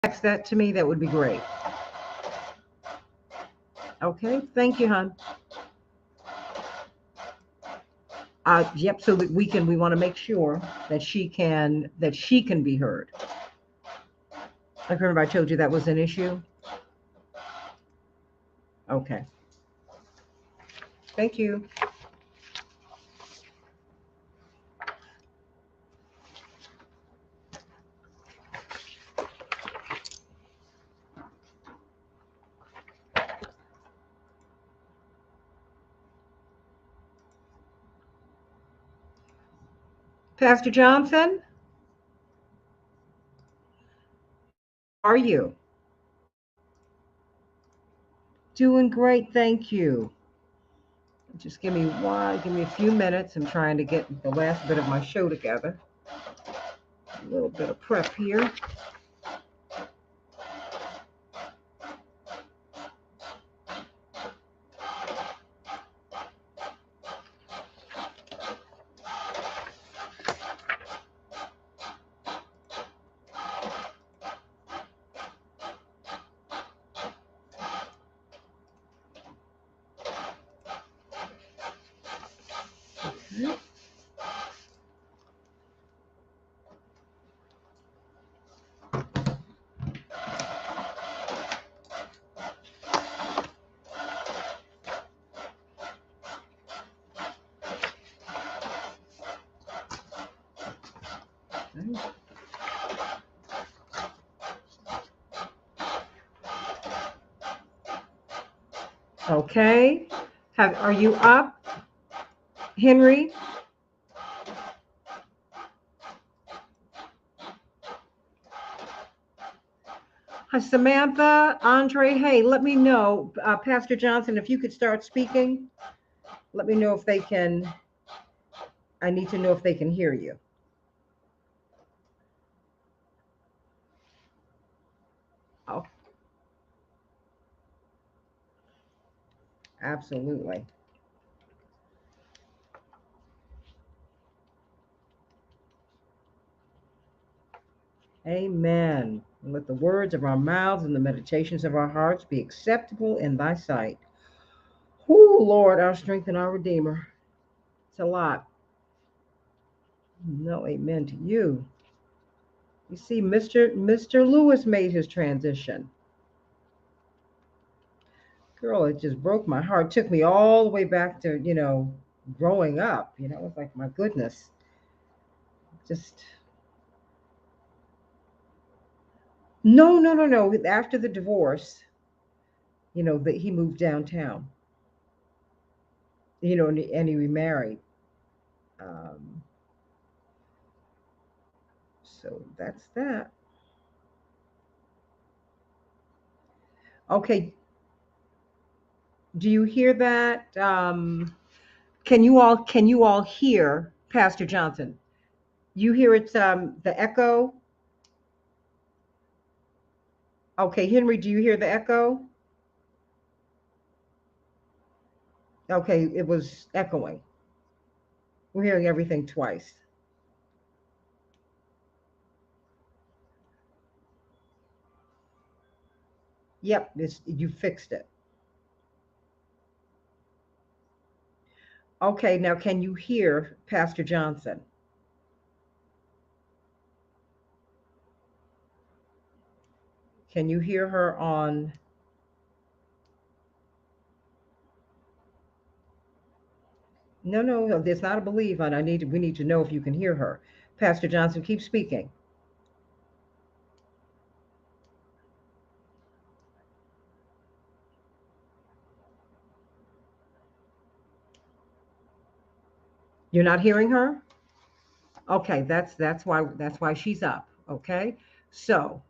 text that to me, that would be great. Okay, thank you, hon. Yep. So that we want to make sure that she can be heard. I remember I told you that was an issue. Okay. Thank you. Pastor Johnson, how are you? Doing great, thank you. Just give me a few minutes. I'm trying to get the last bit of my show together. A little bit of prep here. Okay. Are you up, Henry? Hi, Samantha, Andre. Hey, let me know, Pastor Johnson, if you could start speaking. Let me know if they can. I need to know if they can hear you. Oh, absolutely. Amen. And let the words of our mouths and the meditations of our hearts be acceptable in thy sight. Who, Lord, our strength and our Redeemer. It's a lot. No, amen to you. You see, Mr. Lewis made his transition. Girl, it just broke my heart. It took me all the way back to, growing up. It was like, my goodness. Just no. After the divorce, that he moved downtown. And he remarried. Um, so that's that. Okay. Do you hear that? Can you all hear Pastor Johnson? You hear it's the echo? Okay, Henry, do you hear the echo? Okay, it was echoing. We're hearing everything twice. Yep, you fixed it. Okay, now can you hear Pastor Johnson? Can you hear her on? No, there's not a believe on. We need to know if you can hear her. Pastor Johnson, keep speaking. You're not hearing her? Okay, that's why she's up. Okay, so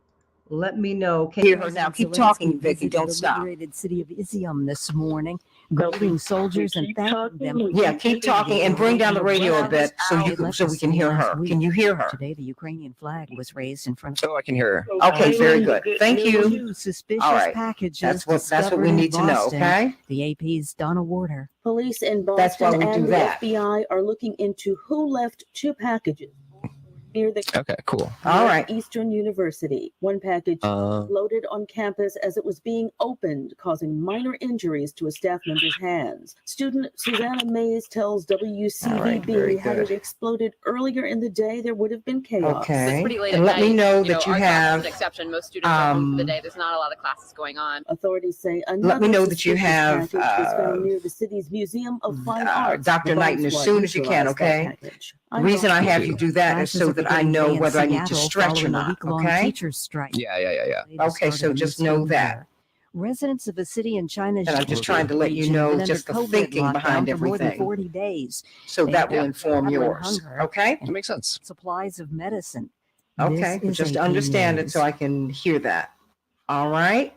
let me know. Can you hear her now? Keep talking, Vicky. Don't stop. Liberated city of Izium this morning, greeting soldiers and thanking them. Yeah, keep talking and bring down the radio a bit so we can hear her. Can you hear her? Today, the Ukrainian flag was raised in front of. So I can hear her. Okay, very good. Thank you. Two suspicious All right. packages. That's what we need to know. Okay. The AP's Donna Warder. Police in That's why Boston we do and the that. FBI are looking into who left two packages. near the cool. All right. Eastern University. One package loaded on campus as it was being opened, causing minor injuries to a staff member's hands. Student Susanna Mays tells WCVB had it exploded earlier in the day, there would have been chaos. Okay. It's pretty late And at let night. me know that you our have. class is an exception. Most students are home for the day. There's not a lot of classes going on. Authorities say Let me know that you have was found near the city's Museum of Fine Arts. Dr. Knighton as soon as you can, okay? The reason I have you do that is so that I know whether I need to stretch or not, okay? Teachers strike. Yeah. Latest Okay, start so of the just new know school that. year. Residents of a city in China's And I'm just trying to let you region know have been just the under COVID thinking behind lockdown for more than everything. 40 days. So They that will have inform travel and yours, hunger okay? That makes sense. supplies of medicine. Okay, This is just AP understand it News. so I can hear that. All right?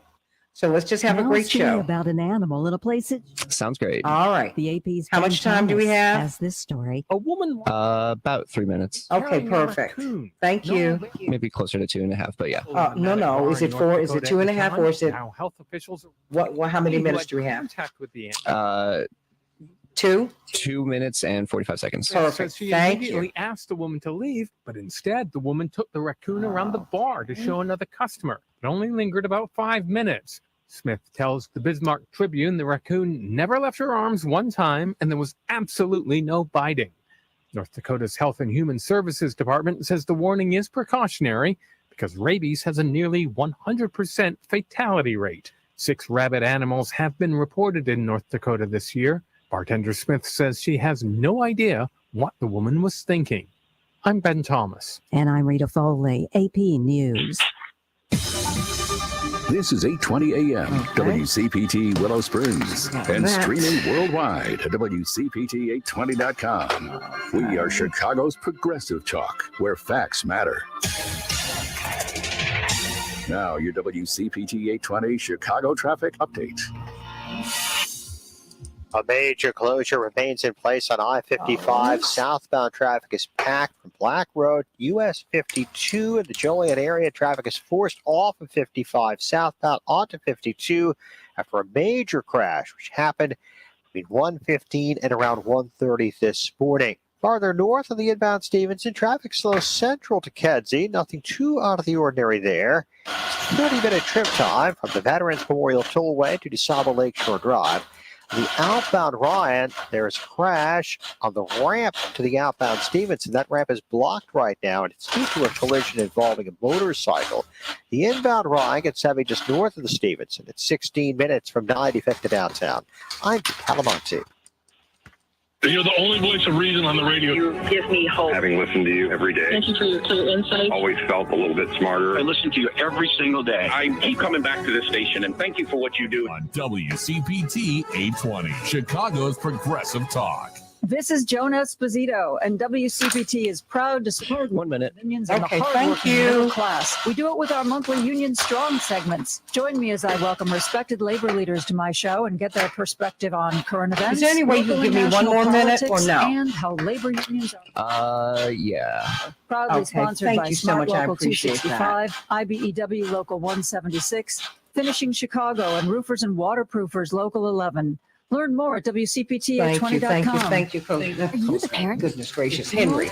So let's just have a Now great story show. about an animal in a place that Sounds great. All right. the AP's How Ben much time do we Thomas have? has this story. A woman About 3 minutes. Okay, carrying a perfect. raccoon. Thank you. Maybe closer to 2.5, but yeah. No. Is it four? Is it 2.5 or is it Now health officials what? How many minutes do we have? contact with the animal. 2. 2 minutes and 45 seconds. Perfect. Says she Thank immediately asked the woman to leave, but instead the woman took the raccoon around the bar to show another customer. It only lingered about 5 minutes. Smith tells the Bismarck Tribune the raccoon never left her arms one time and there was absolutely no biting. North Dakota's Health and Human Services Department says the warning is precautionary because rabies has a nearly 100% fatality rate. 6 rabid animals have been reported in North Dakota this year. Bartender Smith says she has no idea what the woman was thinking. I'm Ben Thomas. And I'm Rita Foley, AP News. This is 8:20 a.m. WCPT Willow Springs and streaming worldwide at WCPT820.com. We are Chicago's progressive talk, where facts matter. Now your WCPT 820 Chicago traffic update. A major closure remains in place on I-55. Southbound traffic is packed from Black Road, US 52 in the Joliet area. Traffic is forced off of 55 southbound onto 52 after a major crash, which happened between 1:15 and around 1:30 this morning. Farther north on the inbound Stevenson, traffic slows central to Kedzie. Nothing too out of the ordinary there. It's a 30-minute trip time from the Veterans Memorial Tollway to DeSable Lakeshore Drive. The outbound Ryan, there's a crash on the ramp to the outbound Stevenson. That ramp is blocked right now, and it's due to a collision involving a motorcycle. The inbound Ryan gets heavy just north of the Stevenson. It's 16 minutes from 95th to downtown. I'm Calamonte. You're the only voice of reason on the radio. You give me hope. Having listened to you every day. Thank you for your clear insight. Always felt a little bit smarter. I listen to you every single day. I keep coming back to this station, and thank you for what you do. On WCPT 820, Chicago's Progressive Talk. This is Jonah Esposito, and WCPT is proud to support 1 minute. unions and Okay, the thank hardworking you. middle class. We do it with our monthly Union Strong segments. Join me as I welcome respected labor leaders to my show and get their perspective on current events. Is there any way you local can give and me one national more minute or politics, no? And how labor unions are Yeah. proudly Okay, sponsored thank by you so Smart much. I Local appreciate 265, IBEW Local 176, Finishing Chicago, and Roofers and Waterproofers Local 11. Learn more at WCPT820.com. Thank you, Coach. Are you the parent? Goodness gracious, Henry.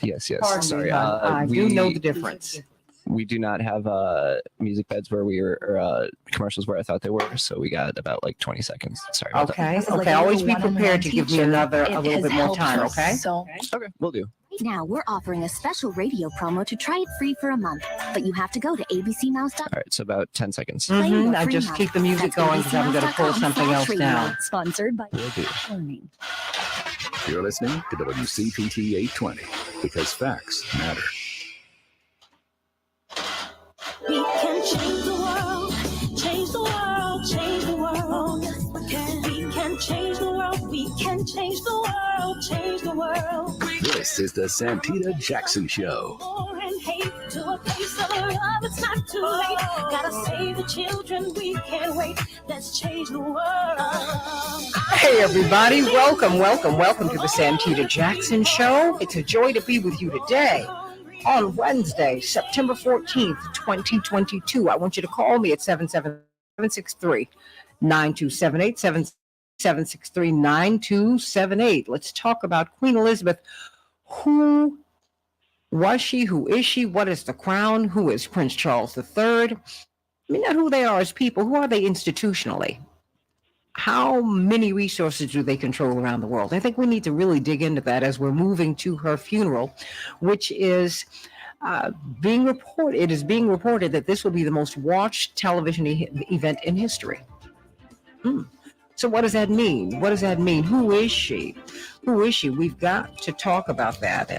Yes. Pardon Sorry. me, hon. I do know the difference. We do not have music beds where we were, or commercials where I thought they were. So we got about like 20 seconds. Sorry about Okay. It's like Okay. a Always little be one-on-one prepared to give me teacher. a It little has bit more helped time. us Okay. so that. Okay, we'll do. Right now, we're offering a special radio promo to try it free for a month, but you have to go to abcmouse.com. All right. So about 10 seconds. Mm-hmm. I just keep the music going because I'm going to pull something else down. Sponsored by Will do. Learning. You're listening to WCPT 820 because facts matter. We can change the world, change the world, change the world. We can change the world, we can change the world, change the world. This is the Santita Jackson Show. War and hate to a place of love, it's not too late. Gotta save the children, we can't wait. Let's change the world. Hey, everybody. Welcome to the Santita Jackson Show. It's a joy to be with you today. On Wednesday, September 14th, 2022. I want you to call me at 763-9278, 7763-9278. Let's talk about Queen Elizabeth, who Was she? Who is she? What is the crown? Who is Prince Charles III? I mean, not who they are as people. Who are they institutionally? How many resources do they control around the world? I think we need to really dig into that as we're moving to her funeral, which is being reported. It is being reported that this will be the most watched television event in history. So what does that mean? What does that mean? Who is she? Who is she? We've got to talk about that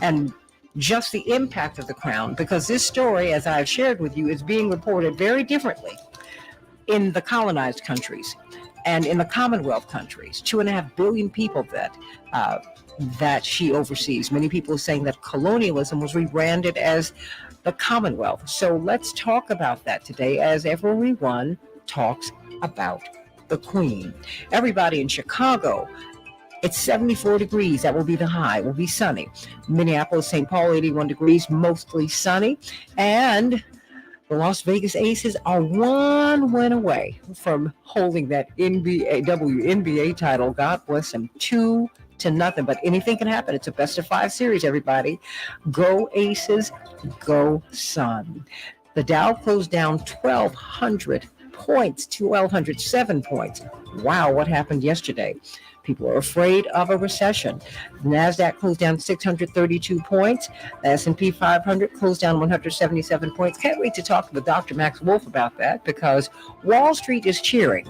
and just the impact of the crown, because this story, as I've shared with you, is being reported very differently in the colonized countries and in the Commonwealth countries. 2.5 billion people that she oversees. Many people are saying that colonialism was rebranded as the Commonwealth. So let's talk about that today as everyone talks about the Queen. Everybody in Chicago, it's 74 degrees. That will be the high. Will be sunny. Minneapolis, St. Paul, 81 degrees, mostly sunny. And the Las Vegas Aces are one win away from holding that WNBA title. God bless them. 2-0. But anything can happen. It's a best of 5 series, everybody. Go Aces, go Sun. The Dow closed down 1,200 points, 1,207 points. Wow, what happened yesterday? People are afraid of a recession. The NASDAQ closed down 632 points. The S&P 500 closed down 177 points. Can't wait to talk with Dr. Max Wolf about that, because Wall Street is cheering,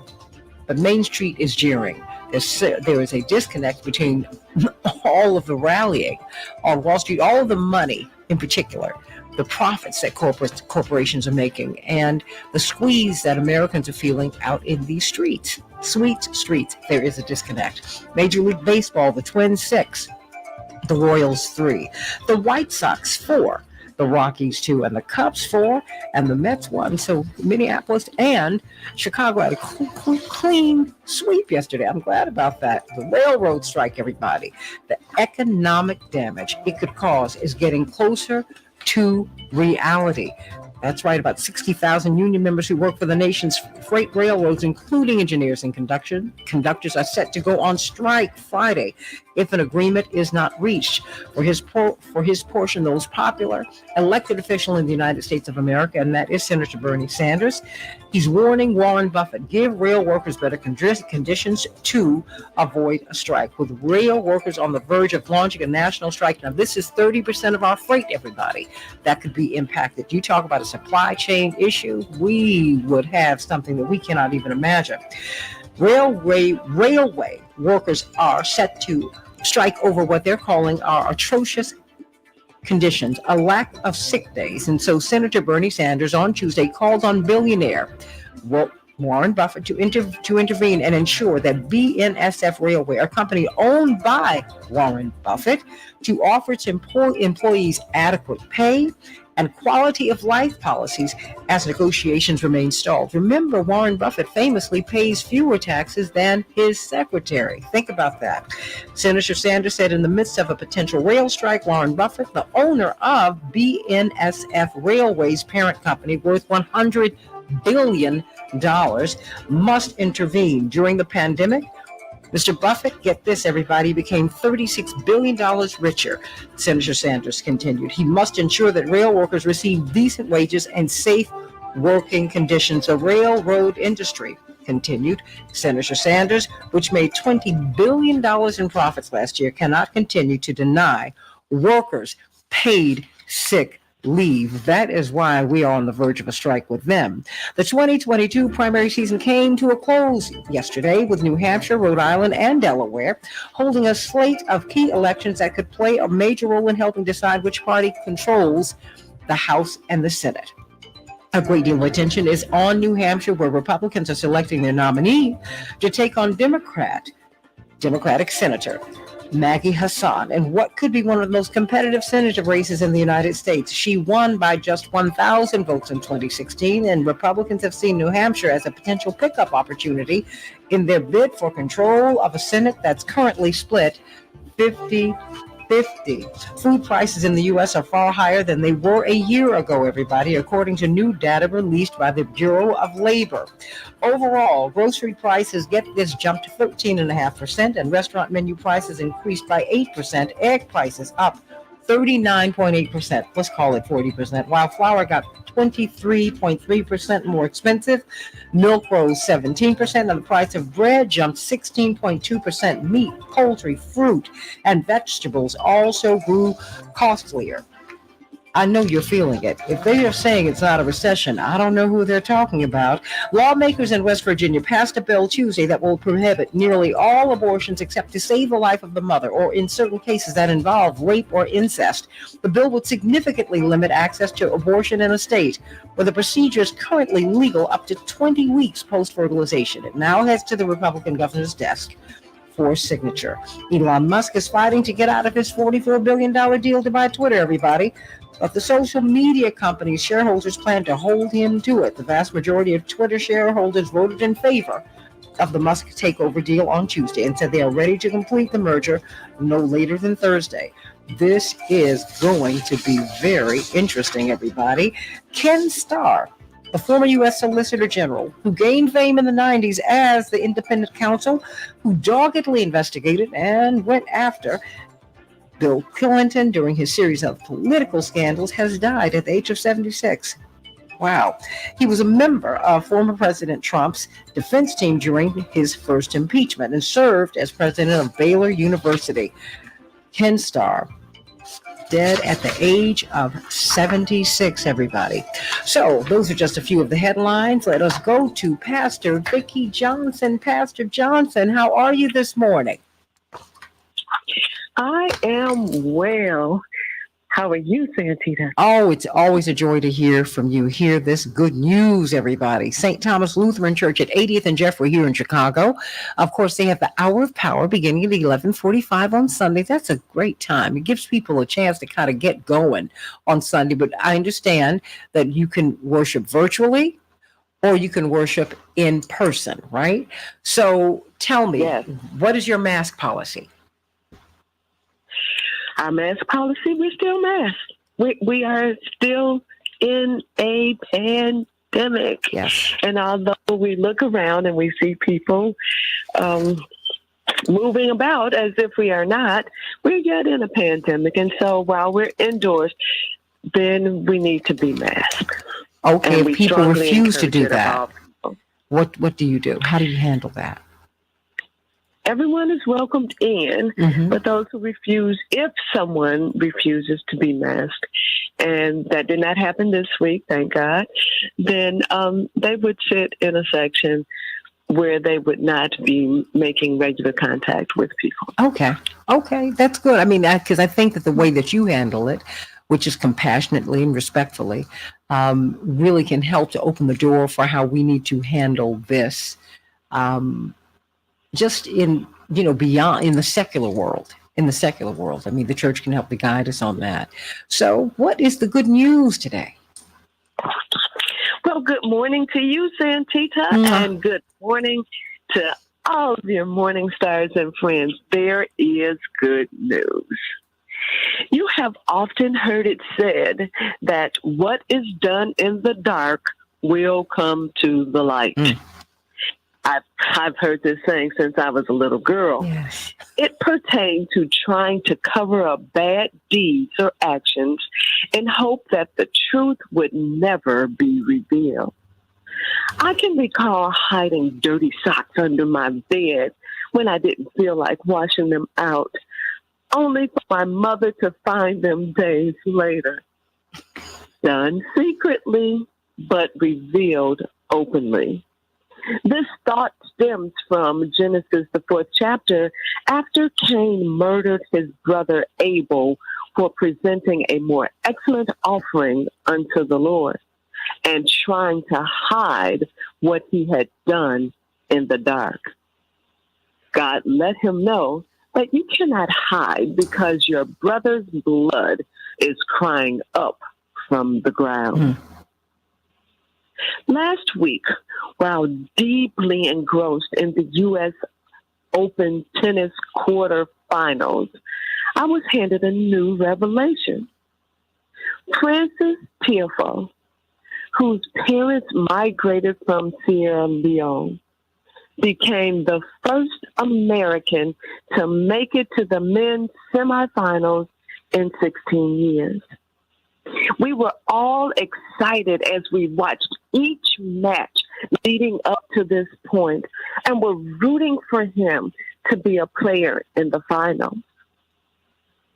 but Main Street is jeering. There is a disconnect between all of the rallying on Wall Street, all of the money in particular, the profits that corporations are making, and the squeeze that Americans are feeling out in these streets. Sweet streets. There is a disconnect. Major League Baseball, the Twins 6, the Royals 3, the White Sox 4, the Rockies 2, and the Cubs 4, and the Mets 1. So Minneapolis and Chicago had a clean sweep yesterday. I'm glad about that. The railroad strike, everybody. The economic damage it could cause is getting closer to reality. That's right, about 60,000 union members who work for the nation's freight railroads, including engineers and conductors, are set to go on strike Friday if an agreement is not reached. For his portion, the most popular elected official in the United States of America, and that is Senator Bernie Sanders. He's warning Warren Buffett, give rail workers better conditions to avoid a strike. With rail workers on the verge of launching a national strike, now this is 30% of our freight, everybody, that could be impacted. You talk about a supply chain issue, we would have something that we cannot even imagine. Railway workers are set to strike over what they're calling our atrocious conditions, a lack of sick days. And so Senator Bernie Sanders on Tuesday called on billionaire Warren Buffett to intervene and ensure that BNSF Railway, a company owned by Warren Buffett, to offer its employees adequate pay and quality of life policies as negotiations remain stalled. Remember, Warren Buffett famously pays fewer taxes than his secretary. Think about that. Senator Sanders said in the midst of a potential rail strike, Warren Buffett, the owner of BNSF Railway's parent company worth $100 billion, must intervene. During the pandemic, Mr. Buffett, get this, everybody, became $36 billion richer, Senator Sanders continued. He must ensure that rail workers receive decent wages and safe working conditions. The railroad industry, continued Senator Sanders, which made $20 billion in profits last year, cannot continue to deny workers paid sick leave. That is why we are on the verge of a strike with them. The 2022 primary season came to a close yesterday with New Hampshire, Rhode Island, and Delaware holding a slate of key elections that could play a major role in helping decide which party controls the House and the Senate. A great deal of attention is on New Hampshire, where Republicans are selecting their nominee to take on Democratic Senator Maggie Hassan, in what could be one of the most competitive senator races in the United States. She won by just 1,000 votes in 2016, and Republicans have seen New Hampshire as a potential pickup opportunity in their bid for control of a Senate that's currently split 50-50. Food prices in the U.S. are far higher than they were a year ago, everybody, according to new data released by the Bureau of Labor. Overall, grocery prices, get this, jumped to 13.5%, and restaurant menu prices increased by 8%. Egg prices up 39.8%. Let's call it 40%. While flour got 23.3% more expensive. Milk rose 17%, and the price of bread jumped 16.2%. Meat, poultry, fruit, and vegetables also grew costlier. I know you're feeling it. If they are saying it's not a recession, I don't know who they're talking about. Lawmakers in West Virginia passed a bill Tuesday that will prohibit nearly all abortions except to save the life of the mother, or in certain cases that involve rape or incest. The bill would significantly limit access to abortion in a state where the procedure is currently legal up to 20 weeks post-fertilization. It now heads to the Republican governor's desk for signature. Elon Musk is fighting to get out of his $44 billion deal to buy Twitter, everybody. But the social media company's shareholders plan to hold him to it. The vast majority of Twitter shareholders voted in favor of the Musk takeover deal on Tuesday and said they are ready to complete the merger no later than Thursday. This is going to be very interesting, everybody. Ken Starr, the former U.S. Solicitor General, who gained fame in the 90s as the independent counsel who doggedly investigated and went after Bill Clinton during his series of political scandals, has died at the age of 76. Wow. He was a member of former President Trump's defense team during his first impeachment and served as president of Baylor University. Ken Starr, dead at the age of 76, everybody. So those are just a few of the headlines. Let us go to Pastor Vicki Johnson. Pastor Johnson, how are you this morning? I am well. How are you, Santita? Oh, it's always a joy to hear from you. Hear this good news, everybody. St. Thomas Lutheran Church at 80th and Jeffrey here in Chicago. Of course, they have the Hour of Power beginning at 11:45 on Sunday. That's a great time. It gives people a chance to kind of get going on Sunday. But I understand that you can worship virtually or you can worship in person, right? So tell me, Yes. What is your mask policy? Our mask policy, we're still masked. We are still in a pandemic. Yes. And although we look around and we see people moving about as if we are not, we're yet in a pandemic. And so while we're indoors, then we need to be masked. Okay, And if people strongly refuse to encourage do it of that, all people. what do you do? How do you handle that? Everyone is welcomed in, but those who refuse, if someone refuses to be masked, and that did not happen this week, thank God, then they would sit in a section where they would not be making regular contact with people. Okay, that's good. I mean, because I think that the way that you handle it, which is compassionately and respectfully, really can help to open the door for how we need to handle this. Just in, beyond, in the secular world. I mean, the church can help to guide us on that. So what is the good news today? Well, good morning to you, Santita, and good morning to all of your morning stars and friends. There is good news. You have often heard it said that what is done in the dark will come to the light. I've heard this saying since I was a little girl. Yes. It pertained to trying to cover up bad deeds or actions in hope that the truth would never be revealed. I can recall hiding dirty socks under my bed when I didn't feel like washing them out, only for my mother to find them days later. Done secretly, but revealed openly. This thought stems from Genesis, the 4th chapter, after Cain murdered his brother Abel for presenting a more excellent offering unto the Lord and trying to hide what he had done in the dark. God let him know that you cannot hide because your brother's blood is crying up from the ground. Last week, while deeply engrossed in the U.S. Open tennis quarterfinals, I was handed a new revelation. Frances Tiafoe, whose parents migrated from Sierra Leone, became the first American to make it to the men's semifinals in 16 years. We were all excited as we watched each match leading up to this point and were rooting for him to be a player in the finals.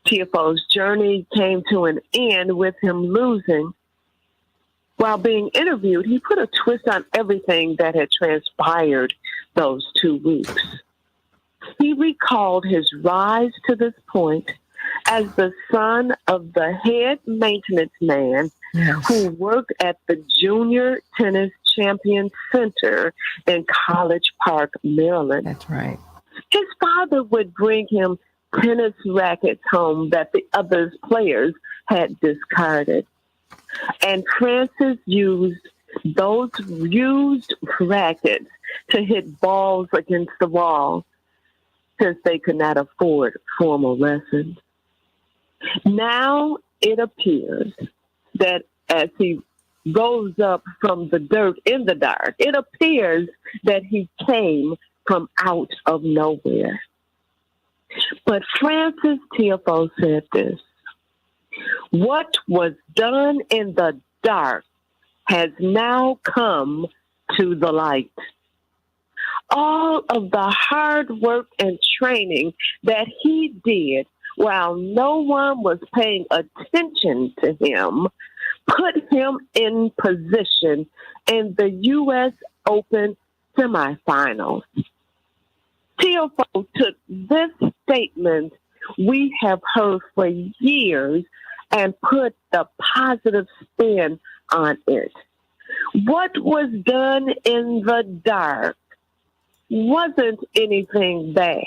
Tiafoe's journey came to an end with him losing. While being interviewed, he put a twist on everything that had transpired those 2 weeks. He recalled his rise to this point as the son of the head maintenance man who worked at the Junior Tennis Champion Center in College Park, Maryland. That's right. His father would bring him tennis rackets home that the other players had discarded. And Francis used those used rackets to hit balls against the wall since they could not afford formal lessons. Now it appears that as he rose up from the dirt in the dark, it appears that he came from out of nowhere. But Francis Tiafoe said this: "What was done in the dark has now come to the light. All of the hard work and training that he did while no one was paying attention to him put him in position in the U.S. Open semifinals." Tiafoe took this statement we have heard for years and put the positive spin on it. What was done in the dark wasn't anything bad.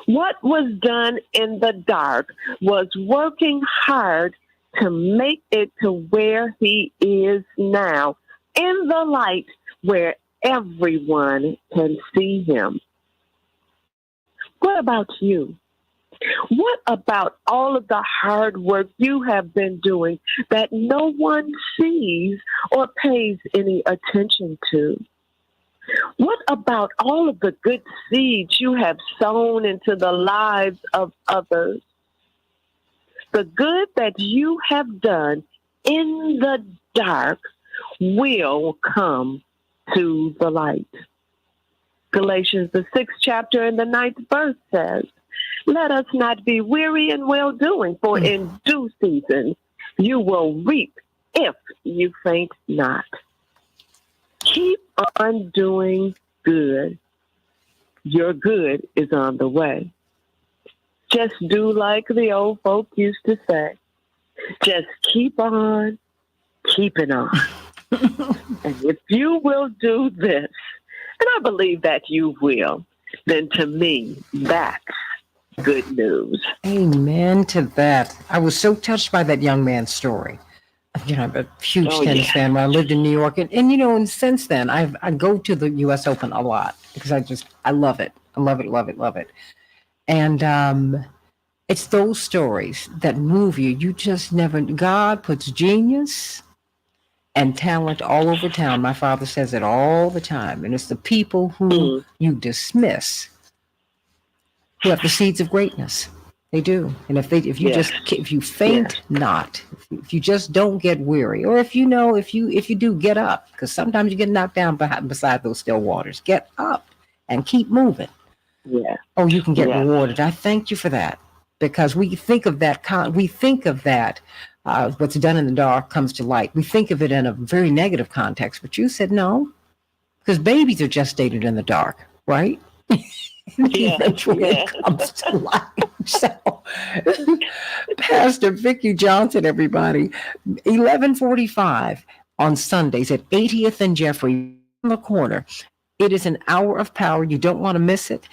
What was done in the dark was working hard to make it to where he is now, in the light where everyone can see him. What about you? What about all of the hard work you have been doing that no one sees or pays any attention to? What about all of the good seeds you have sown into the lives of others? The good that you have done in the dark will come to the light. Galatians, the 6th chapter and the 9th verse says, "Let us not be weary in well-doing, for in due season you will reap if you faint not." Keep on doing good. Your good is on the way. Just do like the old folk used to say. Just keep on keeping on. And if you will do this, and I believe that you will, then to me, that's good news. Amen to that. I was so touched by that young man's story. You know, I'm a huge tennis fan. When I lived in New York, and you know, and since then, I go to the U.S. Open a lot because I love it. I love it, love it, love it. And it's those stories that move you. You just never. God puts genius and talent all over town. My father says it all the time, and it's the people who you dismiss who have the seeds of greatness. They do. And if you faint not, if you just don't get weary, or if you do, get up, because sometimes you get knocked down beside those still waters. Get up and keep moving. Yeah. Oh, you can get rewarded. I thank you for that, because we think of that. What's done in the dark comes to light. We think of it in a very negative context, but you said no, because babies are gestated in the dark, right? Eventually it comes to light. So, Pastor Vicki Johnson, everybody, 11:45 on Sundays at 80th and Jeffrey on the corner. It is an hour of power. You don't want to miss it.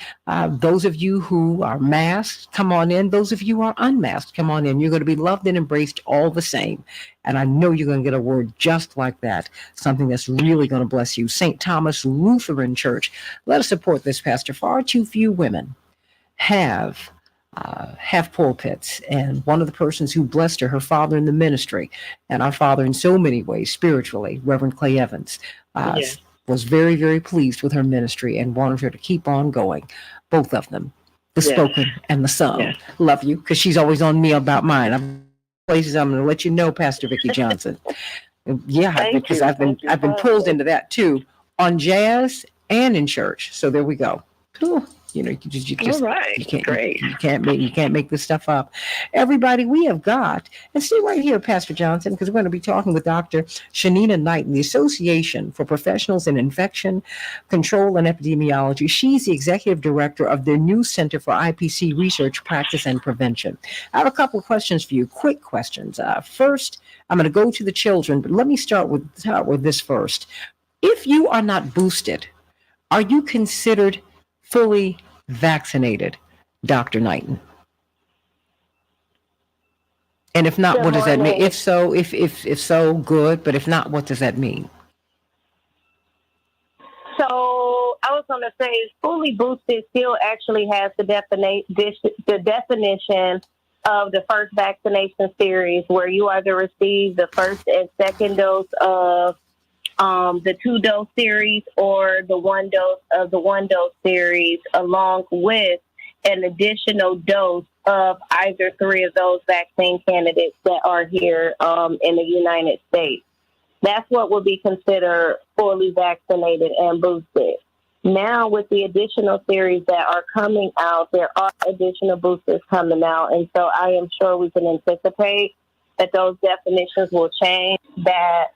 Those of you who are masked, come on in. Those of you who are unmasked, come on in. You're going to be loved and embraced all the same. And I know you're going to get a word just like that, something that's really going to bless you. St. Thomas Lutheran Church. Let us support this, Pastor. Far too few women have pulpits, and one of the persons who blessed her father in the ministry, and our father in so many ways spiritually, Reverend Clay Evans, was very, very pleased with her ministry and wanted her to keep on going. Both of them. the spoken and the sung. Love you, because she's always on me about mine. I'm places I'm going to let you know, Pastor Vicki Johnson. Yeah, because I've been pulled into that too, on jazz and in church. So there we go. Cool. You know, you just All right. you can't Great. you can't make this stuff up. Everybody, we have got, and stay right here, Pastor Johnson, because we're going to be talking with Dr. Shanina Knight, the Association for Professionals in Infection Control and Epidemiology. She's the executive director of their new Center for IPC Research, Practice, and Prevention. I have a couple of questions for you, quick questions. First, I'm going to go to the children, but let me start with this first. If you are not boosted, are you considered fully vaccinated, Dr. Knighton? And if not, what does that mean? If so, if so, good. But if not, what does that mean? So I was going to say, fully boosted still actually has the definition of the first vaccination series, where you either receive the first and second dose of the 2-dose series or the 1 dose of the 1-dose series, along with an additional dose of either 3 of those vaccine candidates that are here in the United States. That's what would be considered fully vaccinated and boosted. Now, with the additional series that are coming out, there are additional boosters coming out. And so I am sure we can anticipate that those definitions will change, that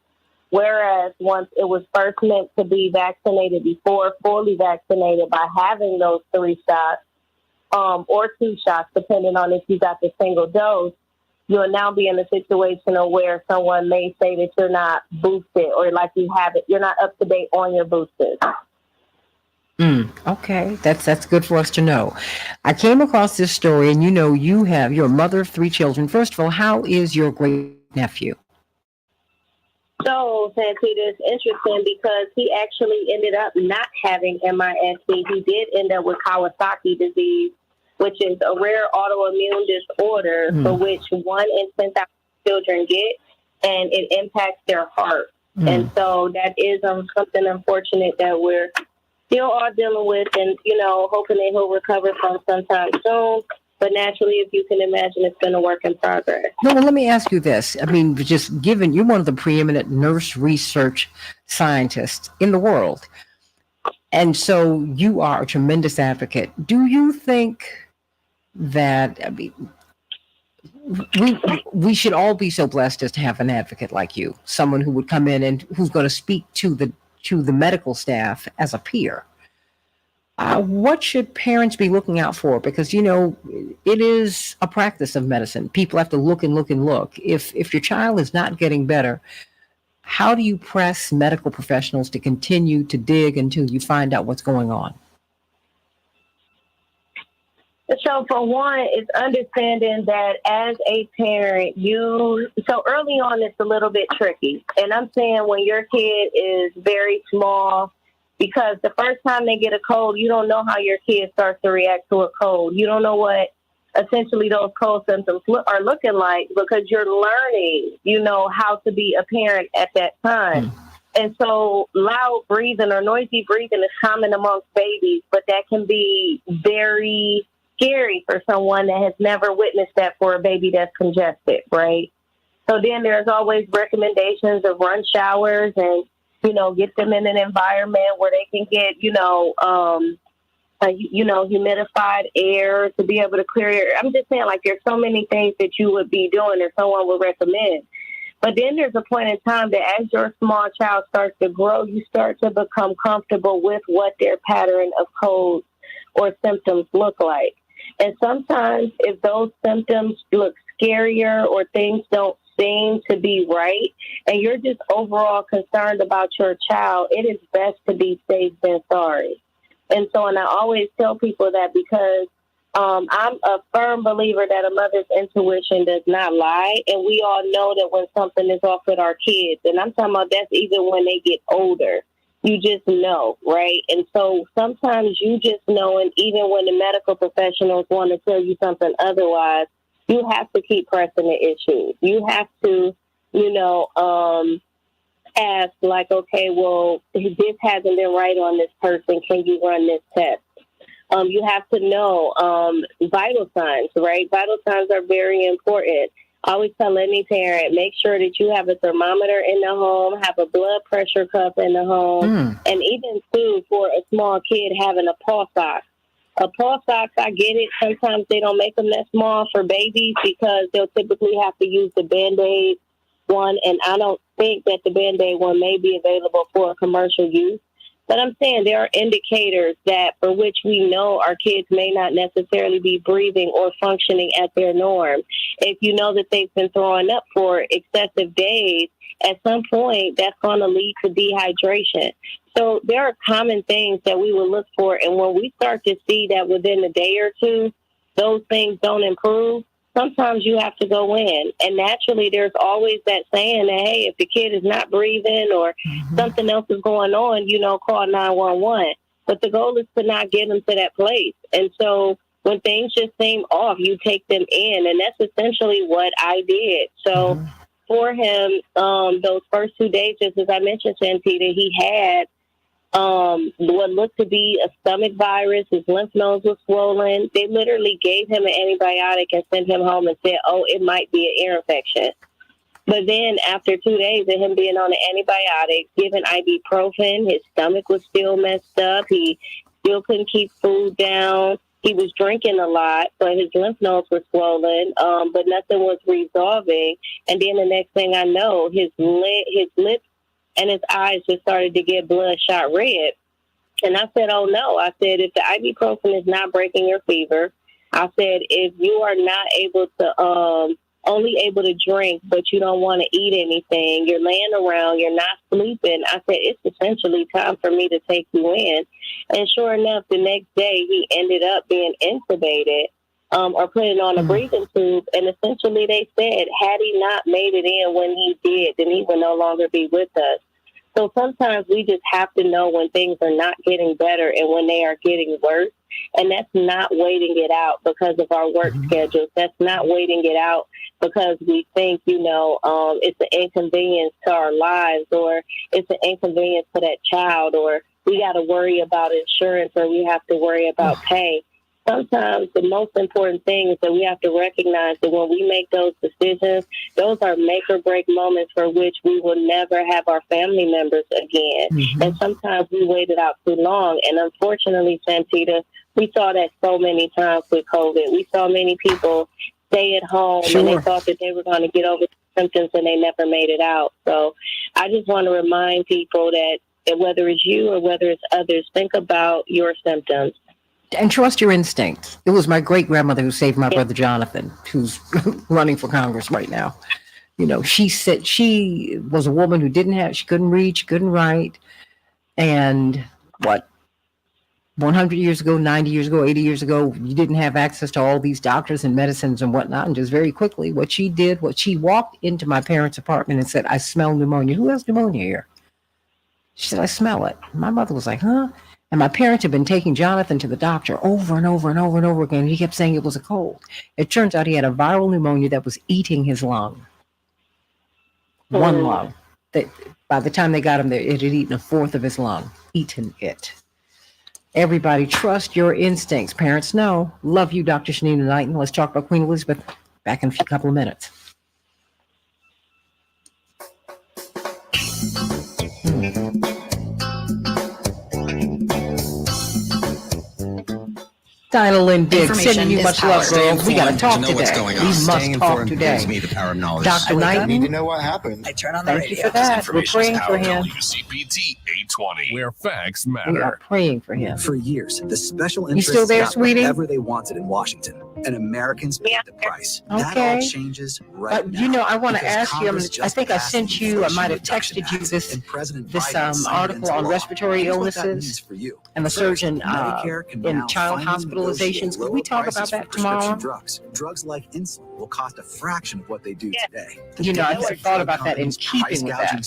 whereas once it was first meant to be vaccinated before, fully vaccinated by having those 3 shots or 2 shots, depending on if you got the single dose, you'll now be in a situation of where someone may say that you're not boosted, or like you're not up to date on your boosters. Okay, that's good for us to know. I came across this story, and you're a mother of 3 children. First of all, how is your great nephew? So, Santita, it's interesting because he actually ended up not having MIS-C. He did end up with Kawasaki disease, which is a rare autoimmune disorder for which 1 in 10,000 children get, and it impacts their heart. And so that is something unfortunate that we're still all dealing with, and, hoping that he'll recover from sometime soon. But naturally, if you can imagine, it's been a work in progress. No, well, let me ask you this. I mean, just given you're one of the preeminent nurse research scientists in the world, and so you are a tremendous advocate. Do you think that, we should all be so blessed as to have an advocate like you, someone who would come in and who's going to speak to the medical staff as a peer? What should parents be looking out for? Because, it is a practice of medicine. People have to look and look and look. If your child is not getting better, how do you press medical professionals to continue to dig until you find out what's going on? So for one, it's understanding that as a parent, so early on it's a little bit tricky. And I'm saying when your kid is very small, because the first time they get a cold, you don't know how your kid starts to react to a cold. You don't know what essentially those cold symptoms are looking like, because you're learning, how to be a parent at that time. And so loud breathing or noisy breathing is common amongst babies, but that can be very scary for someone that has never witnessed that for a baby that's congested, right? So then there's always recommendations of run showers and, get them in an environment where they can get, humidified air to be able to clear air. I'm just saying, like, there's so many things that you would be doing or someone would recommend. But then there's a point in time that as your small child starts to grow, you start to become comfortable with what their pattern of colds or symptoms look like. And sometimes if those symptoms look scarier or things don't seem to be right, and you're just overall concerned about your child, it is best to be safe than sorry. And so, and I always tell people that because I'm a firm believer that a mother's intuition does not lie. And we all know that when something is off with our kids, and I'm talking about that's even when they get older, you just know, right? And so sometimes you just know, and even when the medical professionals want to tell you something otherwise, you have to keep pressing the issue. You have to, ask like, okay, well, this hasn't been right on this person. Can you run this test? You have to know vital signs, right? Vital signs are very important. I always tell any parent, make sure that you have a thermometer in the home, have a blood pressure cuff in the home, and even too, for a small kid, having a pulse ox. A pulse ox, I get it. Sometimes they don't make them that small for babies because they'll typically have to use the Band-Aid one, and I don't think that the Band-Aid one may be available for commercial use. But I'm saying there are indicators that for which we know our kids may not necessarily be breathing or functioning at their norm. If you know that they've been throwing up for excessive days, at some point that's going to lead to dehydration. So there are common things that we will look for. And when we start to see that within a day or two, those things don't improve, sometimes you have to go in. And naturally, there's always that saying that, hey, if the kid is not breathing or something else is going on, call 911. But the goal is to not get them to that place. And so when things just seem off, you take them in. And that's essentially what I did. So for him, those first 2 days, just as I mentioned, Santita, he had what looked to be a stomach virus. His lymph nodes were swollen. They literally gave him an antibiotic and sent him home and said, oh, it might be an ear infection. But then after 2 days of him being on the antibiotics, given ibuprofen, his stomach was still messed up. He still couldn't keep food down. He was drinking a lot, but his lymph nodes were swollen, but nothing was resolving. And then the next thing I know, his lips and his eyes just started to get bloodshot red. And I said, oh, no. I said, if the ibuprofen is not breaking your fever, I said, if you are not able to, only able to drink, but you don't want to eat anything, you're laying around, you're not sleeping, I said, it's essentially time for me to take you in. And sure enough, the next day, he ended up being intubated or putting on a breathing tube. And essentially they said, had he not made it in when he did, then he would no longer be with us. So sometimes we just have to know when things are not getting better and when they are getting worse. And that's not waiting it out because of our work schedules. That's not waiting it out because we think, it's an inconvenience to our lives, or it's an inconvenience to that child, or we got to worry about insurance, or we have to worry about pay. Sometimes the most important thing is that we have to recognize that when we make those decisions, those are make or break moments for which we will never have our family members again. And sometimes we waited out too long. And unfortunately, Santita, we saw that so many times with COVID. We saw many people stay at home and they thought that they were going to get over the symptoms and they never made it out. So I just want to remind people that whether it's you or whether it's others, think about your symptoms. And trust your instincts. It was my great-grandmother who saved my brother Jonathan, who's running for Congress right now. She said she was a woman who she couldn't read, she couldn't write. And 100 years ago, 90 years ago, 80 years ago, you didn't have access to all these doctors and medicines and whatnot. And just very quickly, she walked into my parents' apartment and said, I smell pneumonia. Who has pneumonia here? She said, I smell it. My mother was like, huh? And my parents had been taking Jonathan to the doctor over and over and over and over again. He kept saying it was a cold. It turns out he had a viral pneumonia that was eating his lung. One lung. By the time they got him there, it had eaten a fourth of his lung. Eaten it. Everybody, trust your instincts. Parents know. Love you, Dr. Shanina Knighton. Let's talk about Queen Elizabeth back in a couple of minutes. Dial in big, sending you much love, girls. We got to talk today. We must talk today. Dr. Knighton, I need to know what happened. Thank you for that. We're praying for him. WCPT 820, where facts matter. We are praying for him. For years, the special interests still there, got sweetie? whatever they wanted in Washington, and Americans paid the price. That all changes right now. I want to because ask you. Congress I think I just sent passed you. I the might have Inflation texted you Reduction Act, this article on respiratory illnesses and the surgeon in child hospitalizations. Could we talk about that tomorrow? Drugs like insulin will cost a fraction of what they do today. I thought about that in keeping with that,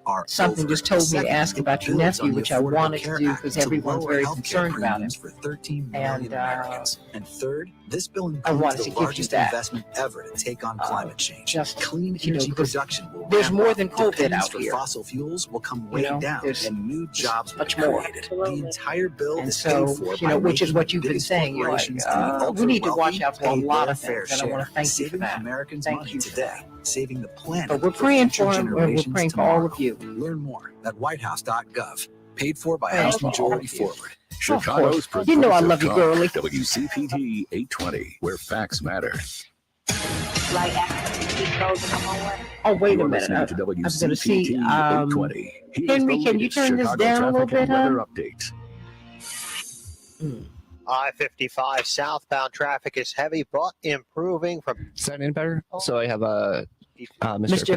but something just told me to ask about nephew, which I wanted to do because everyone's very concerned about him. For 13 million And Americans. And third, this bill I wanted includes to the give you largest that. investment ever to take on climate change. Just, clean you know, energy because production will there's ramp more up. than COVID Dependence out for here. fossil fuels will come You way know, down, there's and new jobs will much be more. created. The entire bill And is so, paid for you know, by which is making what the you've been biggest saying. You're like, corporations and the we need to watch ultra-wealthy out for a pay lot their of fair things, and I want share, to thank you for saving that. Americans Thank money you for today, that. saving the planet But we're for praying future for him, and we're generations praying for tomorrow. all of you. Learn more at whitehouse.gov. Paid for by Praying House for all Majority of you. Forward. Chicago's You know I love you, Progressive girly. Talk, WCPT 820, where facts matter. Right after he goes to come on. Oh, wait a You're minute. listening to I'm going to see. WCPT 820. Here's Henry, the can you latest turn this Chicago down a little traffic bit, and weather huh? update. I-55 southbound traffic is heavy, but improving from. Sounding better? So I have Mr.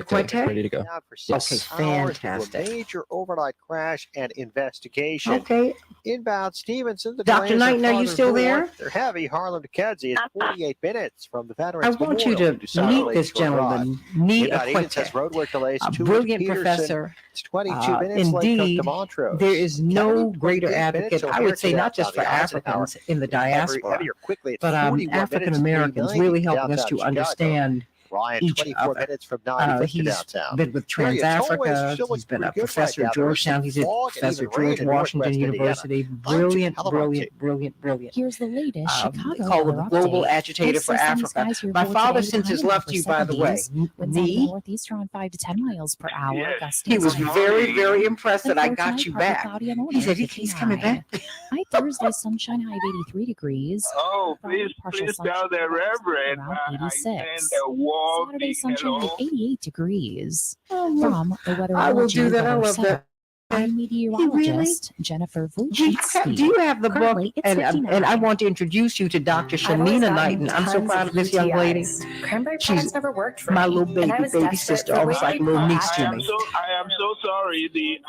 Quinte? ready to go. For 6 hours due to a fantastic. major overnight crash and investigation. Okay. Inbound Stevenson. The Dr. delays Knighton, are you farther still north. there? They're heavy. Harlem to Kedzie is 48 minutes from the I Veterans want you Memorial to meet this gentleman, Neat Inbound Eden says Aquinte, roadwork delays a 2 brilliant Peterson. professor. It's 22 minutes Indeed, late to Montrose. there is no Kennedy, greater 28 minutes advocate, till I here would say, to not just for downtown. The Eisenhower. Africans in the diaspora, Heavier quickly at but 41 African minutes, Americans 390 really helping us downtown to Chicago. understand Ryan, each 24 other. minutes from 95 to He's downtown. been with Area tollways Trans-Africa. still He's been looking a pretty good professor right at now. There's Georgetown. some He's at fog and Professor even rain George in Washington northwest Indiana. University. I'm Brilliant, Jim brilliant, brilliant, brilliant. Here's the latest They Chicago call him weather the global update. agitator for Sunny Africa. skies here My for father today, since his high in left upper you, by the way. 70s. Winds out of the Nee, northeast around 5 to 10 miles per hour. Gusting he was to very, very impressed And that I for got tonight, you partly back. cloudy and He said overcast, he's coming 59. back. High Thursday, sunshine high of 83 degrees. Oh, Friday, please, partial please sunshine tell the Reverend around I send 86. a warm Saturday, big sunshine high hello. 88 degrees. Oh, well, From the I will Weatherology do that. I Weather love Center, that. I'm meteorologist Jennifer Do you Vuchitsky. have the book? Currently, it's And 59. I want to introduce you to Dr. Shanina Knighton. I'm so proud of this young lady. Cranberry She's products never worked for my me, little and I baby, was baby desperate sister, for almost like a little niece to me. I am so sorry. The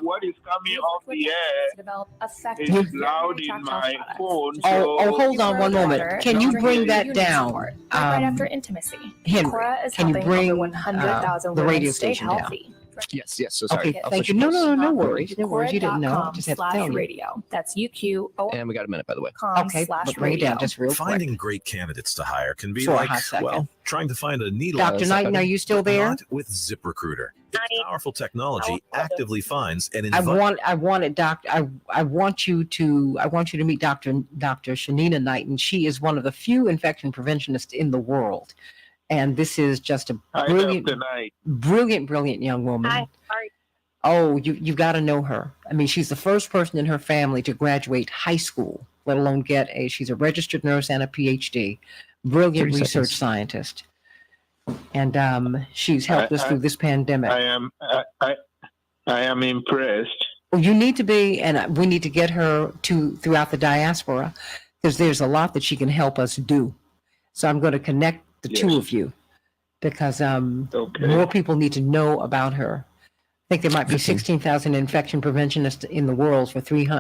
what is coming off the air to develop effective is loud in my phone. Oh, hold on one moment. Can you bring that down? right after intimacy. Henry, Cora is can you helping bring over 100,000 the women radio stay station down? healthy. Yes, so sorry. Okay, I'll thank switch you. No, gears. no worries. No worries. You didn't know. I just had to tell you. Radio. That's UQO. And we got a minute, by the way. Okay, but bring it down just real quick. Finding great candidates to hire can be For a like, hot second. well, trying to find a needle. Dr. Knighton, are you still there? Not with ZipRecruiter. Its powerful technology actively finds and I invites. want you to meet Dr. Shanina Knighton. She is one of the few infection preventionists in the world. And this is just a brilliant young woman. Hi, sorry. Oh, you've got to know her. I mean, she's the first person in her family to graduate high school, let alone she's a registered nurse and a PhD. Brilliant research scientist. And she's helped us through this pandemic. I am impressed. Well, you need to be, and we need to get her throughout the diaspora because there's a lot that she can help us do. So I'm going to connect the two of you because more people need to know about her. I think there might be 16,000 infection preventionists in the world for 7,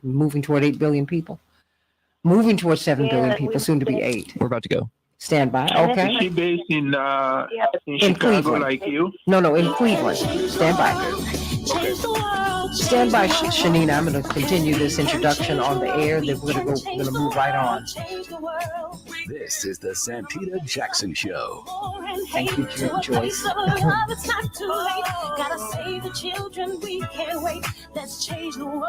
moving toward 8 billion people. Moving towards 7 billion people, soon to be 8. We're about to go. Stand by. Okay. Is she based in In Chicago Cleveland. like you? No, in Cleveland. Stand by. Stand by, Shanina. I'm going to continue this introduction on the air. Then we're going to move right on. This is the Santita Jackson Show. Thank you, Joyce. Gotta save the children. We can't wait. Let's change the world.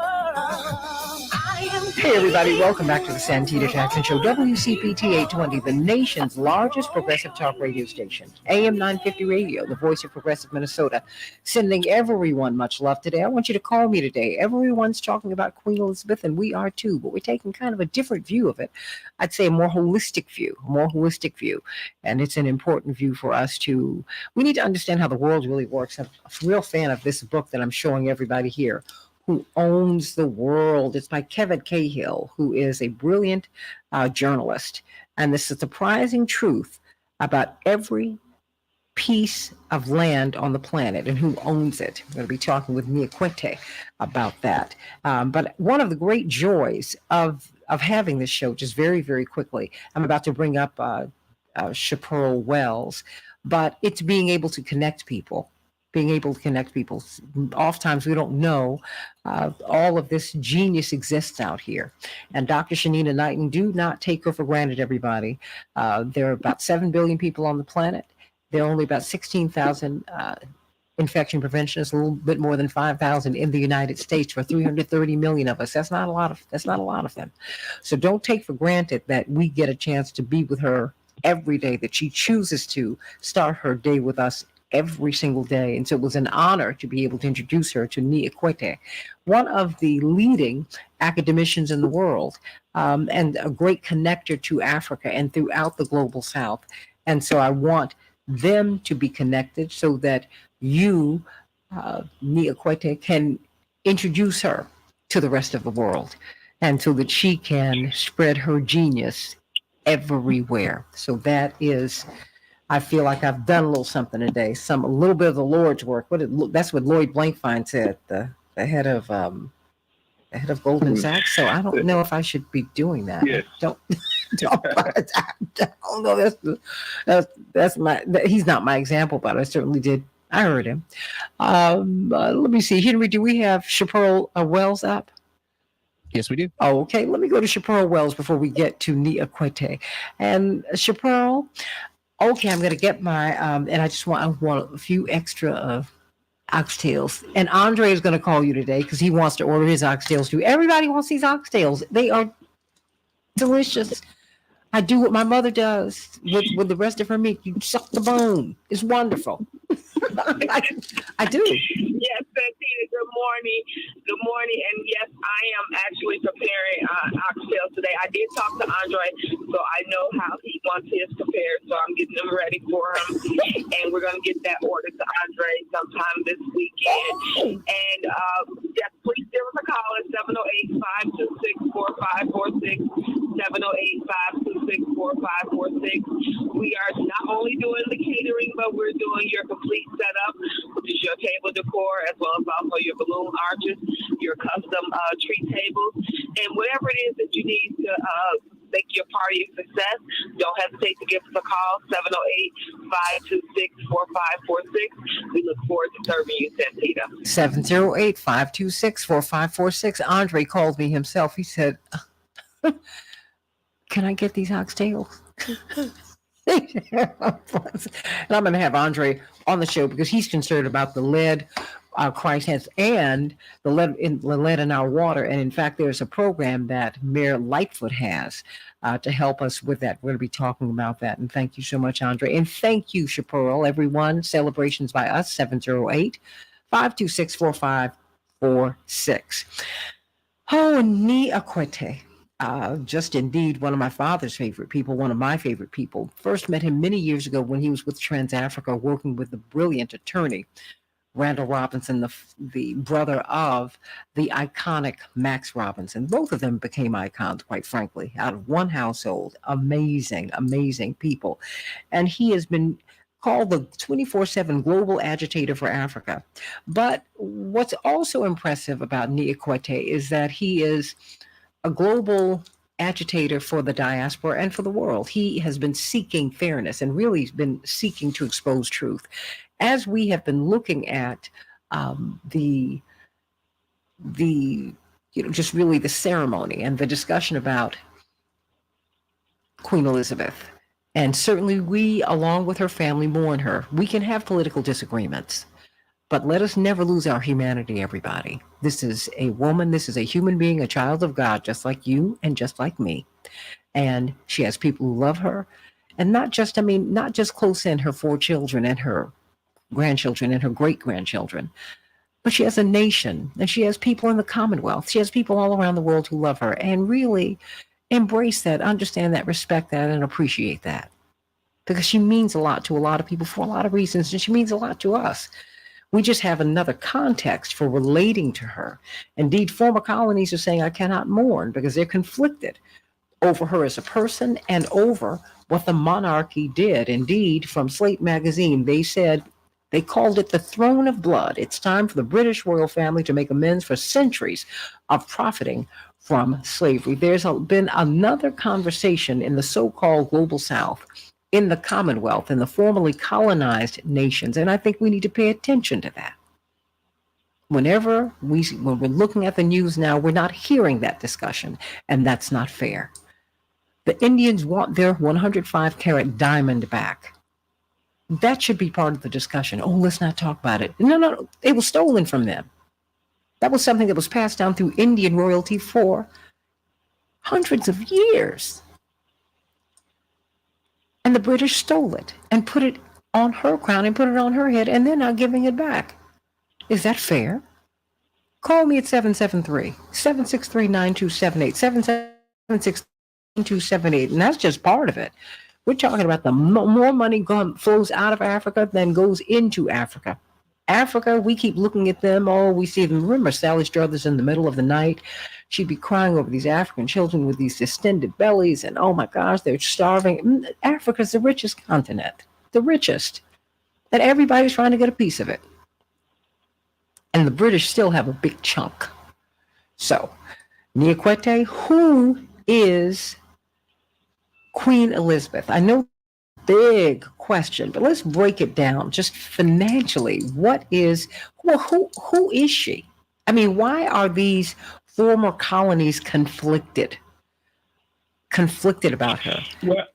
Hey, everybody. Welcome back to the Santita Jackson Show. WCPT 820, the nation's largest progressive talk radio station. AM 950 Radio, the voice of progressive Minnesota. Sending everyone much love today. I want you to call me today. Everyone's talking about Queen Elizabeth, and we are too, but we're taking kind of a different view of it. I'd say a more holistic view. And it's an important view for us we need to understand how the world really works. I'm a real fan of this book that I'm showing everybody here, Who Owns the World. It's by Kevin Cahill, who is a brilliant journalist. And this is a surprising truth about every piece of land on the planet and who owns it. We're going to be talking with Mia Quinte about that. But one of the great joys of having this show, just very, very quickly, I'm about to bring up Chaparral Wells, but it's being able to connect people. being able to connect people. Oftentimes we don't know all of this genius exists out here. And Dr. Shanina Knighton, do not take her for granted, everybody. There are about 7 billion people on the planet. There are only about 16,000 infection preventionists, a little bit more than 5,000 in the United States for 330 million of us. That's not a lot of them. So don't take for granted that we get a chance to be with her every day, that she chooses to start her day with us every single day. And so it was an honor to be able to introduce her to Ni Ekwete, one of the leading academicians in the world, and a great connector to Africa and throughout the global South. And so I want them to be connected so that you, Ni Ekwete, can introduce her to the rest of the world, and so that she can spread her genius everywhere. So that is, I feel like I've done a little something today, a little bit of the Lord's work. That's what Lloyd Blankfein said, the head of Goldman Sachs. So I don't know if I should be doing that. Yes. I don't know. That's he's not my example, but I certainly did. I heard him. Let me see. Henry, do we have Chaparral Wells up? Yes, we do. Oh, okay. Let me go to Chaparral Wells before we get to Ni Ekwete. And Chaparral, okay, I'm going to get my, and I want a few extra oxtails. And Andre is going to call you today because he wants to order his oxtails too. Everybody wants these oxtails. They are delicious. I do what my mother does with the rest of her meat. You suck the bone. It's wonderful. I do. Yes, Santita, good morning. Good morning. And yes, I am actually preparing oxtails today. I did talk to Andre, so I know how he wants his prepared. So I'm getting them ready for him. And we're going to get that order to Andre sometime this weekend. And yes, please give us a call at 708-526-4546. 708-526-4546. We are not only doing the catering, but we're doing your complete setup, which is your table decor, as well as also your balloon arches, your custom tree tables, and whatever it is that you need to make your party a success. Don't hesitate to give us a call, 708-526-4546. We look forward to serving you, Santita. 708-526-4546. Andre called me himself. He said, can I get these oxtails? And I'm going to have Andre on the show because he's concerned about the lead Christ has and the lead in our water. And in fact, there's a program that Mayor Lightfoot has to help us with that. We're going to be talking about that. And thank you so much, Andre. And thank you, Chaparral, everyone. Celebrations by us, 708-526-4546. Oh, Ni Ekwete. Just indeed one of my father's favorite people, one of my favorite people. First met him many years ago when he was with TransAfrica working with the brilliant attorney, Randall Robinson, the brother of the iconic Max Robinson. Both of them became icons, quite frankly, out of one household. Amazing, amazing people. And he has been called the 24/7 global agitator for Africa. But what's also impressive about Ni Ekwete is that he is a global agitator for the diaspora and for the world. He has been seeking fairness and really been seeking to expose truth. As we have been looking at just really the ceremony and the discussion about Queen Elizabeth, and certainly we, along with her family, mourn her. We can have political disagreements, but let us never lose our humanity, everybody. This is a woman, this is a human being, a child of God, just like you and just like me. And she has people who love her. And not just close in, her 4 children and her grandchildren and her great-grandchildren, but she has a nation, and she has people in the Commonwealth. She has people all around the world who love her and really embrace that, understand that, respect that, and appreciate that. Because she means a lot to a lot of people for a lot of reasons, and she means a lot to us. We just have another context for relating to her. Indeed, former colonies are saying, I cannot mourn, because they're conflicted over her as a person and over what the monarchy did. Indeed, from Slate magazine, they called it the throne of blood. It's time for the British royal family to make amends for centuries of profiting from slavery. There's been another conversation in the so-called global South in the Commonwealth, in the formerly colonized nations. And I think we need to pay attention to that. When we're looking at the news now, we're not hearing that discussion, and that's not fair. The Indians want their 105 carat diamond back. That should be part of the discussion. Oh, let's not talk about it. No, it was stolen from them. That was something that was passed down through Indian royalty for hundreds of years. And the British stole it and put it on her crown and put it on her head, and they're not giving it back. Is that fair? Call me at 773-763-9278, 776-9278, and that's just part of it. We're talking about the more money flows out of Africa than goes into Africa. Africa, we keep looking at them. Oh, we see them. Remember Sally Struthers in the middle of the night? She'd be crying over these African children with these distended bellies, and oh my gosh, they're starving. Africa's the richest continent, the richest, and everybody's trying to get a piece of it. And the British still have a big chunk. So, Niakwete, who is Queen Elizabeth? I know, big question, but let's break it down just financially. Who is she? I mean, why are these former colonies conflicted about her? Well,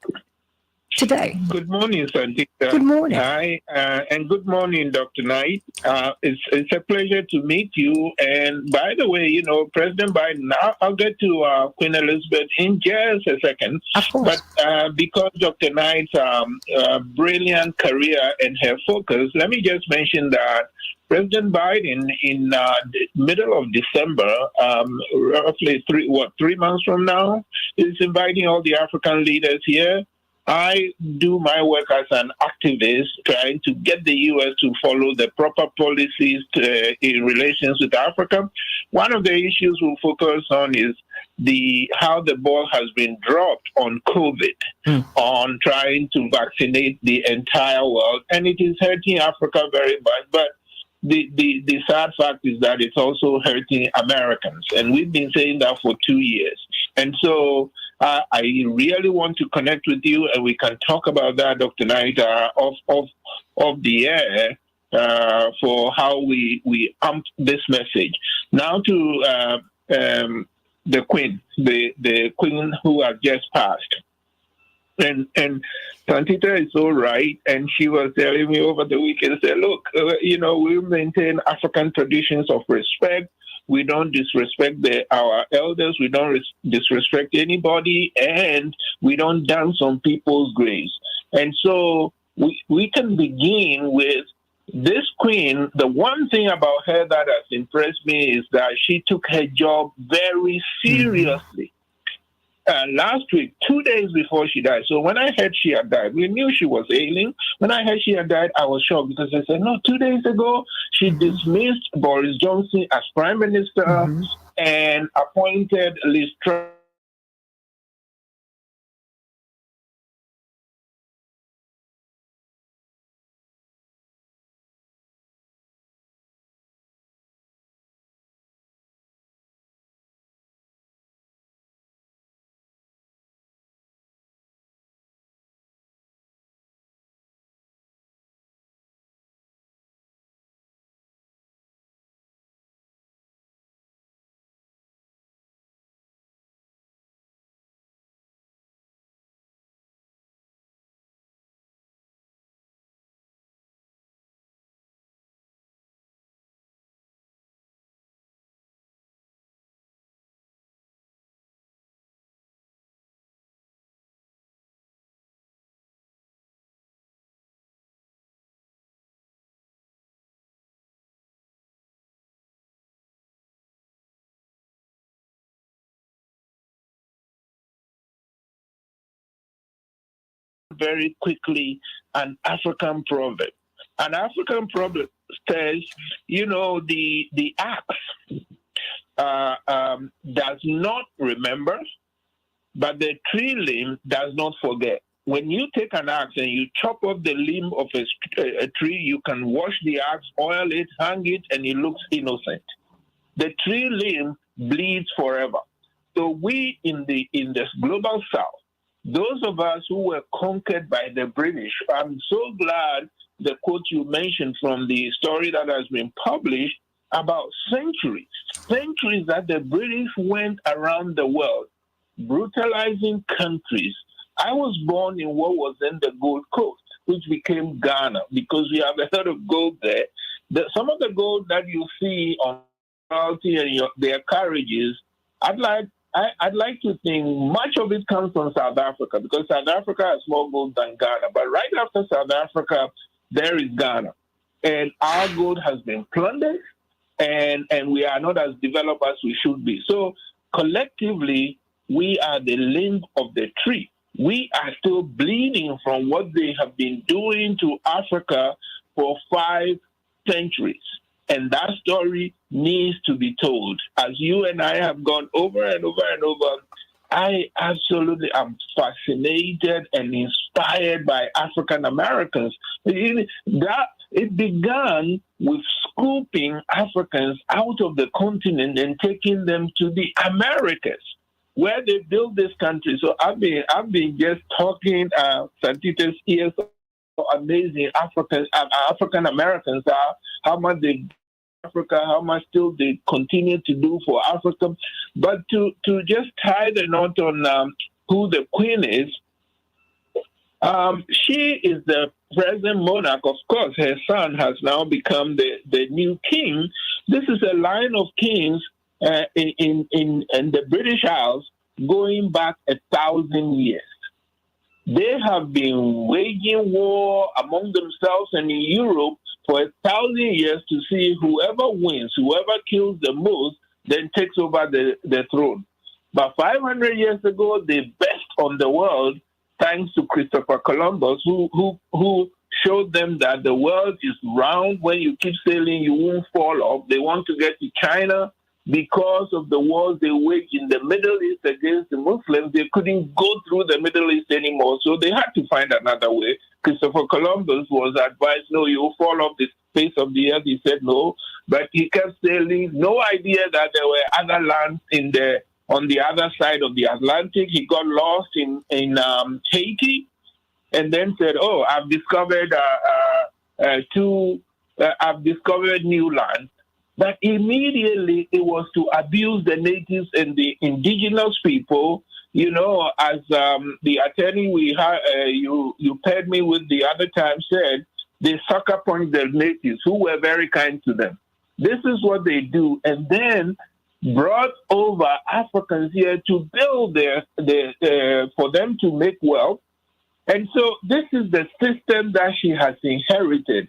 today. Good morning, Santita. Good morning. Hi, and good morning, Dr. Knight. It's a pleasure to meet you. And by the way, you know, President Biden, I'll get to Queen Elizabeth in just a second. Of course. But because Dr. Knight's brilliant career and her focus, let me just mention that President Biden, in the middle of December, roughly 3 months from now, is inviting all the African leaders here. I do my work as an activist, trying to get the U.S. to follow the proper policies in relations with Africa. One of the issues we'll focus on is how the ball has been dropped on COVID, on trying to vaccinate the entire world, and it is hurting Africa very much. But the sad fact is that it's also hurting Americans, and we've been saying that for 2 years. And so I really want to connect with you, and we can talk about that, Dr. Knight, off the air for how we amp this message. Now to the Queen, the Queen who has just passed. And Santita is so right, and she was telling me over the weekend, said, look, we maintain African traditions of respect. We don't disrespect our elders. We don't disrespect anybody, and we don't dance on people's graves. And so we can begin with this queen. The one thing about her that has impressed me is that she took her job very seriously. Last week, 2 days before she died. So when I heard she had died, we knew she was ailing. When I heard she had died, I was shocked because I said, no, 2 days ago, she dismissed Boris Johnson as prime minister and appointed Liz Truss. Very quickly an African proverb. An African proverb says, the axe does not remember, but the tree limb does not forget. When you take an axe and you chop off the limb of a tree, you can wash the axe, oil it, hang it, and it looks innocent. The tree limb bleeds forever. So we in this global south, those of us who were conquered by the British, I'm so glad the quote you mentioned from the story that has been published about centuries that the British went around the world, brutalizing countries. I was born in what was then the Gold Coast, which became Ghana, because we have a lot of gold there. Some of the gold that you see on royalty and their carriages, I'd like to think much of it comes from South Africa, because South Africa has more gold than Ghana. But right after South Africa, there is Ghana. And our gold has been plundered, and we are not as developed as we should be. So collectively, we are the limb of the tree. We are still bleeding from what they have been doing to Africa for 5 centuries. And that story needs to be told. As you and I have gone over and over and over, I absolutely am fascinated and inspired by African Americans. It began with scooping Africans out of the continent and taking them to the Americas, where they built this country. So I've been just talking Santita's ears, how amazing African Americans are, how much they Africa, how much still they continue to do for Africa. But to just tie the knot on who the queen is, she is the present monarch. Of course, her son has now become the new king. This is a line of kings in the British Isles going back 1,000 years. They have been waging war among themselves and in Europe for 1,000 years to see whoever wins, whoever kills the most, then takes over the throne. But 500 years ago, the best on the world, thanks to Christopher Columbus, who showed them that the world is round. When you keep sailing, you won't fall off. They want to get to China. Because of the wars they waged in the Middle East against the Muslims, they couldn't go through the Middle East anymore. So they had to find another way. Christopher Columbus was advised, no, you'll fall off the face of the earth. He said no, but he kept sailing. No idea that there were other lands on the other side of the Atlantic. He got lost in Haiti, and then said, oh, I've discovered I've discovered new lands. But immediately it was to abuse the natives and the indigenous people. You know, as the attorney you paired me with the other time said, they sucker punch the natives who were very kind to them. This is what they do, and then brought over Africans here to build for them to make wealth. And so this is the system that she has inherited.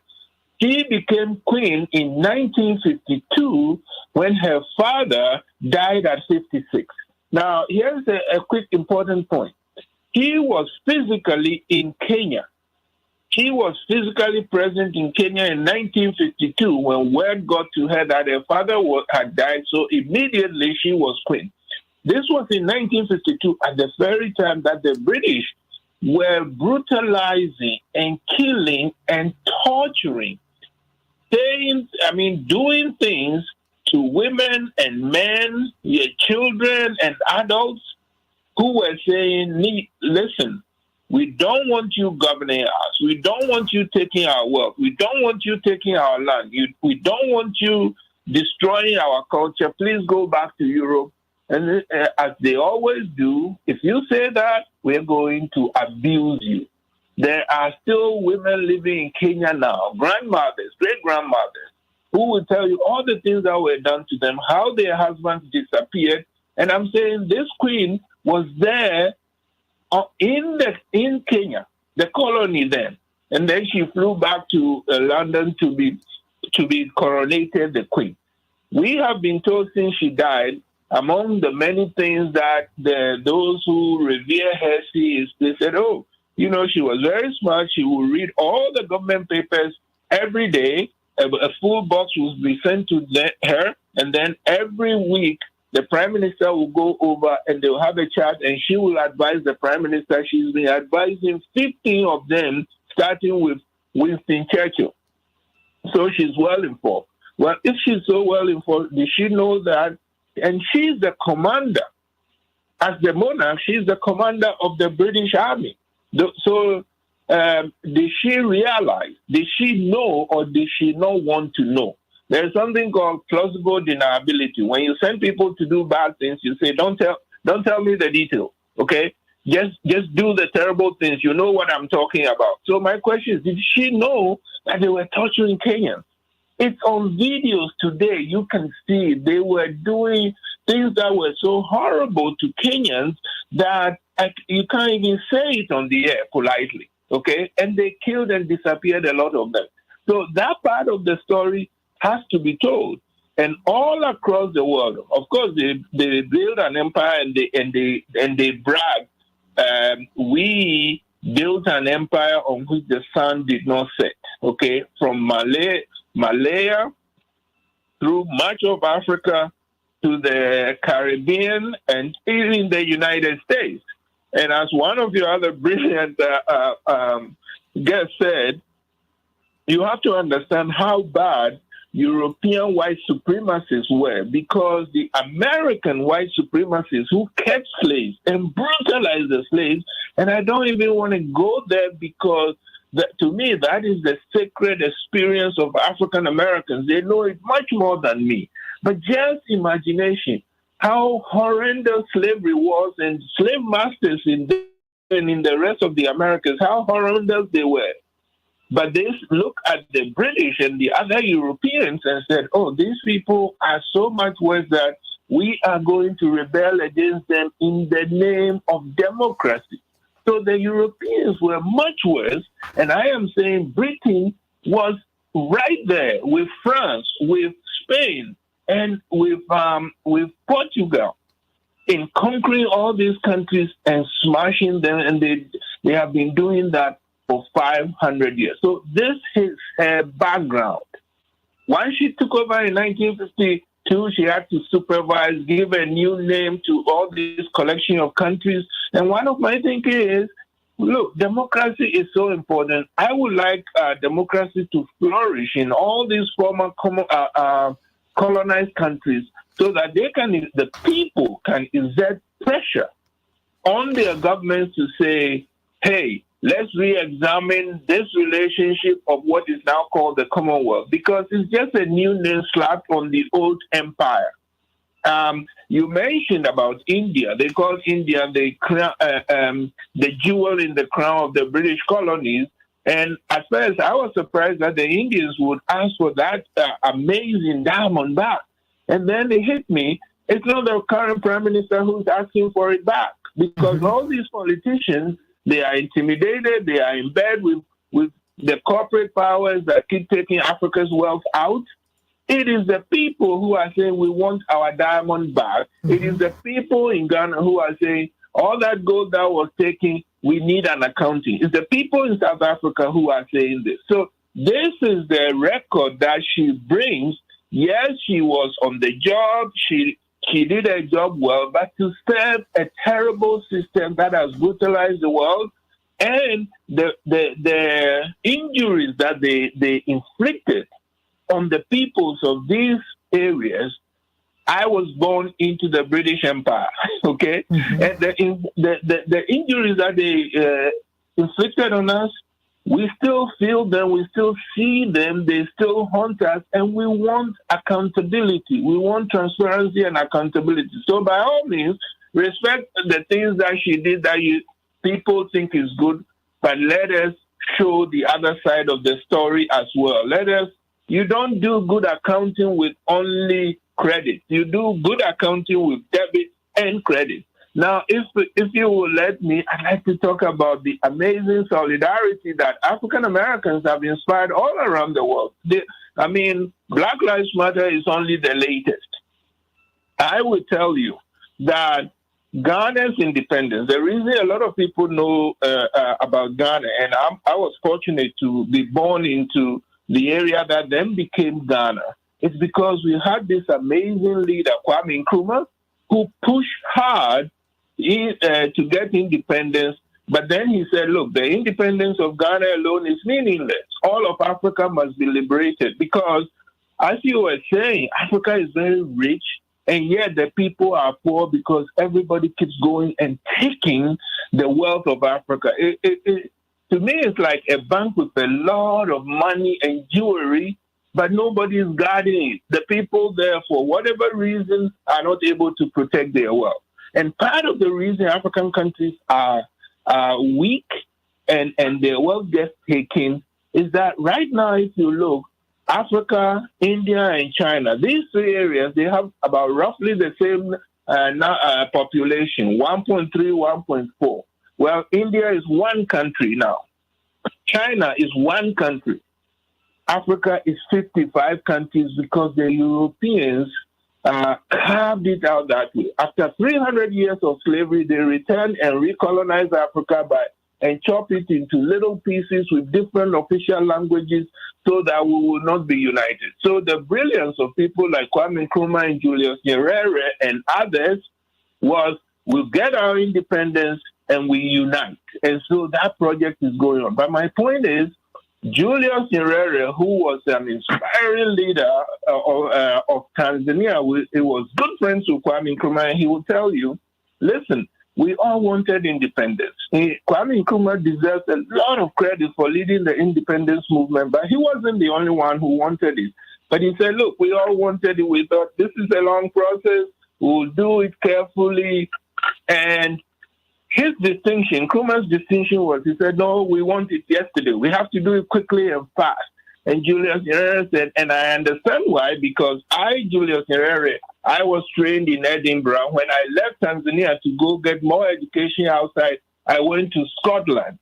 She became queen in 1952 when her father died at 56. Now, here's a quick important point. He was physically in Kenya. She was physically present in Kenya in 1952 when word got to her that her father had died, so immediately she was queen. This was in 1952 at the very time that the British were brutalizing and killing and torturing, doing things to women and men, children and adults who were saying, listen, we don't want you governing us. We don't want you taking our wealth. We don't want you taking our land. We don't want you destroying our culture. Please go back to Europe. And as they always do, if you say that, we're going to abuse you. There are still women living in Kenya now, grandmothers, great-grandmothers, who will tell you all the things that were done to them, how their husbands disappeared. And I'm saying this queen was there in Kenya, the colony then. And then she flew back to London to be coronated the queen. We have been told since she died, among the many things that those who revere her see is they said, oh, you know, she was very smart. She would read all the government papers every day. A full box would be sent to her. And then every week, the prime minister will go over and they'll have a chat and she will advise the prime minister. She's been advising 15 of them, starting with Winston Churchill. So she's well informed. Well, if she's so well informed, did she know that? And she's the commander as the monarch, she's the commander of the British Army. So did she realize, did she know, or did she not want to know? There's something called plausible deniability. When you send people to do bad things, you say, don't tell me the detail, okay? Just do the terrible things. You know what I'm talking about. So my question is, did she know that they were torturing Kenyans? It's on videos today. You can see they were doing things that were so horrible to Kenyans that you can't even say it on the air politely, okay? And they killed and disappeared a lot of them. So that part of the story has to be told. And all across the world, of course, they build an empire and they brag. We built an empire on which the sun did not set, okay? From Malaya through much of Africa to the Caribbean and even the United States. And as one of your other brilliant guests said, you have to understand how bad European white supremacists were, because the American white supremacists who kept slaves and brutalized the slaves, and I don't even want to go there because to me that is the sacred experience of African Americans. They know it much more than me. But just imagination how horrendous slavery was, and slave masters in the rest of the Americas, how horrendous they were. But they look at the British and the other Europeans and said, oh, these people are so much worse that we are going to rebel against them in the name of democracy. So the Europeans were much worse. And I am saying Britain was right there with France, with Spain, and with Portugal in conquering all these countries and smashing them. And they have been doing that for 500 years. So this is her background. Once she took over in 1952, she had to supervise, give a new name to all this collection of countries. And one of my thinking is, look, democracy is so important. I would like democracy to flourish in all these former colonized countries so that the people can exert pressure on their governments to say, hey, let's re-examine this relationship of what is now called the Commonwealth, because it's just a new name slapped on the old empire. You mentioned about India. They call India the jewel in the crown of the British colonies. And at first, I was surprised that the Indians would ask for that amazing diamond back. And then it hit me. It's not the current prime minister who's asking for it back, because all these politicians, they are intimidated. They are in bed with the corporate powers that keep taking Africa's wealth out. It is the people who are saying we want our diamond back. It is the people in Ghana who are saying all that gold that was taken, we need an accounting. It's the people in South Africa who are saying this. So this is the record that she brings. Yes, she was on the job. She did her job well, but to serve a terrible system that has brutalized the world, and the injuries that they inflicted on the peoples of these areas. I was born into the British Empire, okay? And the injuries that they inflicted on us, we still feel them, we still see them, they still haunt us, and we want accountability. We want transparency and accountability. So by all means, respect the things that she did that people think is good, but let us show the other side of the story as well. You don't do good accounting with only credit. You do good accounting with debit and credit. Now, if you will let me, I'd like to talk about the amazing solidarity that African Americans have inspired all around the world. Black Lives Matter is only the latest. I will tell you that Ghana's independence, the reason a lot of people know about Ghana, and I was fortunate to be born into the area that then became Ghana, it's because we had this amazing leader, Kwame Nkrumah, who pushed hard to get independence. But then he said, look, the independence of Ghana alone is meaningless. All of Africa must be liberated because, as you were saying, Africa is very rich and yet the people are poor because everybody keeps going and taking the wealth of Africa. To me, it's like a bank with a lot of money and jewelry, but nobody is guarding it. The people there, for whatever reason, are not able to protect their wealth. And part of the reason African countries are weak and their wealth gets taken is that right now, if you look, Africa, India, and China, these three areas, they have about roughly the same population, 1.3, 1.4. Well, India is one country now. China is one country. Africa is 55 countries because the Europeans carved it out that way. After 300 years of slavery, they returned and recolonized Africa and chop it into little pieces with different official languages so that we will not be united. So the brilliance of people like Kwame Nkrumah and Julius Nyerere and others was we'll get our independence and we unite. And so that project is going on. But my point is, Julius Nyerere, who was an inspiring leader of Tanzania, he was good friends with Kwame Nkrumah, and he will tell you, listen, we all wanted independence. Kwame Nkrumah deserves a lot of credit for leading the independence movement, but he wasn't the only one who wanted it. But he said, look, we all wanted it. We thought this is a long process. We'll do it carefully. And his distinction, Nkrumah's distinction was, he said, no, we want it yesterday. We have to do it quickly and fast. And Julius Nyerere said, and I understand why, because Julius Nyerere, I was trained in Edinburgh. When I left Tanzania to go get more education outside, I went to Scotland.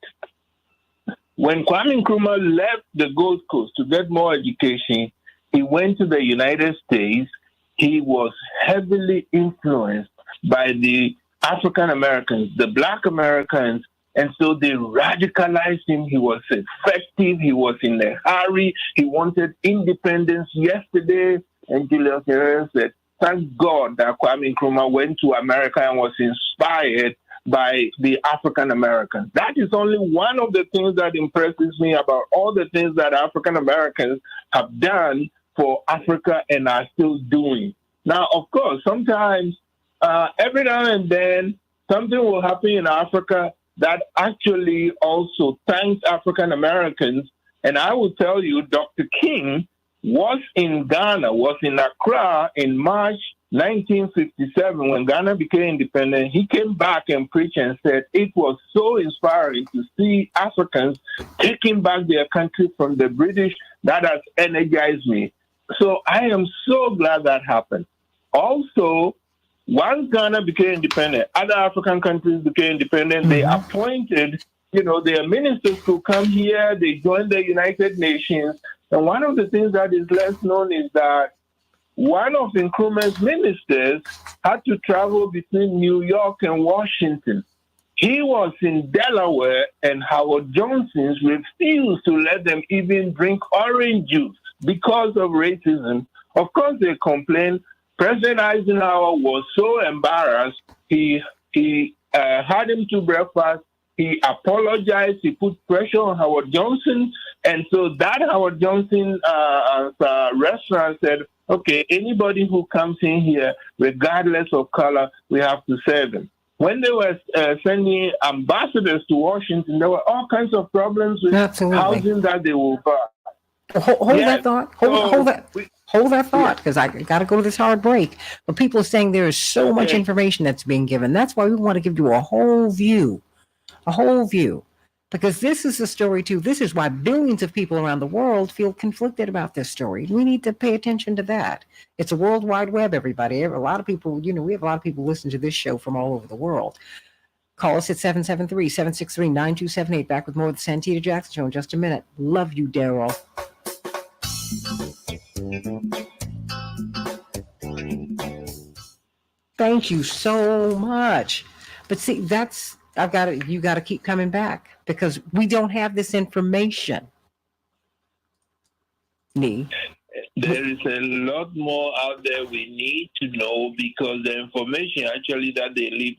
When Kwame Nkrumah left the Gold Coast to get more education, he went to the United States. He was heavily influenced by the African Americans, the Black Americans, and so they radicalized him. He was effective. He was in a hurry. He wanted independence yesterday. And Julius Nyerere said, thank God that Kwame Nkrumah went to America and was inspired by the African Americans. That is only one of the things that impresses me about all the things that African Americans have done for Africa and are still doing. Now, of course, sometimes, every now and then, something will happen in Africa that actually also thanks African Americans. And I will tell you, Dr. King was in Ghana, was in Accra in March 1957 when Ghana became independent. He came back and preached and said it was so inspiring to see Africans taking back their country from the British. That has energized me. So I am so glad that happened. Also, once Ghana became independent, other African countries became independent. Mm-hmm. They appointed, their ministers to come here. They joined the United Nations. And one of the things that is less known is that one of Nkrumah's ministers had to travel between New York and Washington. He was in Delaware, and Howard Johnson refused to let them even drink orange juice because of racism. Of course, they complained. President Eisenhower was so embarrassed. He had him to breakfast. He apologized. He put pressure on Howard Johnson. And so that Howard Johnson restaurant said, okay, anybody who comes in here, regardless of color, we have to serve them. When they were sending ambassadors to Washington, there were all kinds of problems with housing that they will buy. Hold that thought. Hold that thought, because I got to go to this hard break. But people are saying there is so much information that's being given. That's why we want to give you a whole view, because this is the story too. This is why billions of people around the world feel conflicted about this story. We need to pay attention to that. It's a world wide web, everybody. A lot of people, we have a lot of people listen to this show from all over the world. Call us at 773-763-9278. Back with more of the Santita Jackson Show in just a minute. Love you, Daryl. Thank you so much. But see, you got to keep coming back because we don't have this information. There is a lot more out there we need to know because the information actually that they leave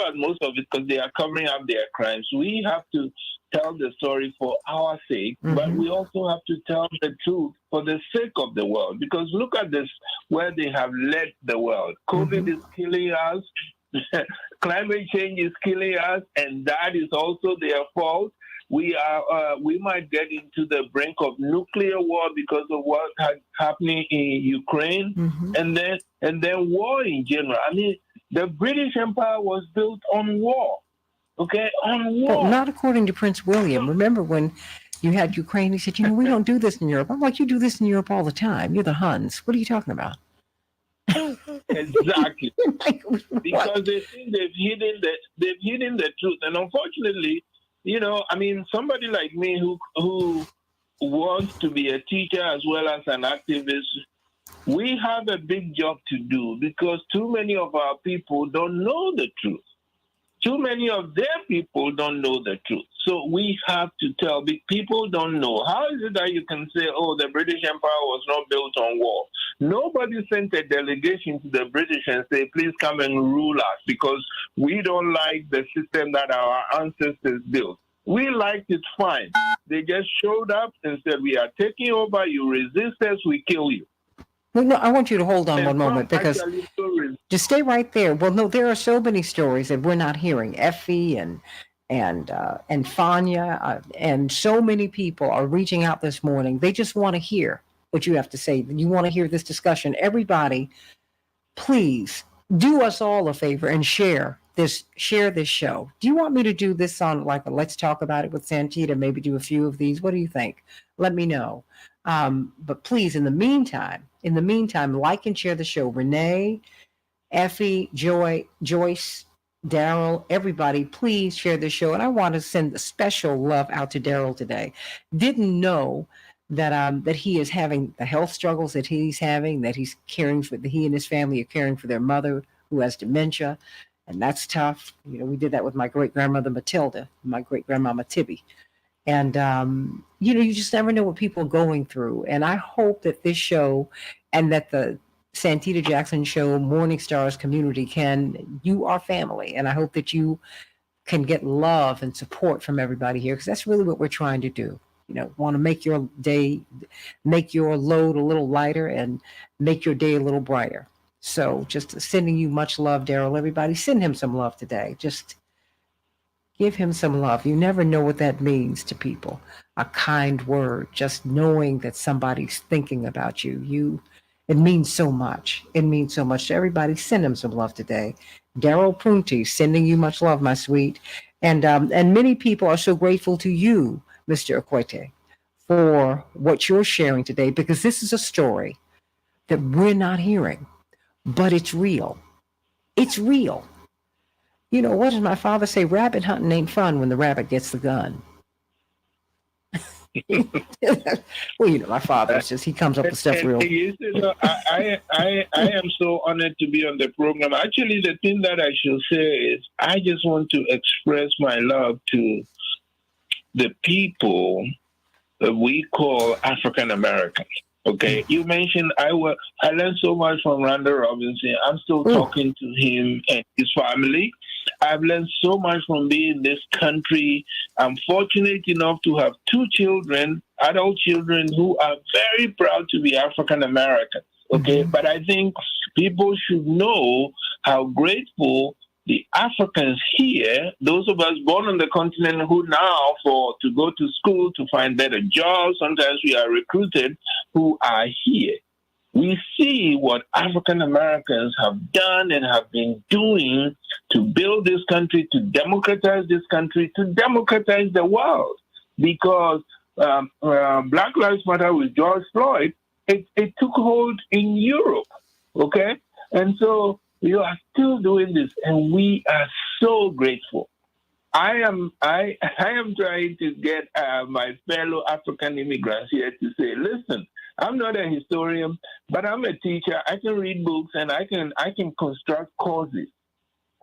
out most of it because they are covering up their crimes. We have to tell the story for our sake, but we also have to tell the truth for the sake of the world. Because look at this, where they have led the world. COVID is killing us. Climate change is killing us, and that is also their fault. We might get into the brink of nuclear war because of what's happening in Ukraine, and then war in general. I mean, the British Empire was built on war. Okay, on war. Well, not according to Prince William. Remember when you had Ukraine, he said, we don't do this in Europe. I'm like, you do this in Europe all the time. You're the Huns. What are you talking about? Exactly. Because they think they've hidden the truth. And unfortunately, I mean, somebody like me who wants to be a teacher as well as an activist, we have a big job to do because too many of our people don't know the truth. Too many of their people don't know the truth. So we have to tell people don't know. How is it that you can say, oh, the British Empire was not built on war? Nobody sent a delegation to the British and say, please come and rule us because we don't like the system that our ancestors built. We liked it fine. They just showed up and said, we are taking over. You resist us, we kill you. Well, no, I want you to hold on one moment because just stay right there. Well, no, there are so many stories that we're not hearing. Effie and Fania and so many people are reaching out this morning. They just want to hear what you have to say. You want to hear this discussion. Everybody, please do us all a favor and share this show. Do you want me to do this on like a Let's Talk About It with Santita? Maybe do a few of these. What do you think? Let me know. But please, in the meantime, like and share the show. Renee, Effie, Joyce, Daryl, everybody, please share the show. And I want to send a special love out to Daryl today. Didn't know that he is having the health struggles that he's having, that he's caring for, he and his family are caring for their mother who has dementia. And that's tough. We did that with my great-grandmother Matilda, my great-grandmama Tibby. And, you just never know what people are going through. And I hope that this show and that the Santita Jackson Show, Morning Stars community you are family. And I hope that you can get love and support from everybody here, because that's really what we're trying to do. Want to make your day, make your load a little lighter and make your day a little brighter. So just sending you much love, Daryl. Everybody, send him some love today. Just give him some love. You never know what that means to people. A kind word, just knowing that somebody's thinking about you. It means so much. It means so much to everybody. Send him some love today. Daryl Prunty, sending you much love, my sweet. And many people are so grateful to you, Mr. Okwete, for what you're sharing today, because this is a story that we're not hearing, but it's real. It's real. What does my father say? Rabbit hunting ain't fun when the rabbit gets the gun. Well, my father is he comes up with stuff real. I am so honored to be on the program. Actually, the thing that I should say is I just want to express my love to the people that we call African Americans. Okay, you mentioned I learned so much from Randall Robinson. I'm still talking to him and his family. I've learned so much from being in this country. I'm fortunate enough to have 2 children, adult children, who are very proud to be African Americans. Okay, but I think people should know how grateful the Africans here, those of us born on the continent who now to go to school, to find better jobs, sometimes we are recruited, who are here. We see what African Americans have done and have been doing to build this country, to democratize this country, to democratize the world. Because Black Lives Matter with George Floyd, it took hold in Europe, okay? And so you are still doing this, and we are so grateful. I am trying to get my fellow African immigrants here to say, listen, I'm not a historian, but I'm a teacher. I can read books and I can construct courses.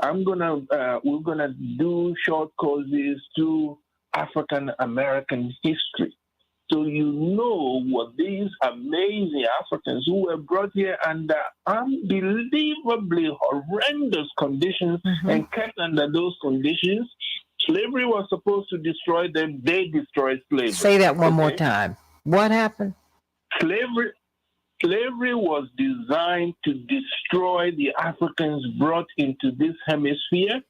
We're gonna do short courses to African American history, so you know what these amazing Africans who were brought here under unbelievably horrendous conditions and kept under those conditions. Slavery was supposed to destroy them. They destroyed slavery. Say that one more time. What happened? slavery was designed to destroy the Africans brought into this hemisphere.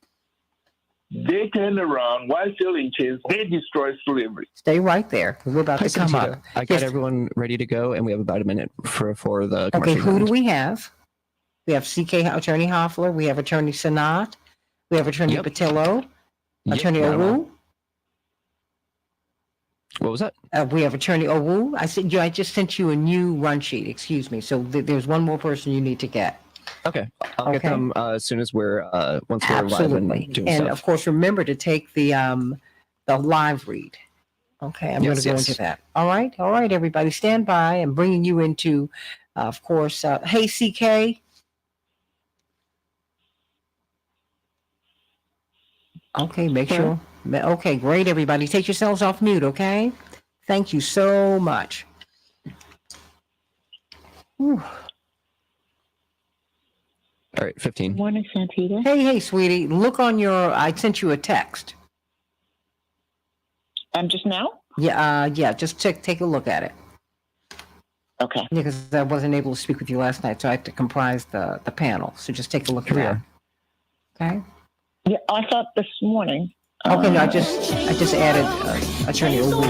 They turned around while still in chains. They destroyed slavery. Stay right there. We're about Hi, to come Santita. up. I got everyone ready to go, and we have about a minute for the Okay, commercial. who do we have? We have CK Attorney Hoffler. We have Attorney Sanat. We have Attorney Patillo. Attorney Owu. What was that? We have Attorney Owu. I just sent you a new run sheet. Excuse me. So there's one more person you need to get. Okay, I'll get them as soon as we're once we're live Absolutely. and doing And stuff. of course, remember to take the live read. Okay, I'm going to go into that. All right, everybody, stand by. I'm bringing you into, of course. Hey, CK. Okay, make sure. Okay, great, everybody. Take yourselves off mute, okay? Thank you so much. Whew. All right, 15. Morning, Santita. Hey, sweetie. Look on your. I sent you a text. Just now? Yeah. Just take a look at it. Okay. Because I wasn't able to speak with you last night, so I had to comprise the panel. So just take a look at that. Okay. Yeah, I thought this morning. Okay, no, I just added Attorney Owu.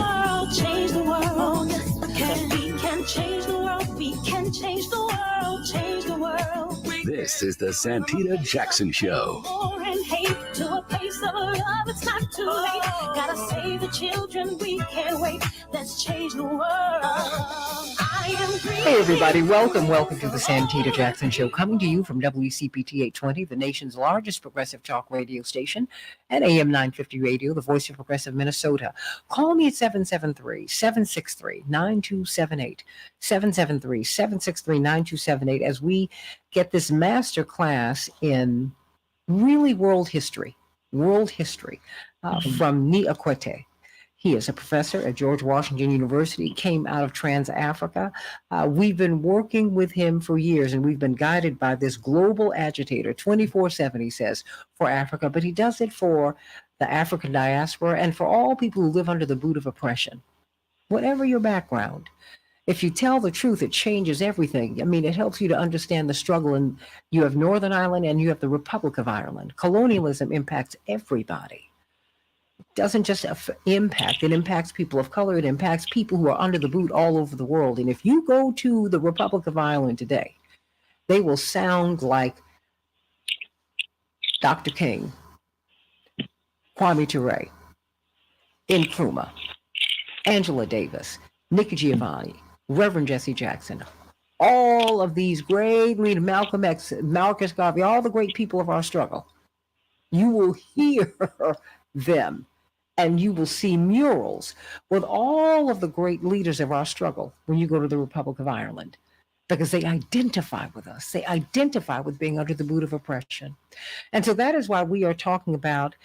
Change the world. We can change the world. We can change the world. Change the world. This is the Santita Jackson Show. War and hate to a place of love. It's not too late. Gotta save the children. We can't wait. Let's change the world. Hey, everybody. Welcome to the Santita Jackson Show, coming to you from WCPT 820, the nation's largest progressive talk radio station, and AM 950 Radio, the voice of progressive Minnesota. Call me at 773-763-9278, 773-763-9278, as we get this master class in really world history from Ni Akwete. He is a professor at George Washington University, came out of Trans-Africa. We've been working with him for years, and we've been guided by this global agitator, 24/7, he says, for Africa, but he does it for the African diaspora and for all people who live under the boot of oppression. Whatever your background, if you tell the truth, it changes everything. I mean, it helps you to understand the struggle, and you have Northern Ireland and you have the Republic of Ireland. Colonialism impacts everybody. Doesn't just impact, it impacts people of color, it impacts people who are under the boot all over the world. And if you go to the Republic of Ireland today, they will sound like Dr. King, Kwame Ture, Nkrumah, Angela Davis, Nikki Giovanni, Reverend Jesse Jackson, all of these great leaders, Malcolm X, Marcus Garvey, all the great people of our struggle. You will hear them. And you will see murals with all of the great leaders of our struggle when you go to the Republic of Ireland, because they identify with us. They identify with being under the boot of oppression. And so that is why we are talking about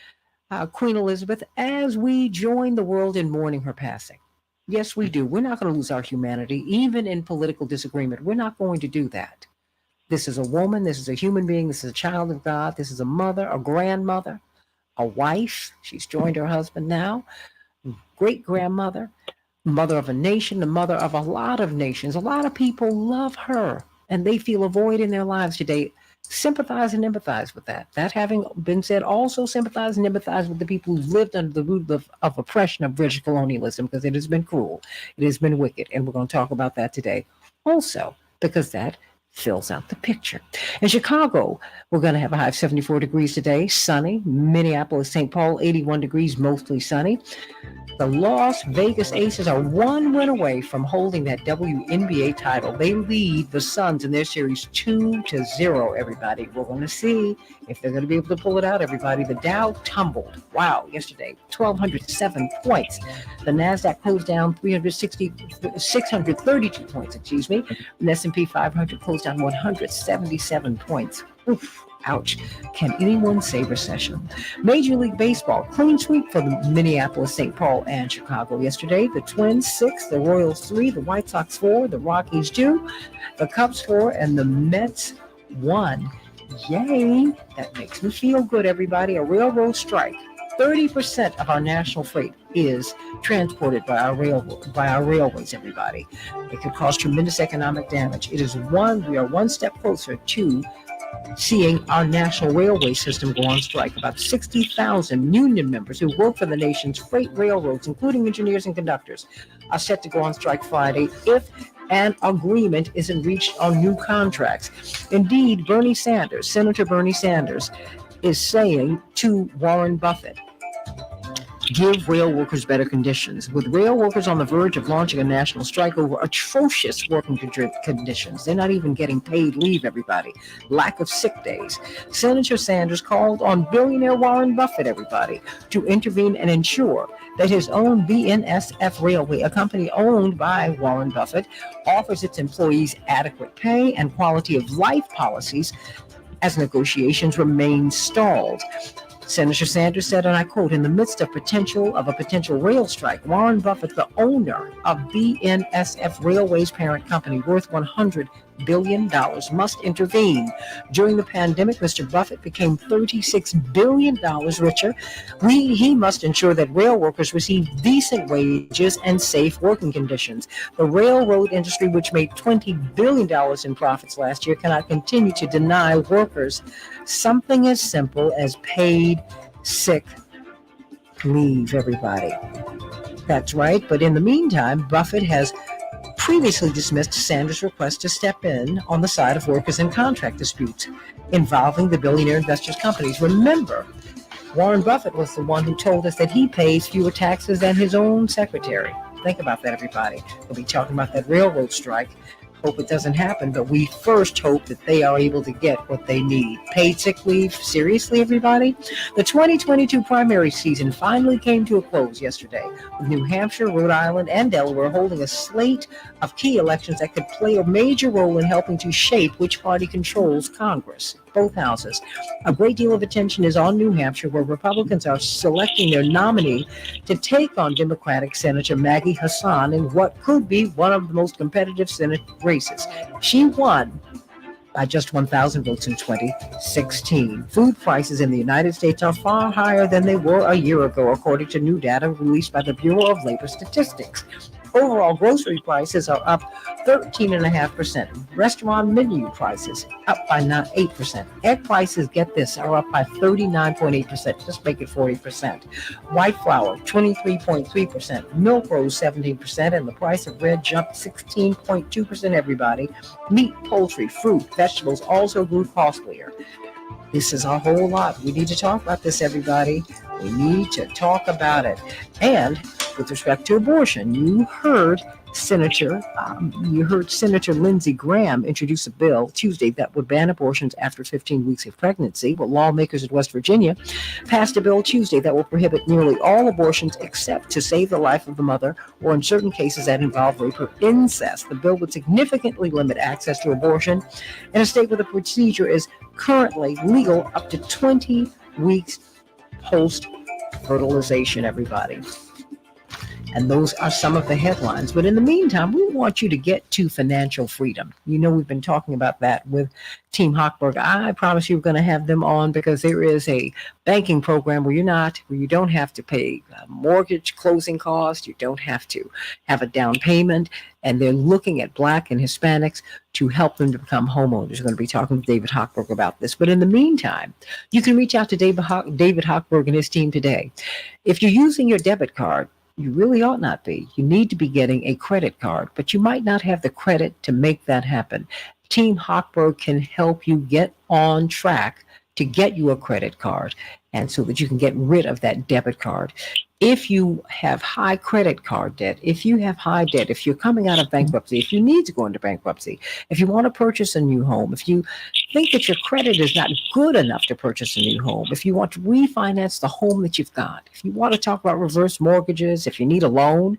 Queen Elizabeth as we join the world in mourning her passing. Yes, we do. We're not going to lose our humanity, even in political disagreement. We're not going to do that. This is a woman. This is a human being. This is a child of God. This is a mother, a grandmother, a wife. She's joined her husband now, great-grandmother, mother of a nation, the mother of a lot of nations. A lot of people love her, and they feel a void in their lives today. Sympathize and empathize with that. That having been said, also sympathize and empathize with the people who lived under the root of oppression of British colonialism, because it has been cruel, it has been wicked, and we're going to talk about that today. Also, because that fills out the picture. In Chicago, we're going to have a high of 74 degrees today, sunny. Minneapolis, St. Paul, 81 degrees, mostly sunny. The Las Vegas Aces are one win away from holding that WNBA title. They lead the Suns in their series 2-0, everybody. We're going to see if they're going to be able to pull it out, everybody. The Dow tumbled. Wow, yesterday, 1,207 points. The NASDAQ closed down 632 points, excuse me. The S&P 500 closed down 177 points. Oof. Ouch. Can anyone say recession? Major League Baseball, clean sweep for the Minneapolis, St. Paul, and Chicago yesterday. The Twins 6, the Royals 3, the White Sox 4, the Rockies 2, the Cubs 4, and the Mets 1. Yay. That makes me feel good, everybody. A railroad strike 30% of our national freight is transported by our railways, everybody. It could cause tremendous economic damage. We are one step closer to seeing our national railway system go on strike. About 60,000 union members who work for the nation's freight railroads, including engineers and conductors, are set to go on strike Friday if an agreement isn't reached on new contracts. Indeed, Senator Bernie Sanders, is saying to Warren Buffett, give rail workers better conditions. With rail workers on the verge of launching a national strike over atrocious working conditions, they're not even getting paid leave, everybody. Lack of sick days. Senator Sanders called on billionaire Warren Buffett, everybody, to intervene and ensure that his own BNSF Railway, a company owned by Warren Buffett, offers its employees adequate pay and quality of life policies as negotiations remain stalled. Senator Sanders said, and I quote, in the midst of a potential rail strike, Warren Buffett, the owner of BNSF Railway's parent company worth $100 billion, must intervene. During the pandemic, Mr. Buffett became $36 billion richer. He must ensure that rail workers receive decent wages and safe working conditions. The railroad industry, which made $20 billion in profits last year, cannot continue to deny workers something as simple as paid sick leave, everybody. That's right. But in the meantime, Buffett has previously dismissed Sanders' request to step in on the side of workers in contract disputes involving the billionaire investors' companies. Remember, Warren Buffett was the one who told us that he pays fewer taxes than his own secretary. Think about that, everybody. We'll be talking about that railroad strike. Hope it doesn't happen, but we first hope that they are able to get what they need. Paid sick leave? Seriously, everybody? The 2022 primary season finally came to a close yesterday, with New Hampshire, Rhode Island, and Delaware holding a slate of key elections that could play a major role in helping to shape which party controls Congress, both houses. A great deal of attention is on New Hampshire, where Republicans are selecting their nominee to take on Democratic Senator Maggie Hassan in what could be one of the most competitive Senate races. She won by just 1,000 votes in 2016. Food prices in the United States are far higher than they were a year ago, according to new data released by the Bureau of Labor Statistics. Overall grocery prices are up 13.5%. Restaurant menu prices up by 8%. Egg prices, get this, are up by 39.8%. Just make it 40%. White flour, 23.3%. Milk rose 17%, and the price of bread jumped 16.2%, everybody. Meat, poultry, fruit, vegetables also grew costlier. This is a whole lot. We need to talk about this, everybody. We need to talk about it. And with respect to abortion, you heard Senator Lindsey Graham introduce a bill Tuesday that would ban abortions after 15 weeks of pregnancy. Well, lawmakers in West Virginia passed a bill Tuesday that will prohibit nearly all abortions except to save the life of the mother, or in certain cases that involve rape or incest. The bill would significantly limit access to abortion in a state where the procedure is currently legal up to 20 weeks post-fertilization, everybody. And those are some of the headlines. But in the meantime, we want you to get to financial freedom. You know, we've been talking about that with Team Hochberg. I promise you we're going to have them on, because there is a banking program where you don't have to pay mortgage closing costs. You don't have to have a down payment. And they're looking at Black and Hispanics to help them to become homeowners. We're going to be talking to David Hochberg about this. But in the meantime, you can reach out to David Hochberg and his team today. If you're using your debit card, you really ought not be. You need to be getting a credit card, but you might not have the credit to make that happen. Team Hochberg can help you get on track to get you a credit card, and so that you can get rid of that debit card. If you have high credit card debt, if you have high debt, if you're coming out of bankruptcy, if you need to go into bankruptcy, if you want to purchase a new home, if you think that your credit is not good enough to purchase a new home, if you want to refinance the home that you've got, if you want to talk about reverse mortgages, if you need a loan,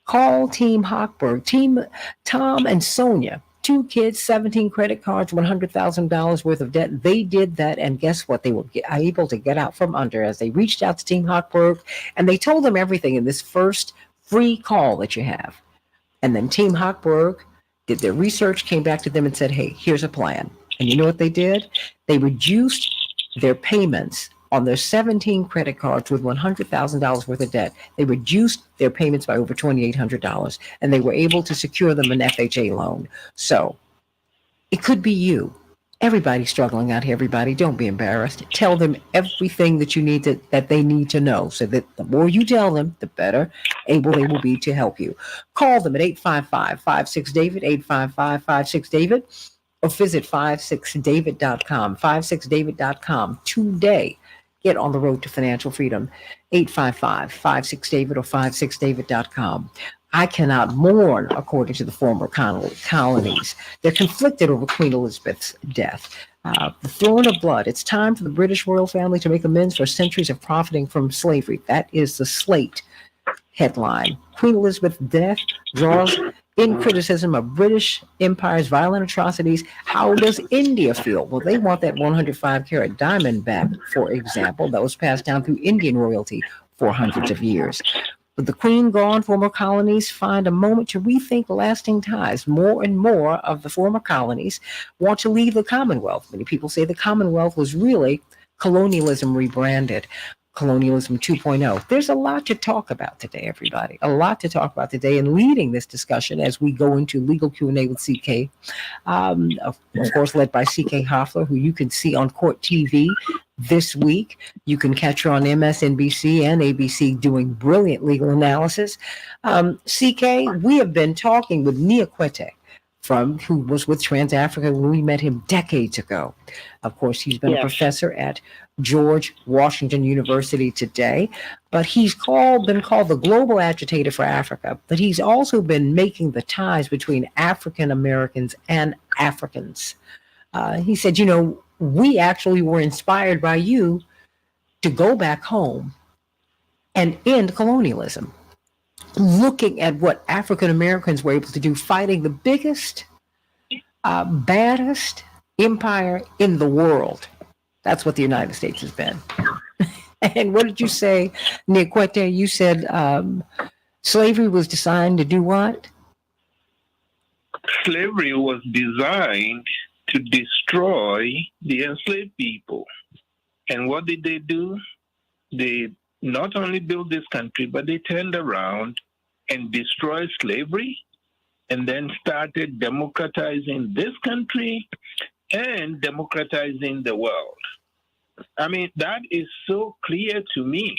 call Team Hochberg. Team Tom and Sonia. 2 kids, 17 credit cards, $100,000 worth of debt. They did that, and guess what? They were able to get out from under as they reached out to Team Hochberg, and they told them everything in this first free call that you have. And then Team Hochberg did their research, came back to them and said, hey, here's a plan. And you know what they did? They reduced their payments on their 17 credit cards with $100,000 worth of debt. They reduced their payments by over $2,800, and they were able to secure them an FHA loan. So it could be you. Everybody's struggling out here, everybody. Don't be embarrassed. Tell them everything that you need that they need to know, so that the more you tell them, the better able they will be to help you. Call them at 855-56-DAVID, 855-56-DAVID, or visit 56david.com, 56david.com today. Get on the road to financial freedom. 855-56-DAVID or 56david.com. I cannot mourn, according to the former colonies. They're conflicted over Queen Elizabeth's death. The throne of blood. It's time for the British royal family to make amends for centuries of profiting from slavery. That is the Slate headline. Queen Elizabeth's death draws in criticism of British Empire's violent atrocities. How does India feel? Well, they want that 105-carat diamond back, for example, that was passed down through Indian royalty for hundreds of years. With the Queen gone, former colonies find a moment to rethink lasting ties. More and more of the former colonies want to leave the Commonwealth. Many people say the Commonwealth was really colonialism rebranded. Colonialism 2.0. There's a lot to talk about today, everybody. A lot to talk about today. And leading this discussion as we go into legal Q&A with CK, of course, led by CK Hoffler, who you can see on Court TV this week. You can catch her on MSNBC and ABC doing brilliant legal analysis. CK, we have been talking with Niakwete, who was with TransAfrica when we met him decades ago. Of course, he's been a professor at George Washington University today, but he's been called the global agitator for Africa, but he's also been making the ties between African Americans and Africans. He said, we actually were inspired by you to go back home and end colonialism. Looking at what African Americans were able to do, fighting the biggest, baddest empire in the world. That's what the United States has been. And what did you say, Niakwete? You said slavery was designed to do what? Slavery was designed to destroy the enslaved people. And what did they do? They not only built this country, but they turned around and destroyed slavery and then started democratizing this country and democratizing the world. I mean, that is so clear to me.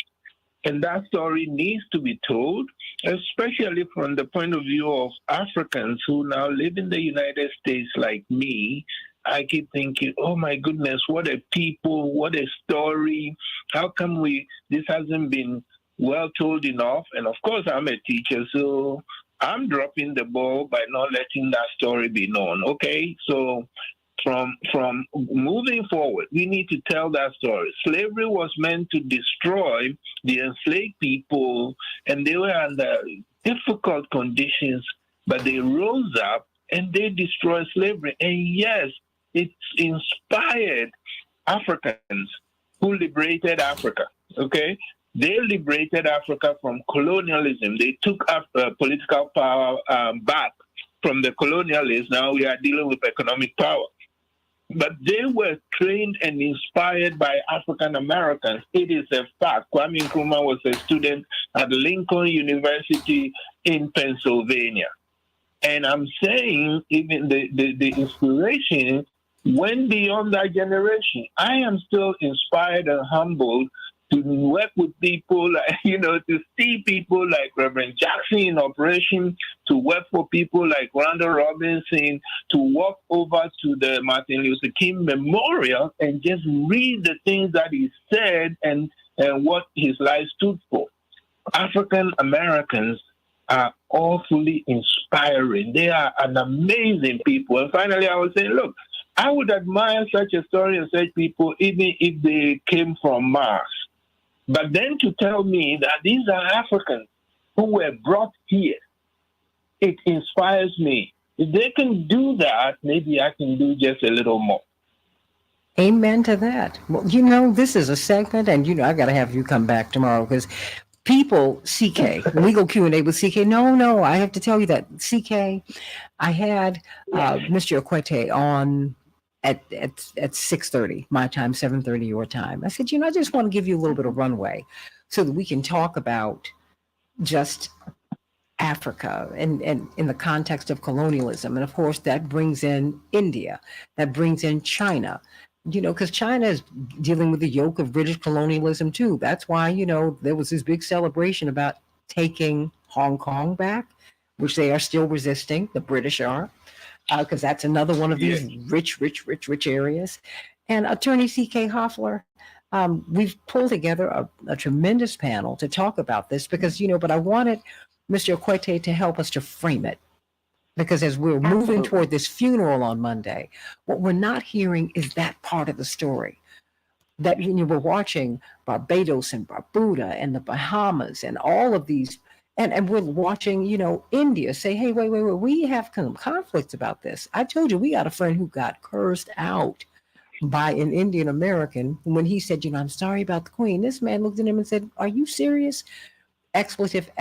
And that story needs to be told, especially from the point of view of Africans who now live in the United States like me. I keep thinking, oh my goodness, what a people, what a story. How come this hasn't been well told enough? And of course, I'm a teacher, so I'm dropping the ball by not letting that story be known. Okay, so from moving forward, we need to tell that story. Slavery was meant to destroy the enslaved people, and they were under difficult conditions, but they rose up and they destroyed slavery. And yes, it's inspired Africans who liberated Africa, okay? They liberated Africa from colonialism. They took political power back from the colonialists. Now we are dealing with economic power. But they were trained and inspired by African Americans. It is a fact. Kwame Nkrumah was a student at Lincoln University in Pennsylvania. And I'm saying even the inspiration went beyond that generation. I am still inspired and humbled to work with people, to see people like Reverend Jackson in operation, to work for people like Randall Robinson, to walk over to the Martin Luther King Memorial and just read the things that he said and what his life stood for. African Americans are awfully inspiring. They are an amazing people. And finally, I was saying, look, I would admire such a story and such people even if they came from Mars. But then to tell me that these are Africans who were brought here, it inspires me. If they can do that, maybe I can do just a little more. Amen to that. Well, this is a segment, and I got to have you come back tomorrow because people, CK, legal Q&A with CK. No, I have to tell you that CK, I had Mr. Niakwete on at 6:30 my time, 7:30 your time. I said, I just want to give you a little bit of runway so that we can talk about just Africa and in the context of colonialism. And of course, that brings in India, that brings in China, because China is dealing with the yoke of British colonialism too. That's why, there was this big celebration about taking Hong Kong back, which they are still resisting. The British are, because that's another one of these rich areas. And Attorney C.K. Hoffler, we've pulled together a tremendous panel to talk about this because, but I wanted Mr. Okwete to help us to frame it. Because as we're moving toward this funeral on Monday, what we're not hearing is that part of the story. That we're watching Barbados and Barbuda and the Bahamas and all of these, and we're watching, India say, hey, wait, we have conflicts about this. I told you we got a friend who got cursed out by an Indian American when he said, I'm sorry about the Queen. This man looked at him and said, are you serious? Expletive.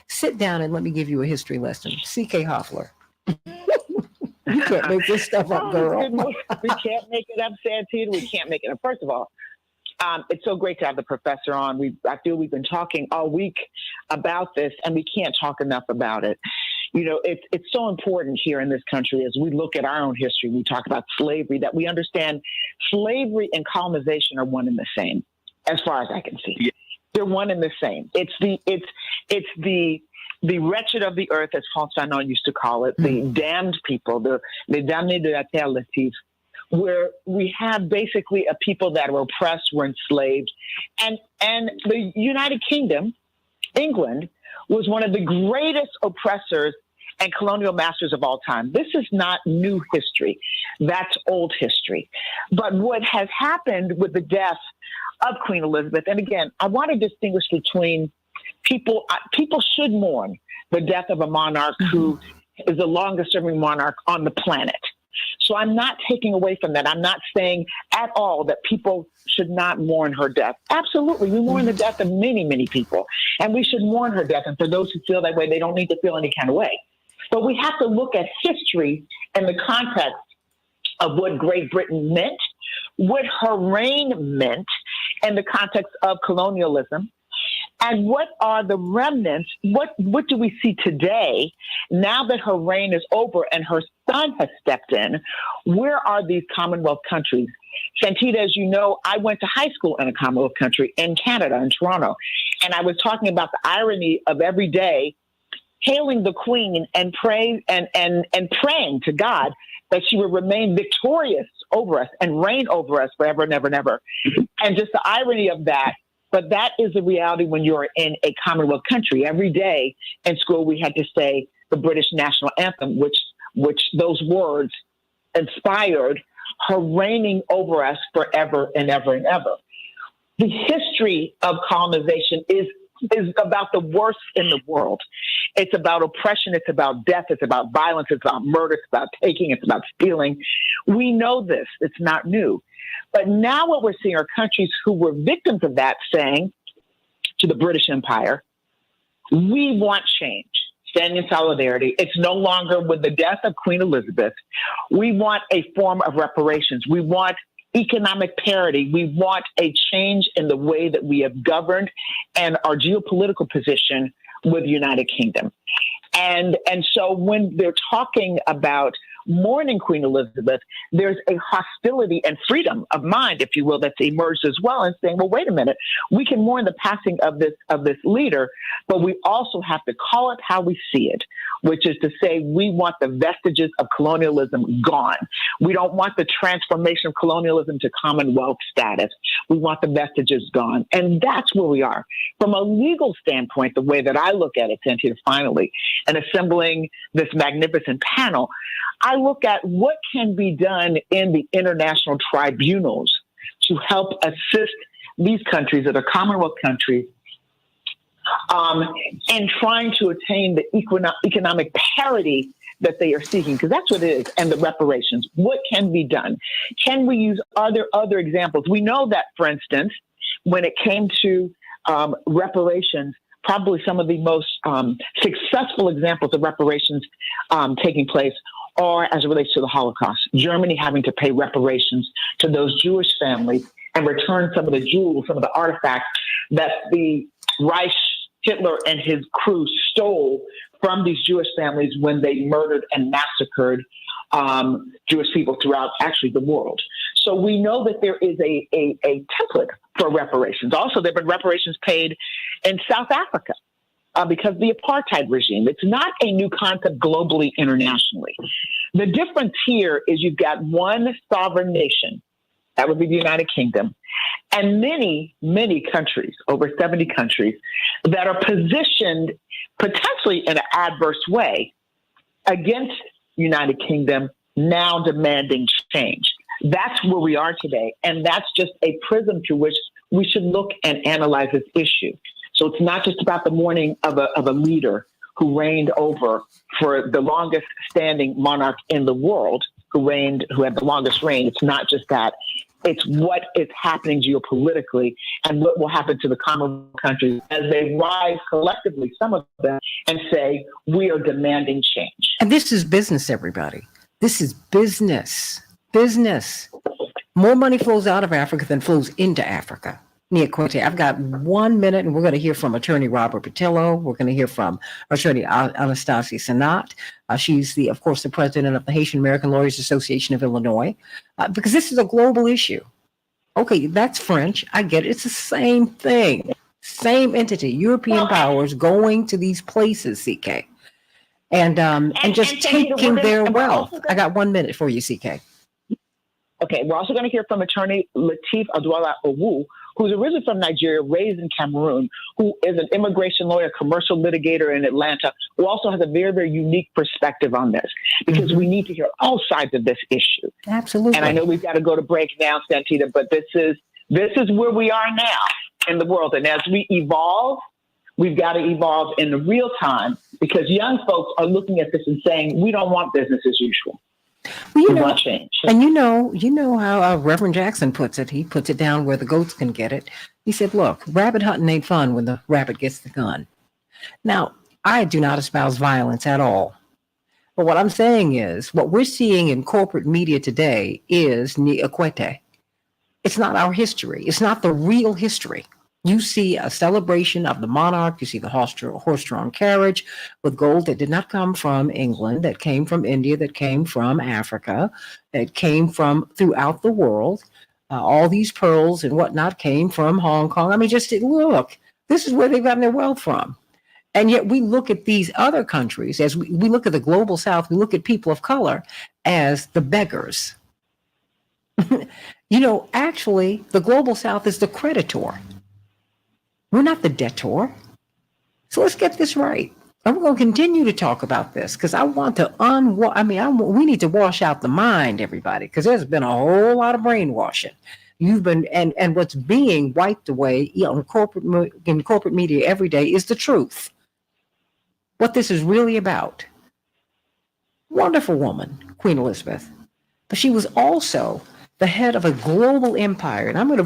Sit down and let me give you a history lesson. C.K. Hoffler. You can't make this stuff up, girl. We can't make it up, Santita. We can't make it up. First of all, it's so great to have the professor on. I feel we've been talking all week about this, and we can't talk enough about it. It's so important here in this country as we look at our own history. We talk about slavery, that we understand slavery and colonization are one and the same, as far as I can see. Yeah. They're one and the same. It's the wretched of the earth, as François Fanon used to call it, the damned people, the damnés de la terre lative, where we have basically a people that were oppressed, were enslaved. And the United Kingdom, England, was one of the greatest oppressors and colonial masters of all time. This is not new history. That's old history. But what has happened with the death of Queen Elizabeth, and again, I want to distinguish between people should mourn the death of a monarch who is the longest serving monarch on the planet. So I'm not taking away from that. I'm not saying at all that people should not mourn her death. Absolutely. We mourn the death of many, many people, and we should mourn her death. And for those who feel that way, they don't need to feel any kind of way. But we have to look at history in the context of what Great Britain meant, what her reign meant in the context of colonialism, and what are the remnants, what do we see today now that her reign is over and her son has stepped in? Where are these Commonwealth countries? Santita, as you know, I went to high school in a Commonwealth country in Canada, in Toronto, and I was talking about the irony of every day hailing the Queen and praying to God that she would remain victorious over us and reign over us forever and ever and ever. And just the irony of that. But that is the reality when you're in a Commonwealth country. Every day in school, we had to say the British national anthem, which those words inspired her reigning over us forever and ever and ever. The history of colonization is about the worst in the world. It's about oppression. It's about death. It's about violence. It's about murder. It's about taking. It's about stealing. We know this. It's not new. But now what we're seeing are countries who were victims of that saying to the British Empire, we want change, standing in solidarity. It's no longer with the death of Queen Elizabeth. We want a form of reparations. We want economic parity. We want a change in the way that we have governed and our geopolitical position with the United Kingdom. And so when they're talking about mourning Queen Elizabeth, there's a hostility and freedom of mind, if you will, that's emerged as well, and saying, well, wait a minute, we can mourn the passing of this leader, but we also have to call it how we see it, which is to say we want the vestiges of colonialism gone. We don't want the transformation of colonialism to Commonwealth status. We want the vestiges gone. And that's where we are. From a legal standpoint, the way that I look at it, Santita, finally, and assembling this magnificent panel, I look at what can be done in the international tribunals to help assist these countries that are Commonwealth countries in trying to attain the economic parity that they are seeking, because that's what it is, and the reparations. What can be done? Can we use other examples? We know that, for instance, when it came to reparations, probably some of the most successful examples of reparations taking place or as it relates to the Holocaust. Germany having to pay reparations to those Jewish families and return some of the jewels, some of the artifacts that the Reich, Hitler, and his crew stole from these Jewish families when they murdered and massacred Jewish people throughout actually the world. So we know that there is a template for reparations. Also, there have been reparations paid in South Africa because of the apartheid regime. It's not a new concept globally, internationally. The difference here is you've got one sovereign nation, that would be the United Kingdom, and many, many countries, over 70 countries, that are positioned potentially in an adverse way against United Kingdom, now demanding change. That's where we are today. And that's just a prism through which we should look and analyze this issue. So it's not just about the mourning of a leader who reigned over for the longest standing monarch in the world, who had the longest reign. It's not just that. It's what is happening geopolitically and what will happen to the Commonwealth countries as they rise collectively, some of them, and say, we are demanding change. And this is business, everybody. This is business. Business. More money flows out of Africa than flows into Africa. Niakwete, I've got 1 minute, and we're going to hear from Attorney Robert Patillo. We're going to hear from Attorney Anastasia Sanat. She's, of course, the president of the Haitian American Lawyers Association of Illinois, because this is a global issue. Okay, that's French. I get it. It's the same thing. Same entity. European powers going to these places, CK, and just taking their wealth. I got 1 minute for you, CK. Okay, we're also going to hear from Attorney Lateef Adwala Owu, who's originally from Nigeria, raised in Cameroon, who is an immigration lawyer, commercial litigator in Atlanta, who also has a very, very unique perspective on this, because we need to hear all sides of this issue. Absolutely. And I know we've got to go to break now, Santita, but this is where we are now in the world. And as we evolve, we've got to evolve in real time, because young folks are looking at this and saying, we don't want business as usual. Well, we want change. And you know how Reverend Jackson puts it. He puts it down where the goats can get it. He said, look, rabbit hunting ain't fun when the rabbit gets the gun. Now, I do not espouse violence at all. But what I'm saying is, what we're seeing in corporate media today is Niakwete. It's not our history. It's not the real history. You see a celebration of the monarch. You see the horse-drawn carriage with gold that did not come from England, that came from India, that came from Africa, that came from throughout the world. All these pearls and whatnot came from Hong Kong. I mean, just look, this is where they've gotten their wealth from. And yet we look at these other countries, as we look at the global South, we look at people of color as the beggars. Actually, the global South is the creditor. We're not the debtor. So let's get this right. And we're going to continue to talk about this, because I want to we need to wash out the mind, everybody, because there's been a whole lot of brainwashing. And what's being wiped away in corporate media every day is the truth. What this is really about. Wonderful woman, Queen Elizabeth. But she was also the head of a global empire. And I'm going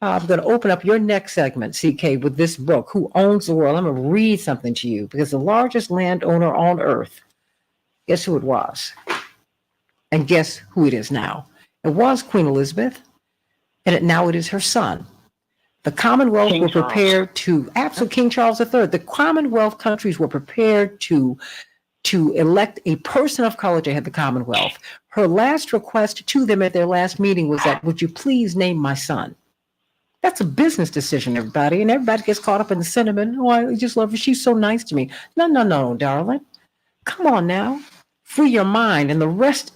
to open up your next segment, CK, with this book, Who Owns the World? I'm going to read something to you, because the largest landowner on earth, guess who it was? And guess who it is now? It was Queen Elizabeth, and now it is her son. The Commonwealth were prepared to, absolutely, King Charles III, the Commonwealth countries were prepared to elect a person of color to head the Commonwealth. Her last request to them at their last meeting was that, would you please name my son? That's a business decision, everybody. And everybody gets caught up in the sentiment. Oh, I just love her. She's so nice to me. No, darling. Come on now. Free your mind, and the rest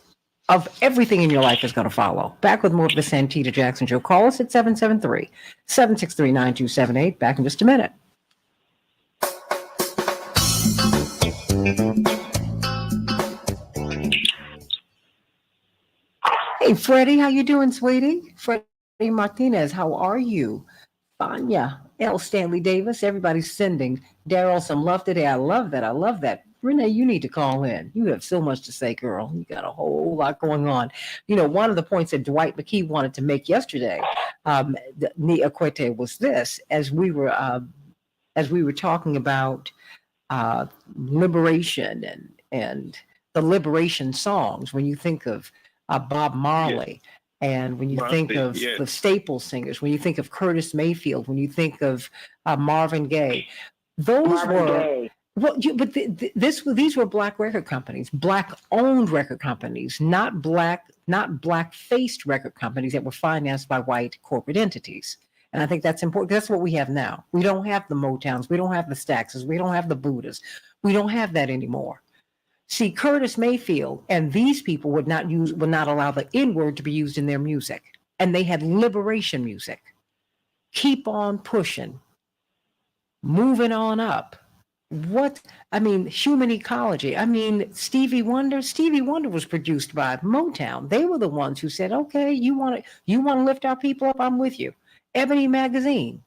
of everything in your life is going to follow. Back with more of the Santita Jackson Show. Call us at 773-763-9278. Back in just a minute. Hey, Freddie, how you doing, sweetie? Freddie Martinez, how are you? Fanya, L. Stanley Davis, everybody's sending Daryl some love today. I love that. Renee, you need to call in. You have so much to say, girl. You got a whole lot going on. One of the points that Dwight McKee wanted to make yesterday, Niakwete, was this: as we were talking about liberation and the liberation songs, when you think of Bob Marley, and when you think of the staple singers, when you think of Curtis Mayfield, when you think of Marvin Gaye, these were black record companies, black-owned record companies, not black-faced record companies that were financed by white corporate entities. And I think that's important. That's what we have now. We don't have the Motowns. We don't have the Staxes. We don't have the Buddhas. We don't have that anymore. See, Curtis Mayfield and these people would not allow the N-word to be used in their music. And they had liberation music. Keep on pushing. Moving on up. Human ecology. Stevie Wonder was produced by Motown. They were the ones who said, okay, you want to lift our people up? I'm with you. Ebony Magazine.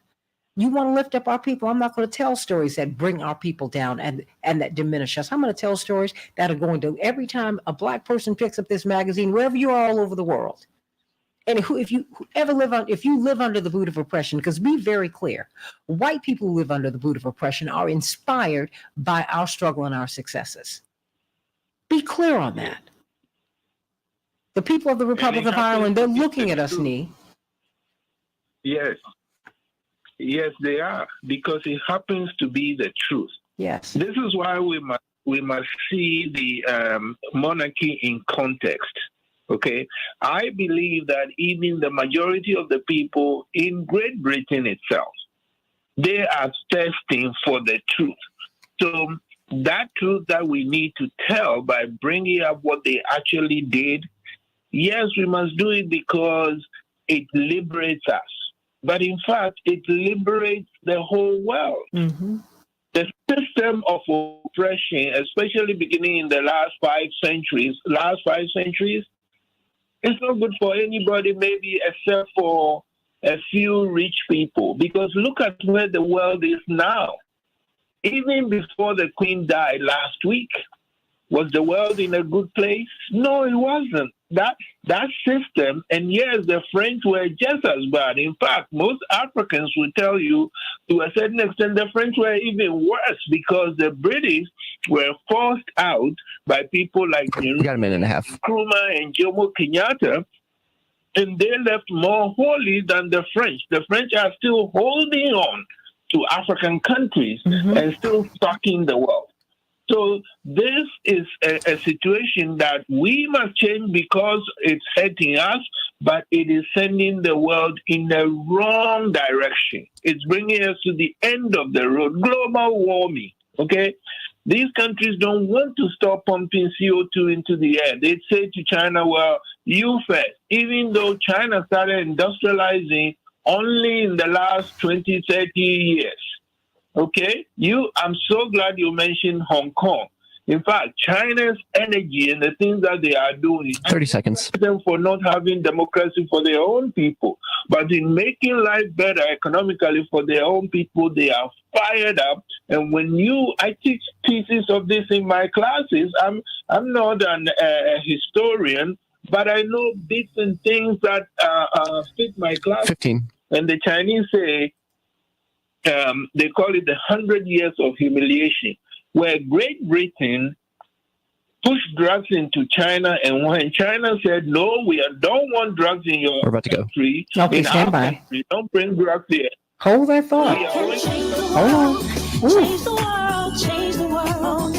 You want to lift up our people? I'm not going to tell stories that bring our people down and that diminish us. I'm going to tell stories that are going to, every time a black person picks up this magazine, wherever you are all over the world. And if you live under the boot of oppression, because be very clear, white people who live under the boot of oppression are inspired by our struggle and our successes. Be clear on that. The people of the Republic of Ireland, they're looking at us, Nee. Yes, they are, because it happens to be the truth. Yes. This is why we must see the monarchy in context. Okay, I believe that even the majority of the people in Great Britain itself, they are thirsting for the truth. So that truth that we need to tell by bringing up what they actually did, yes, we must do it because it liberates us. But in fact, it liberates the whole world. Mm-hmm. The system of oppression, especially beginning in the last five centuries, it's not good for anybody, maybe except for a few rich people. Because look at where the world is now. Even before the Queen died last week, was the world in a good place? No, it wasn't. That system, and yes, the French were just as bad. In fact, most Africans will tell you, to a certain extent, the French were even worse because the British were forced out by people like got a minute and a half. Nkrumah and Jomo Kenyatta, and they left more holy than the French. The French are still holding on to African countries and still sucking the world. So this is a situation that we must change because it's hurting us, but it is sending the world in the wrong direction. It's bringing us to the end of the road. Global warming, okay? These countries don't want to stop pumping CO2 into the air. They say to China, well, you first. Even though China started industrializing only in the last 20, 30 years. Okay, I'm so glad you mentioned Hong Kong. In fact, China's energy and the things that they are doing, 30 seconds, them for not having democracy for their own people, but in making life better economically for their own people, they are fired up. And I teach pieces of this in my classes. I'm not a historian, but I know bits and things that fit my class. 15. And the Chinese say, they call it the 100 years of humiliation, where Great Britain pushed drugs into China, and when China said, no, we don't want drugs in your country, okay, in stand our by. country, don't bring drugs here. Hold that thought. Hold on. Change the world, change the world.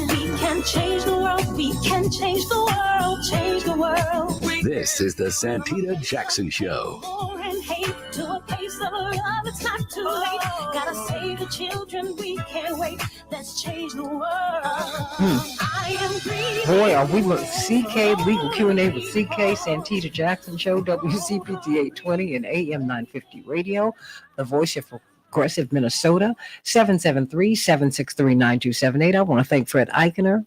We can change the world, we can change the world, change the world. This is the Santita Jackson Show. War and hate to a place of love, it's not too late. Gotta save the children, we can't wait. Let's change the world. I am breathing. Boy, are we CK Legal Q&A with CK Santita Jackson Show, WCPT 820 and AM 950 Radio, the voice of Progressive Minnesota, 773-763-9278. I want to thank Fred Eichner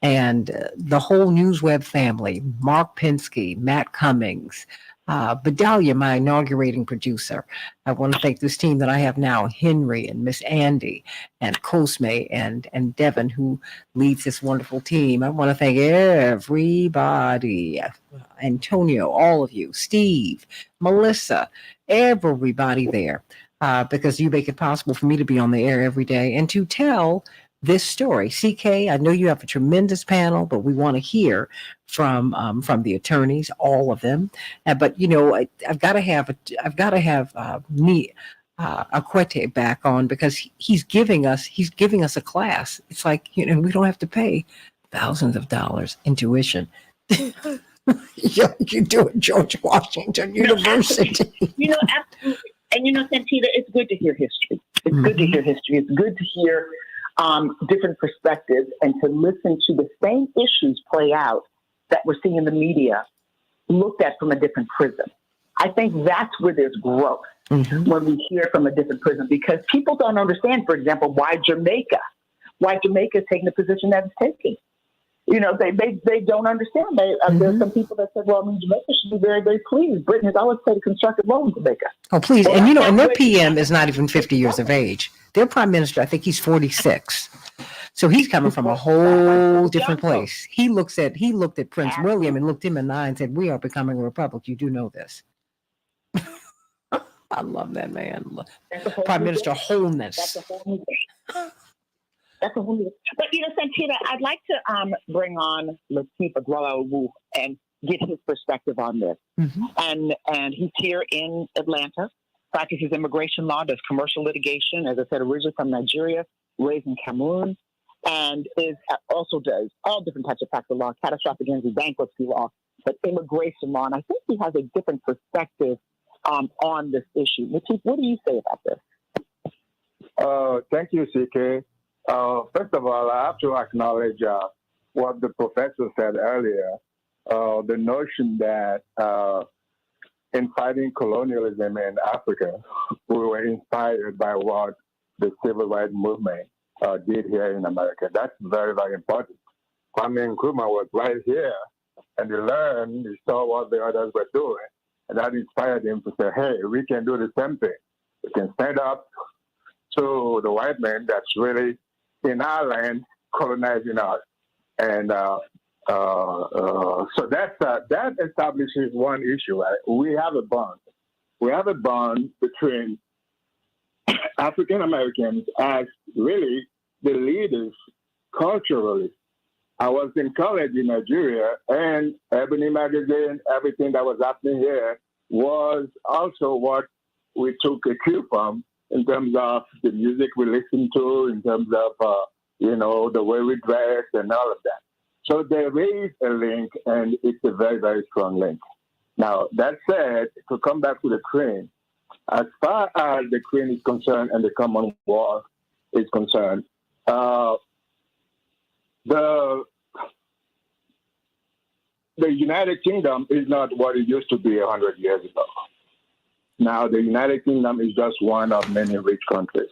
and the whole NewsWeb family, Mark Pinsky, Matt Cummings, Bedalia, my inaugurating producer. I want to thank this team that I have now, Henry and Miss Andy and Cosme and Devin, who leads this wonderful team. I want to thank everybody, Antonio, all of you, Steve, Melissa, everybody there, because you make it possible for me to be on the air every day and to tell this story. CK, I know you have a tremendous panel, but we want to hear from the attorneys, all of them. But you know, I've got to have Akwete back on, because he's giving us a class. It's like, you know, we don't have to pay thousands of dollars in tuition. You do it, George Washington University. You know, absolutely. And you know, Santita, it's good to hear history. It's good to hear history. It's good to hear different perspectives and to listen to the same issues play out that we're seeing in the media looked at from a different prism. I think that's where there's growth when we hear from a different prism, because people don't understand, for example, why Jamaica is taking the position that it's taking. You know, they don't understand. There's some people that said, well, I mean, Jamaica should be very, very pleased. Britain has always played a constructive role in Jamaica. Oh, please. Well, and you know, and their PM is not even 50 years of age. Their prime minister, I think he's 46. So he's coming from a whole different place. He looked at Prince William and looked him in the eye and said, we are becoming a republic. You do know this. I love that man. Prime Minister Wholeness. That's a whole new thing. That's a whole new thing. But, you know, Santita, I'd like to bring on Lateef Aguilar-Wu and get his perspective on this. And he's here in Atlanta, practices immigration law, does commercial litigation, as I said, originally from Nigeria, raised in Cameroon, and also does all different types of practical law, catastrophic injury, bankruptcy law, but immigration law. And I think he has a different perspective on this issue. Lateef, what do you say about this? Thank you, CK. First of all, I have to acknowledge what the professor said earlier, the notion that in fighting colonialism in Africa, we were inspired by what the civil rights movement did here in America. That's very, very important. Kwame Nkrumah was right here, and he learned, he saw what the others were doing, and that inspired him to say, hey, we can do the same thing. We can stand up to the white man that's really in our land colonizing us. And so that establishes one issue. Right? We have a bond. We have a bond between African Americans as really the leaders culturally. I was in college in Nigeria, and Ebony Magazine, everything that was happening here was also what we took a cue from in terms of the music we listened to, in terms of, you know, the way we dress and all of that. So there is a link, and it's a very, very strong link. Now, that said, to come back to the Queen, as far as the Queen is concerned and the Commonwealth is concerned, the United Kingdom is not what it used to be 100 years ago. Now, the United Kingdom is just one of many rich countries.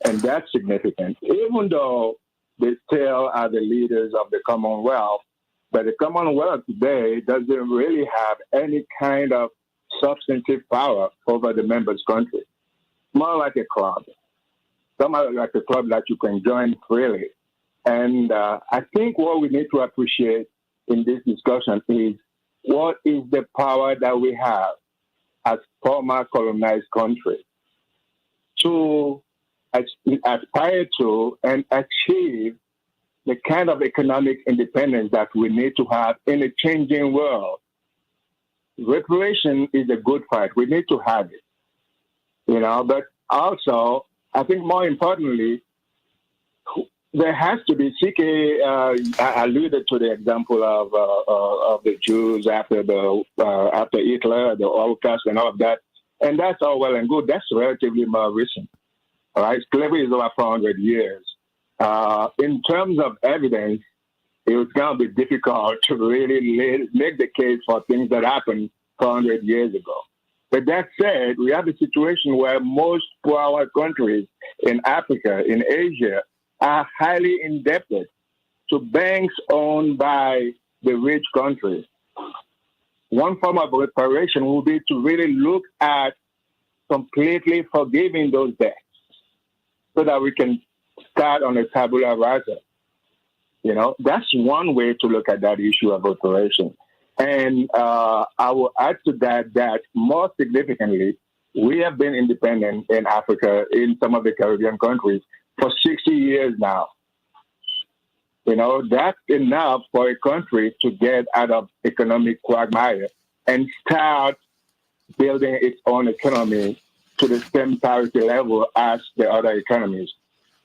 And that's significant, even though they still are the leaders of the Commonwealth. But the Commonwealth today doesn't really have any kind of substantive power over the members' countries. More like a club. Somewhat like a club that you can join freely. And I think what we need to appreciate in this discussion is what is the power that we have as former colonized countries to aspire to and achieve the kind of economic independence that we need to have in a changing world. Reparation is a good fight. We need to have it, you know, but also, I think more importantly, there has to be, CK alluded to the example of the Jews after Hitler, the Holocaust and all of that. And that's all well and good. That's relatively more recent. All right, slavery is over 400 years. In terms of evidence, it's going to be difficult to really make the case for things that happened 400 years ago. But that said, we have a situation where most poor countries in Africa, in Asia, are highly indebted to banks owned by the rich countries. One form of reparation would be to really look at completely forgiving those debts so that we can start on a tabula rasa. You know, that's one way to look at that issue of reparation. And I will add to that more significantly, we have been independent in Africa, in some of the Caribbean countries, for 60 years now. You know, that's enough for a country to get out of economic quagmire and start building its own economy to the same parity level as the other economies.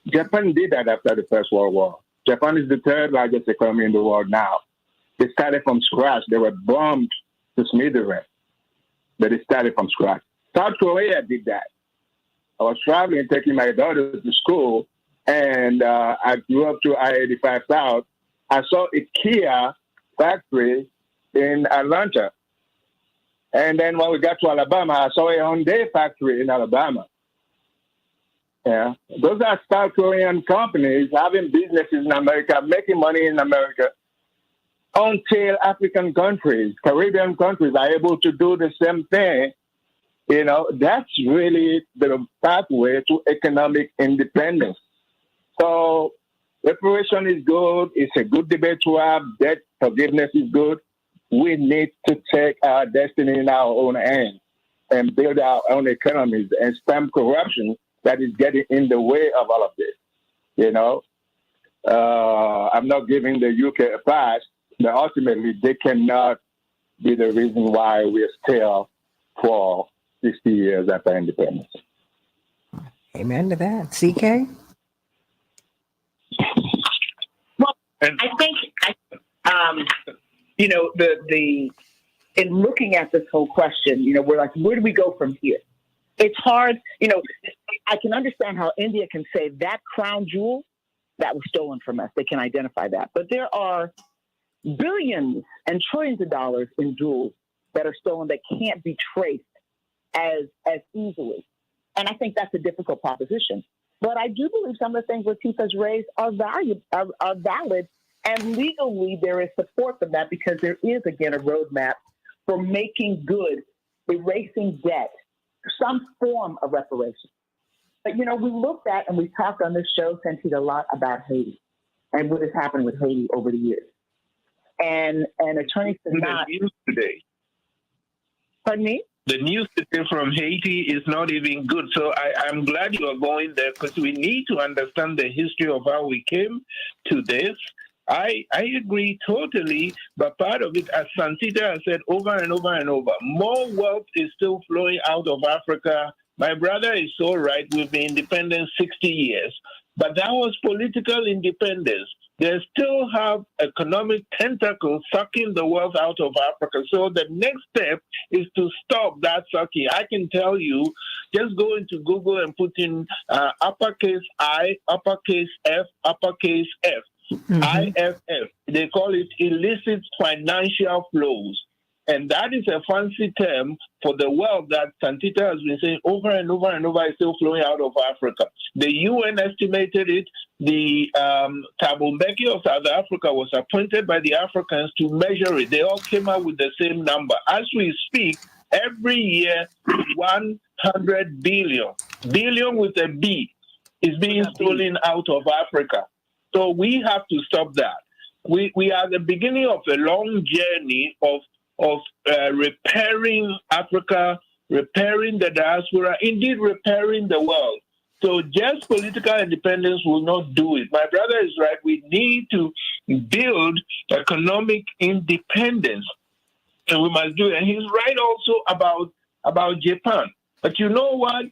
Japan did that after the First World War. Japan is the third largest economy in the world now. They started from scratch. They were bombed to smithereens, but they started from scratch. South Korea did that. I was traveling, taking my daughter to school, and I grew up to I-85 South. I saw a Kia factory in Atlanta. And then when we got to Alabama, I saw a Hyundai factory in Alabama. Yeah, those are South Korean companies having businesses in America, making money in America, until African countries, Caribbean countries are able to do the same thing. You know, that's really the pathway to economic independence. So reparation is good. It's a good debate to have. Debt forgiveness is good. We need to take our destiny in our own hands and build our own economies and stem corruption that is getting in the way of all of this. You know, I'm not giving the UK a pass, but ultimately they cannot be the reason why we're still for 60 years after independence. Amen to that. CK? Well, I think, you know, in looking at this whole question, you know, we're like, where do we go from here? It's hard, you know, I can understand how India can say that crown jewel that was stolen from us. They can identify that. But there are billions and trillions of dollars in jewels that are stolen that can't be traced as easily. And I think that's a difficult proposition. But I do believe some of the things Latifah's raised are valid, and legally there is support for that because there is, again, a roadmap for making good, erasing debt, some form of reparation. But, you know, we looked at and we talked on this show, Santita, a lot about Haiti and what has happened with Haiti over the years. And attorneys did not. The news today. Pardon me? The news today from Haiti is not even good. So I'm glad you are going there because we need to understand the history of how we came to this. I agree totally, but part of it, as Santita has said over and over and over, more wealth is still flowing out of Africa. My brother is so right. We've been independent 60 years, but that was political independence. They still have economic tentacles sucking the wealth out of Africa. So the next step is to stop that sucking. I can tell you, just go into Google and put in uppercase I, uppercase F, uppercase F. IFF. They call it illicit financial flows. And that is a fancy term for the wealth that Santita has been saying over and over and over is still flowing out of Africa. The UN estimated it. The Thabo Mbeki of South Africa was appointed by the Africans to measure it. They all came out with the same number. As we speak, every year, 100 billion with a B, is being stolen out of Africa. So we have to stop that. We are at the beginning of a long journey of repairing Africa, repairing the diaspora, indeed repairing the world. So just political independence will not do it. My brother is right. We need to build economic independence, and we must do it. And he's right also about Japan. But you know what?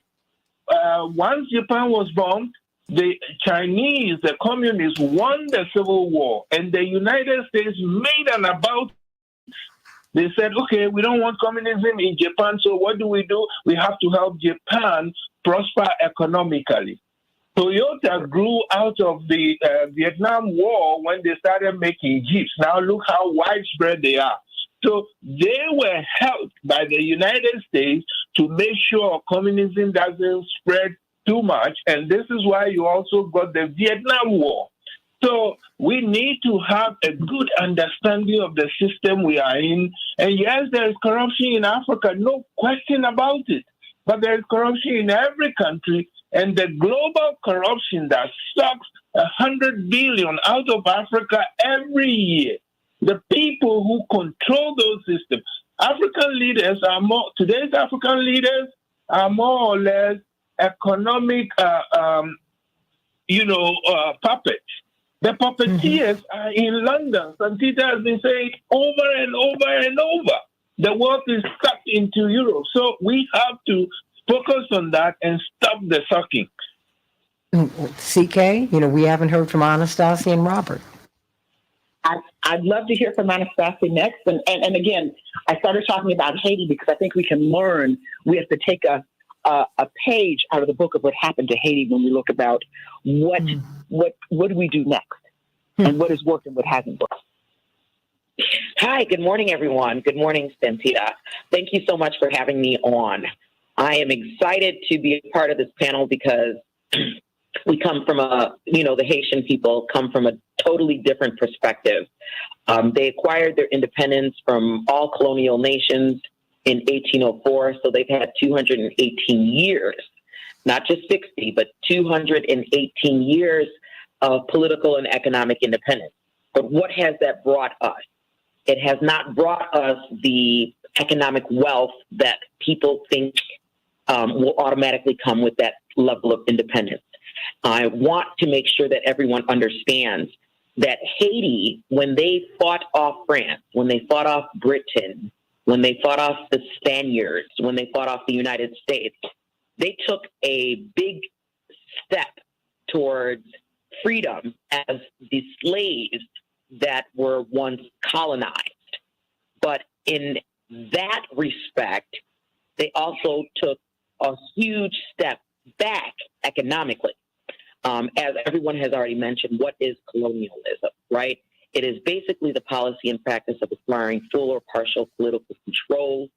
Once Japan was bombed, the Chinese, the communists, won the Civil War, and the United States made an about. They said, okay, we don't want communism in Japan, so what do? We have to help Japan prosper economically. Toyota grew out of the Vietnam War when they started making Jeeps. Now look how widespread they are. So they were helped by the United States to make sure communism doesn't spread too much, and this is why you also got the Vietnam War. So we need to have a good understanding of the system we are in. And yes, there is corruption in Africa, no question about it. But there is corruption in every country, and the global corruption that sucks 100 billion out of Africa every year. The people who control those systems, African leaders are more, today's African leaders are more or less economic, puppets. The puppeteers are in London. Santita has been saying over and over and over. The world is stuck into Europe. So we have to focus on that and stop the sucking. CK, we haven't heard from Anastasia and Robert. I'd love to hear from Anastasia next. And again, I started talking about Haiti because I think we can learn. We have to take a page out of the book of what happened to Haiti when we look about what do we do next and what has worked and what hasn't worked. Hi, good morning, everyone. Good morning, Santita. Thank you so much for having me on. I am excited to be a part of this panel because we come from the Haitian people come from a totally different perspective. They acquired their independence from all colonial nations in 1804, so they've had 218 years, not just 60, but 218 years of political and economic independence. But what has that brought us? It has not brought us the economic wealth that people think will automatically come with that level of independence. I want to make sure that everyone understands that Haiti, when they fought off France, when they fought off Britain, when they fought off the Spaniards, when they fought off the United States, they took a big step towards freedom as the slaves that were once colonized. But in that respect, they also took a huge step back economically. As everyone has already mentioned, what is colonialism, right? It is basically the policy and practice of acquiring full or partial political control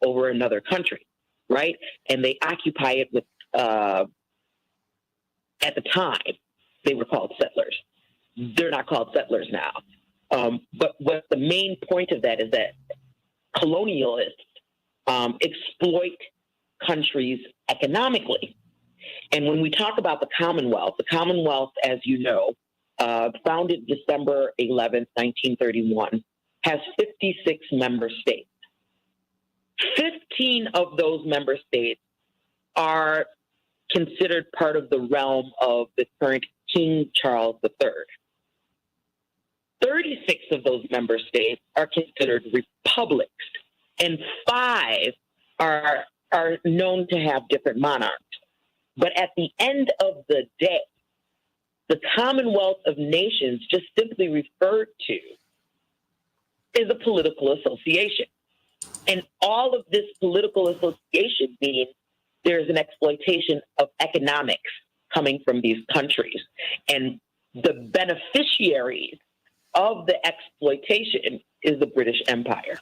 over another country, right? And they occupy it with, at the time, they were called settlers. They're not called settlers now. But what the main point of that is that colonialists exploit countries economically. And when we talk about the Commonwealth, as you know, founded December 11th, 1931, has 56 member states. 15 of those member states are considered part of the realm of the current King Charles III. 36 of those member states are considered republics, and 5 are known to have different monarchs. But at the end of the day, the Commonwealth of Nations, just simply referred to, is a political association. And all of this political association means there's an exploitation of economics coming from these countries. And the beneficiaries of the exploitation is the British Empire.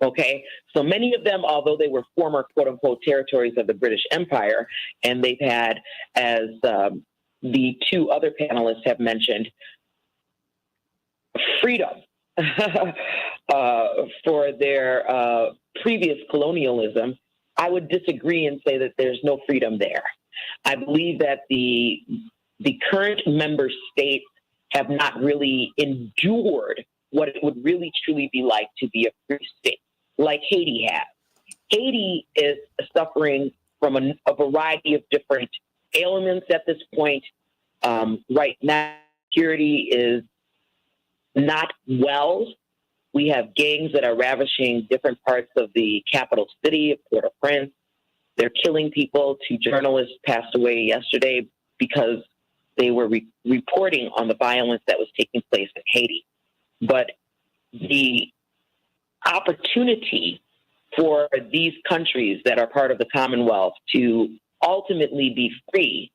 Okay, so many of them, although they were former quote unquote territories of the British Empire, and they've had, as the 2 other panelists have mentioned, freedom for their previous colonialism, I would disagree and say that there's no freedom there. I believe that the current member states have not really endured what it would really truly be like to be a free state, like Haiti has. Haiti is suffering from a variety of different ailments at this point. Right now, security is not well. We have gangs that are ravishing different parts of the capital city of Port-au-Prince. They're killing people. 2 journalists passed away yesterday because they were reporting on the violence that was taking place in Haiti. But the opportunity for these countries that are part of the Commonwealth to ultimately be free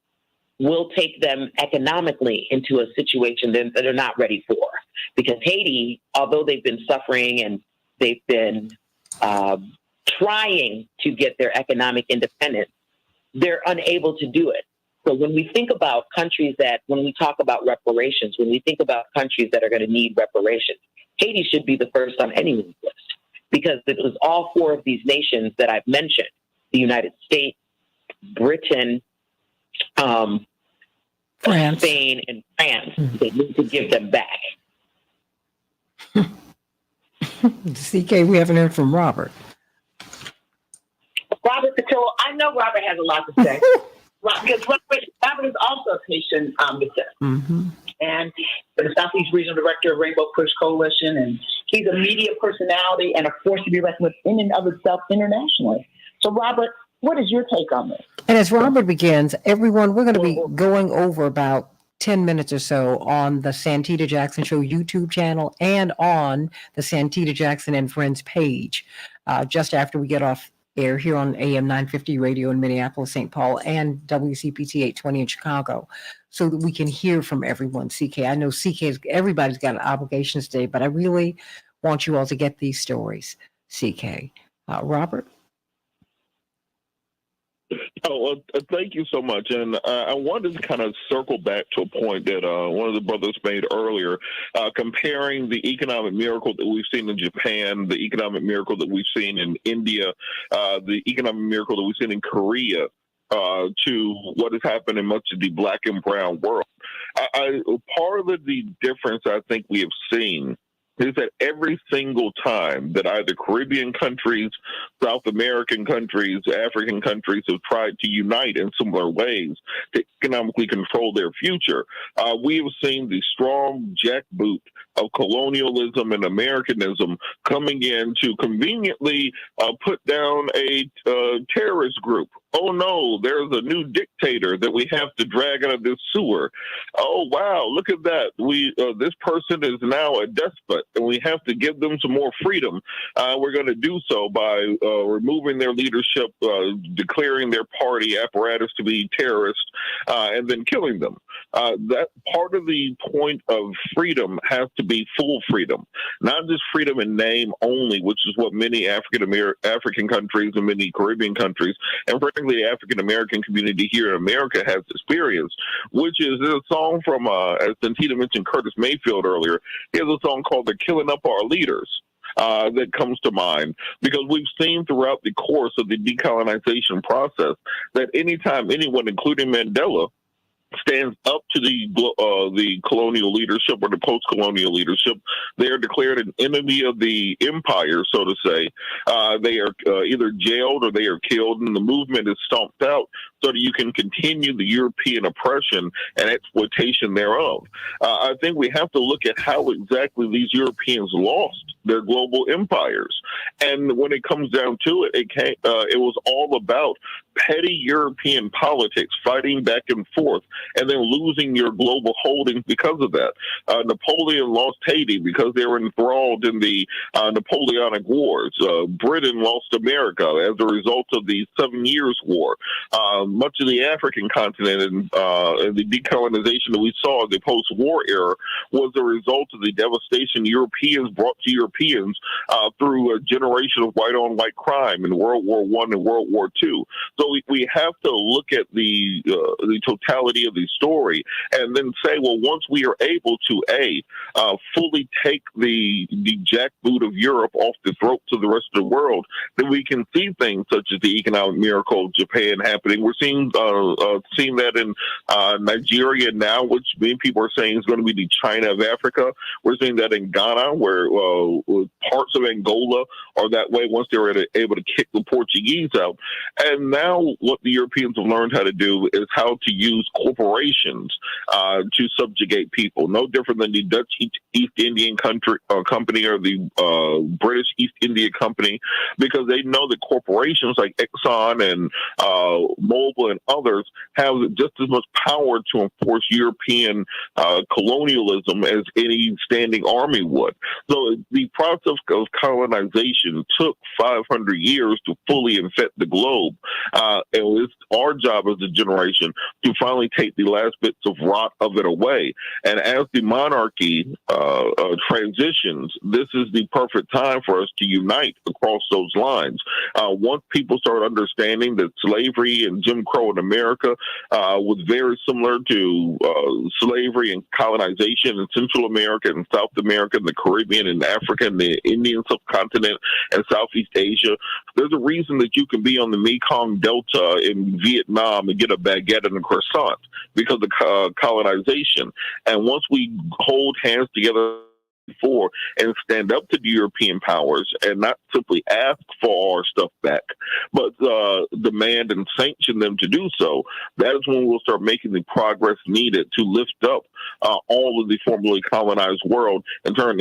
will take them economically into a situation that they're not ready for. Because Haiti, although they've been suffering and they've been trying to get their economic independence, they're unable to do it. So when we think about countries when we talk about reparations, when we think about countries that are going to need reparations, Haiti should be the first on anyone's list, because it was all 4 of these nations that I've mentioned, the United States, Britain, France. Spain, and France. They need to give them back. CK, we haven't heard from Robert. Robert Patillo, I know Robert has a lot to say. Because Robert is also a Haitian descent. and the Southeast Regional Director of Rainbow Push Coalition. And he's a media personality and a force to be reckoned with in and of itself internationally. So, Robert, what is your take on this? And as Robert begins, everyone, we're going to be going over about 10 minutes or so on the Santita Jackson Show YouTube channel and on the Santita Jackson and Friends page, just after we get off air here on AM 950 radio in Minneapolis, St. Paul, and WCPT 820 in Chicago, so that we can hear from everyone. CK, I know everybody's got obligations today, but I really want you all to get these stories. CK. Robert? Oh, well, thank you so much. And I wanted to kind of circle back to a point that one of the brothers made earlier, comparing the economic miracle that we've seen in Japan, the economic miracle that we've seen in India, the economic miracle that we've seen in Korea, to what has happened in much of the black and brown world. Part of the difference I think we have seen is that every single time that either Caribbean countries, South American countries, African countries have tried to unite in similar ways to economically control their future, we have seen the strong jackboot of colonialism and Americanism coming in to conveniently put down a terrorist group. Oh no, there's a new dictator that we have to drag out of this sewer. Oh wow, look at that. This person is now a despot, and we have to give them some more freedom. We're going to do so by removing their leadership, declaring their party apparatus to be terrorists, and then killing them. That part of the point of freedom has to be full freedom, not just freedom in name only, which is what many African countries and many Caribbean countries, and frankly the African American community here in America has experienced, which is a song from, as Santita mentioned, Curtis Mayfield earlier. He has a song called "They're Killing Up Our Leaders." That comes to mind because we've seen throughout the course of the decolonization process that anytime anyone, including Mandela, stands up to the colonial leadership or the post-colonial leadership, they are declared an enemy of the empire, so to say. They are either jailed or they are killed, and the movement is stomped out so that you can continue the European oppression and exploitation thereof. I think we have to look at how exactly these Europeans lost their global empires. And when it comes down to it, it was all about petty European politics, fighting back and forth, and then losing your global holdings because of that. Napoleon lost Haiti because they were enthralled in the Napoleonic Wars. Britain lost America as a result of the 7 Years' War. Much of the African continent and the decolonization that we saw in the post-war era was a result of the devastation Europeans brought to Europeans through a generation of white-on-white crime in World War I and World War II. So we have to look at the totality of the story and then say, well, once we are able to fully take the jackboot of Europe off the throat to the rest of the world, then we can see things such as the economic miracle of Japan happening. We're seeing that in Nigeria now, which many people are saying is going to be the China of Africa. We're seeing that in Ghana, where parts of Angola are that way once they were able to kick the Portuguese out. And now what the Europeans have learned how to do is how to use corporations to subjugate people, no different than the Dutch East Indian Company or the British East India Company, because they know that corporations like Exxon and Mobil and others have just as much power to enforce European colonialism as any standing army would. So the process of colonization took 500 years to fully infect the globe. And it's our job as a generation to finally take the last bits of rot of it away. And as the monarchy transitions, this is the perfect time for us to unite across those lines. Once people start understanding that slavery and Jim Crow in America was very similar to slavery and colonization in Central America and South America and the Caribbean and Africa and the Indian subcontinent and Southeast Asia, there's a reason that you can be on the Mekong Delta in Vietnam and get a baguette and a croissant because of colonization. And once we hold hands together before and stand up to the European powers and not simply ask for our stuff back, but demand and sanction them to do so, that is when we'll start making the progress needed to lift up all of the formerly colonized world and turn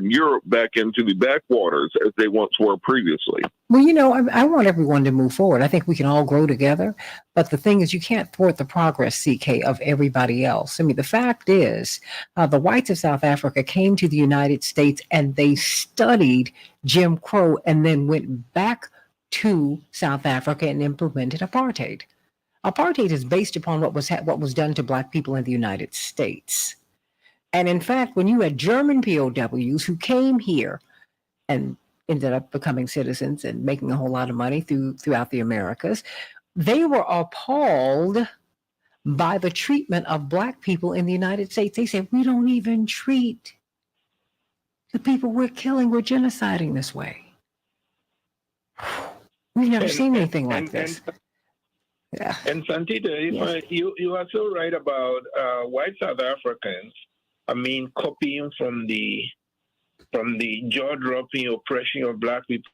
Europe back into the backwaters as they once were previously. Well, you know, I want everyone to move forward. I think we can all grow together. But the thing is, you can't thwart the progress, CK, of everybody else. I mean, the fact is, the whites of South Africa came to the United States and they studied Jim Crow and then went back to South Africa and implemented apartheid. Apartheid is based upon what was done to Black people in the United States. And in fact, when you had German POWs who came here and ended up becoming citizens and making a whole lot of money throughout the Americas, they were appalled by the treatment of Black people in the United States. They said, we don't even treat the people we're killing, we're genociding this way. We've never seen anything like this. Yeah. And Santita, you are so right about white South Africans. I mean, copying from the jaw-dropping oppression of Black people.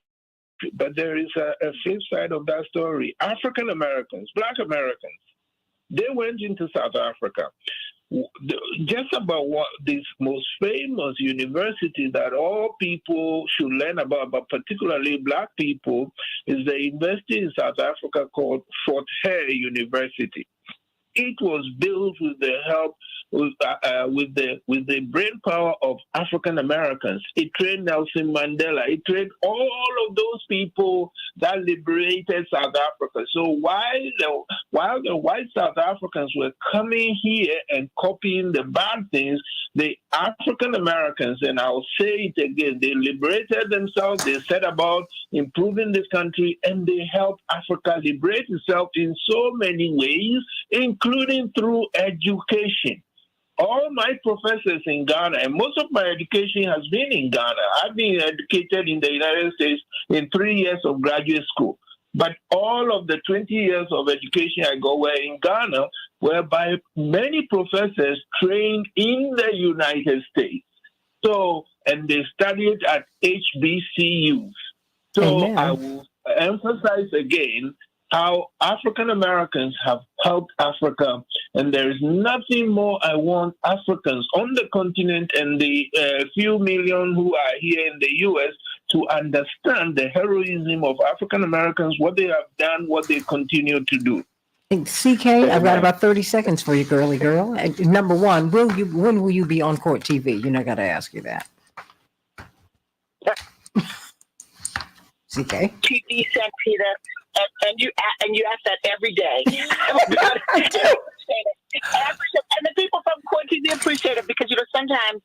But there is a flip side of that story. African Americans, Black Americans, they went into South Africa. Just about what this most famous university that all people should learn about, but particularly Black people, is the university in South Africa called Fort Hare University. It was built with the help with the brain power of African Americans. It trained Nelson Mandela. It trained all of those people that liberated South Africa. So while the white South Africans were coming here and copying the bad things, the African Americans, and I'll say it again, they liberated themselves. They set about improving this country, and they helped Africa liberate itself in so many ways, including through education. All my professors in Ghana, and most of my education has been in Ghana. I've been educated in the United States in 3 years of graduate school. But all of the 20 years of education I got were in Ghana, whereby many professors trained in the United States. So, and they studied at HBCUs. So Amen. I will emphasize again how African Americans have helped Africa, and there is nothing more I want Africans on the continent and the few million who are here in the U.S. to understand the heroism of African Americans, what they have done, what they continue to do. CK, I've got about 30 seconds for you, girly girl. Number one, when will you be on Court TV? You know, I got to ask you that. CK. TV Santita, and you ask that every day. And the people from Court TV appreciate it because, you know, sometimes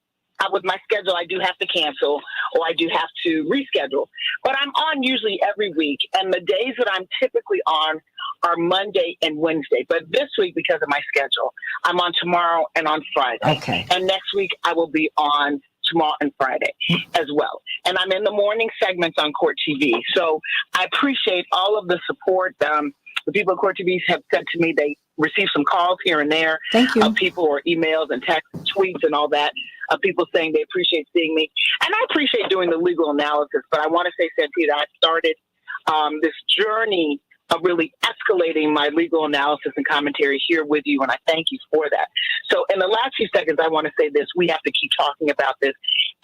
with my schedule, I do have to cancel or I do have to reschedule. But I'm on usually every week, and the days that I'm typically on are Monday and Wednesday. But this week, because of my schedule, I'm on tomorrow and on Friday. Okay. And next week, I will be on tomorrow and Friday as well. And I'm in the morning segments on Court TV. So I appreciate all of the support. The people at Court TV have said to me they receive some calls here and there. Thank you. Of people or emails and text, tweets and all that. Of people saying they appreciate seeing me. And I appreciate doing the legal analysis. But I want to say, Santita, I started this journey of really escalating my legal analysis and commentary here with you, and I thank you for that. So in the last few seconds, I want to say this. We have to keep talking about this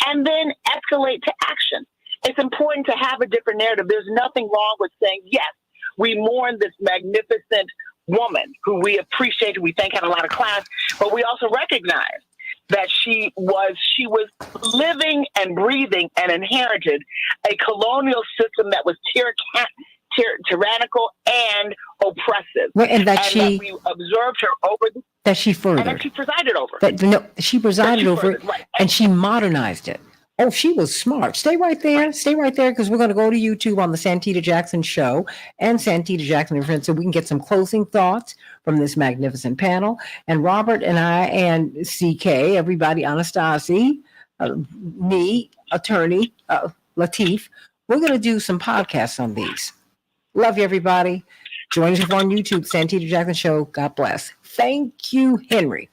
and then escalate to action. It's important to have a different narrative. There's nothing wrong with saying, yes, we mourn this magnificent woman who we appreciate, who we think had a lot of class, but we also recognize that she was living and breathing and inherited a colonial system that was tyrannical and oppressive, and that we observed her over that she furthered, and that she presided over. She presided over it, right. And she modernized it. Oh, she was smart. Stay right there, because we're going to go to YouTube on the Santita Jackson Show and Santita Jackson and Friends, so we can get some closing thoughts from this magnificent panel. And Robert and I and CK, everybody, Anastasi, me, attorney Latif, we're going to do some podcasts on these. Love you, everybody. Join us on YouTube, Santita Jackson Show. God bless. Thank you, Henry.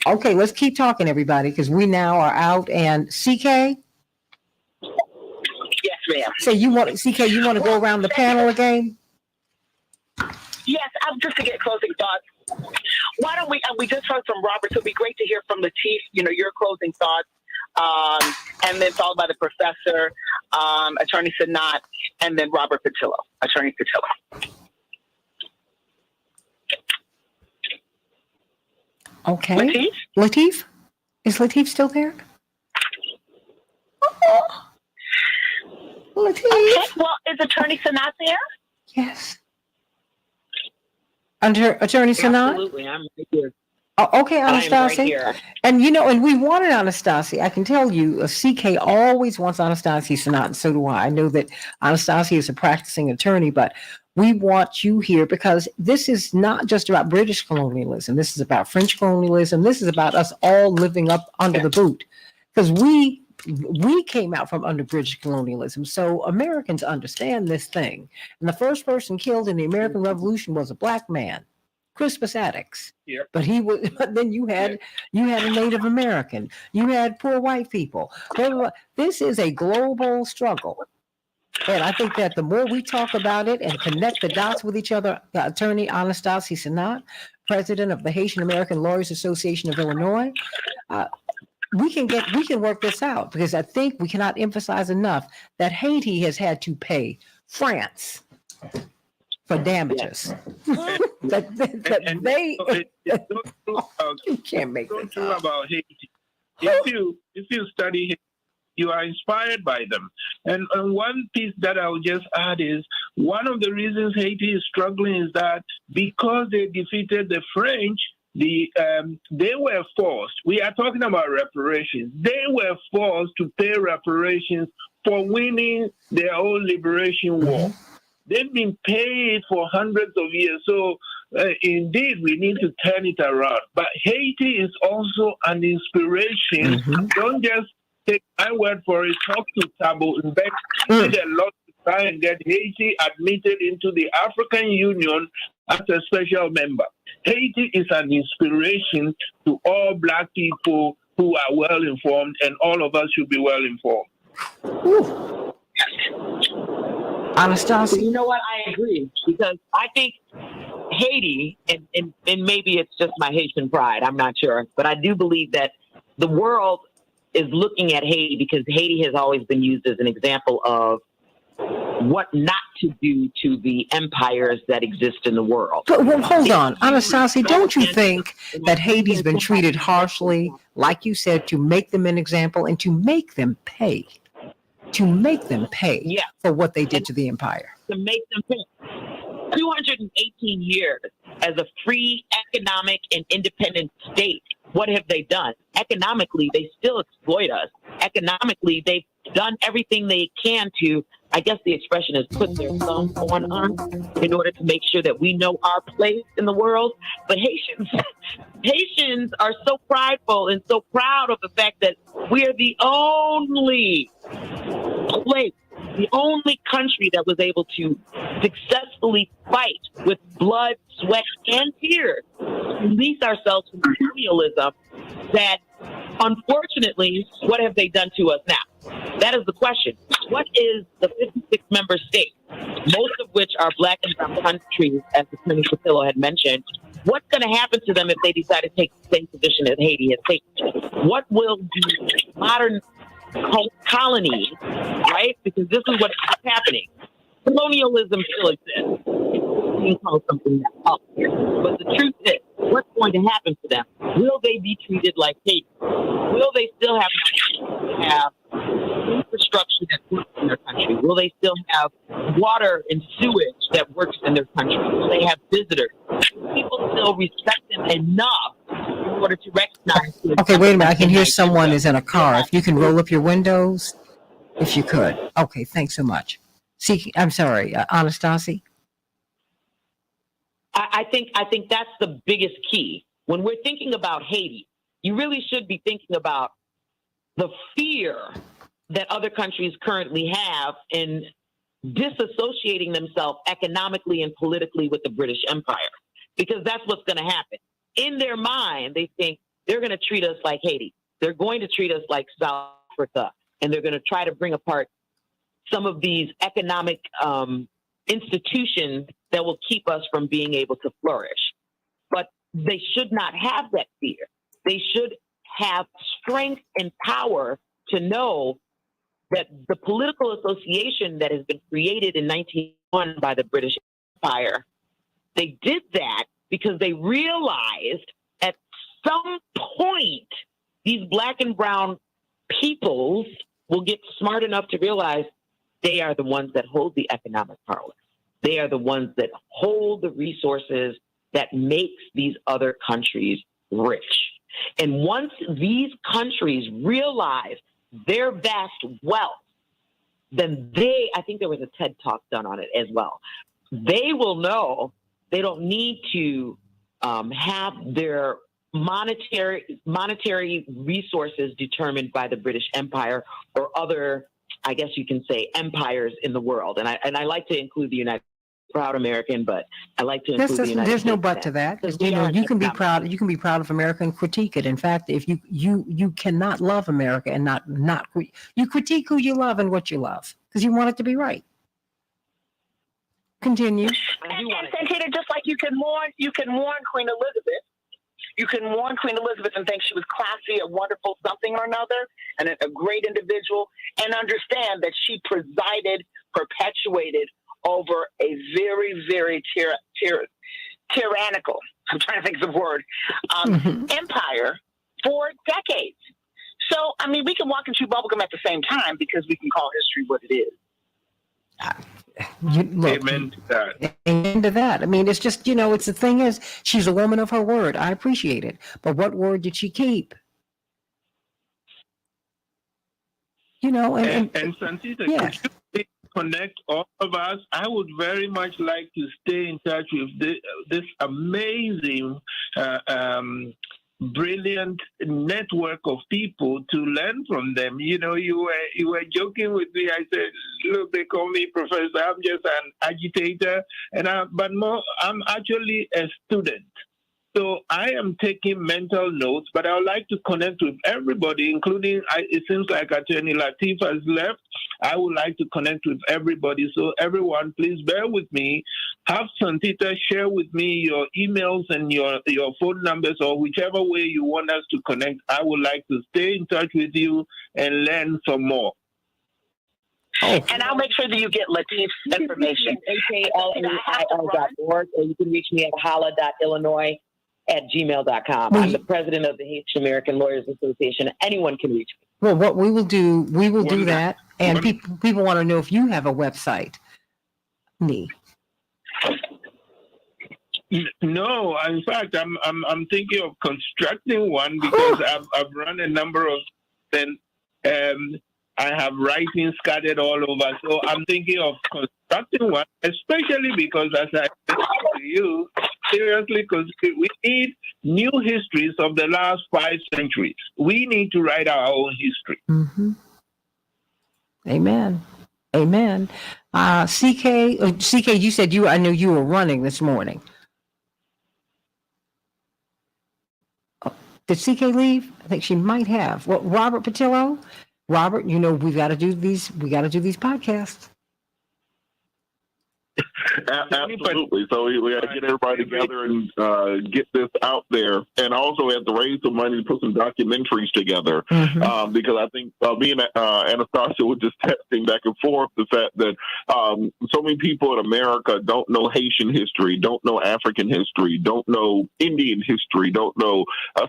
Okay, let's keep talking, everybody, because we now are out. And CK? Yes, ma'am. So you want to go around the panel again? Yes, I'm just to get closing thoughts. Why don't we just heard from Robert, so it'd be great to hear from Latif, your closing thoughts, and then followed by the professor, Attorney Sanat, and then Robert Patillo, Attorney Patillo. Okay. Latif? Is Latif still there? Latif. Okay, well, is Attorney Sanat there? Yes. Under Attorney Sanat? Absolutely, I'm right here. Oh, okay, Anastasia. I'm right here. And and we wanted Anastasia. I can tell you, CK always wants Anastasia Sanat, and so do I. I know that Anastasia is a practicing attorney, but we want you here because this is not just about British colonialism. This is about French colonialism. This is about us all living up under the boot, because we came out from under British colonialism. So Americans understand this thing. And the first person killed in the American Revolution was a black man, Crispus Attucks. Yep. But then you had a Native American. You had poor white people. This is a global struggle. And I think that the more we talk about it and connect the dots with each other, Attorney Anastasia Sanat, president of the Haitian American Lawyers Association of Illinois, we can work this out, because I think we cannot emphasize enough that Haiti has had to pay France for damages. You can't make so this true up. about Haiti. If you study Haiti, you are inspired by them. And one piece that I'll just add is one of the reasons Haiti is struggling is that because they defeated the French, they were forced. We are talking about reparations. They were forced to pay reparations for winning their own liberation war. They've been paid for hundreds of years. So indeed, we need to turn it around. But Haiti is also an inspiration. Don't just take my word for it. Talk to Thabo Mbeki. He did a lot to try and get Haiti admitted into the African Union as a special member. Haiti is an inspiration to all Black people who are well informed, and all of us should be well informed. Anastasia? You know what? I agree, because I think Haiti, and maybe it's just my Haitian pride, I'm not sure, but I do believe that the world is looking at Haiti because Haiti has always been used as an example of what not to do to the empires that exist in the world. But well, hold on, Anastasia, don't you think that Haiti's been treated harshly, like you said, to make them an example and to make them pay? For what they did to the empire. To make them pay. 218 years as a free, economic, and independent state. What have they done? Economically, they still exploit us. Economically, they've done everything they can to, I guess the expression is, put their thumb on us in order to make sure that we know our place in the world. But Haitians are so prideful and so proud of the fact that we're the only place, the only country that was able to successfully fight with blood, sweat, and tears to release ourselves from colonialism, that unfortunately, what have they done to us now? That is the question. What is the 56-member state, most of which are Black and brown countries, as Attorney Patillo had mentioned? What's going to happen to them if they decide to take the same position as Haiti has taken? What will the modern colonies, right? Because this is what's happening. Colonialism still exists. You call something up. But the truth is, what's going to happen to them? Will they be treated like Haiti? Will they still have infrastructure that works in their country? Will they still have water and sewage that works in their country? Will they have visitors? People still respect them enough in order to recognize them? Okay, wait a minute. I can hear someone is in a car. If you can roll up your windows, if you could. Okay, thanks so much. I'm sorry, Anastasia. I think that's the biggest key. When we're thinking about Haiti, you really should be thinking about the fear that other countries currently have in disassociating themselves economically and politically with the British Empire, because that's what's going to happen. In their mind, they think they're going to treat us like Haiti. They're going to treat us like South Africa, and they're going to try to bring apart some of these economic institutions that will keep us from being able to flourish. But they should not have that fear. They should have strength and power to know that the political association that has been created in 1901 by the British Empire, they did that because they realized at some point these black and brown peoples will get smart enough to realize they are the ones that hold the economic power. They are the ones that hold the resources that makes these other countries rich. And once these countries realize their vast wealth, then I think there was a TED Talk done on it as well. They will know they don't need to have their monetary resources determined by the British Empire or other, I guess you can say, empires in the world. And I like to include the United States. Proud American, but I like to include the United States. There's no but to that. You know, you can be proud. You can be proud of America and critique it. In fact, if you cannot love America and not you critique who you love and what you love because you want it to be right. Continue. And Santita, just like you can mourn Queen Elizabeth. You can mourn Queen Elizabeth and think she was classy, a wonderful something or another, and a great individual, and understand that she perpetuated over a very, very tyrannical, I'm trying to think of the word, empire for decades. So, I mean, we can walk and chew bubblegum at the same time because we can call history what it is. Amen to that. Amen to that. I mean, it's just, it's the thing is, she's a woman of her word. I appreciate it. But what word did she keep? And Santita, yeah. could you connect all of us? I would very much like to stay in touch with this amazing, brilliant network of people to learn from them. You were joking with me. I said, look, they call me professor. I'm just an agitator, I'm actually a student. So I am taking mental notes, but I would like to connect with everybody, including, it seems like Attorney Latif has left. I would like to connect with everybody. So everyone, please bear with me. Have Santita share with me your emails and your phone numbers or whichever way you want us to connect. I would like to stay in touch with you and learn some more. And I'll make sure that you get Latif's information. HALNEIL.org, or you can reach me at hala.illinois@gmail.com. I'm the president of the Haitian American Lawyers Association. Anyone can reach me. Well, what we will do that. And people want to know if you have a website. No, in fact, I'm thinking of constructing one because I've run a number of them. I have writing scattered all over, so I'm thinking of constructing one, especially because, as I said to you, seriously, because we need new histories of the last 5 centuries. We need to write our own history. Mm-hmm. Amen. CK, you said I knew you were running this morning. Did CK leave? I think she might have. Well, Robert Patillo? Robert, we've got to do these podcasts. Absolutely. So we got to get everybody together and get this out there, and also have to raise some money to put some documentaries together. Mm-hmm. Because I think me and Anastasia were just texting back and forth the fact that so many people in America don't know Haitian history, don't know African history, don't know Indian history, don't know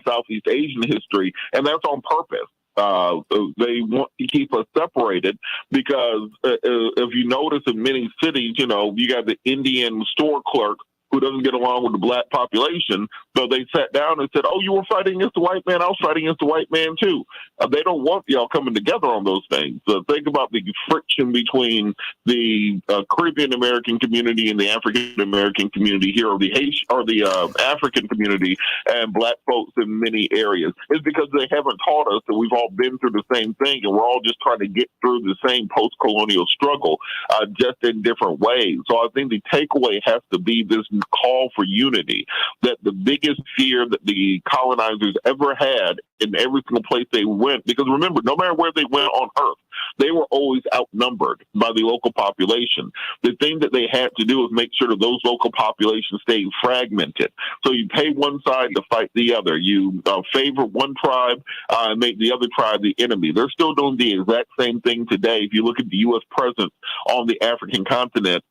Southeast Asian history, and that's on purpose. They want to keep us separated because if you notice in many cities, you got the Indian store clerk who doesn't get along with the black population. So they sat down and said, oh, you were fighting against the white man? I was fighting against the white man too. They don't want y'all coming together on those things. So think about the friction between the Caribbean American community and the African American community here, or the Haitian or the African community and black folks in many areas. It's because they haven't taught us that we've all been through the same thing, and we're all just trying to get through the same post-colonial struggle, just in different ways. So I think the takeaway has to be this call for unity, that the biggest biggest fear that the colonizers ever had in every single place they went. Because remember, no matter where they went on Earth, they were always outnumbered by the local population. The thing that they had to do is make sure that those local populations stayed fragmented. So you pay one side to fight the other. You favor one tribe and make the other tribe the enemy. They're still doing the exact same thing today. If you look at the U.S. presence on the African continent,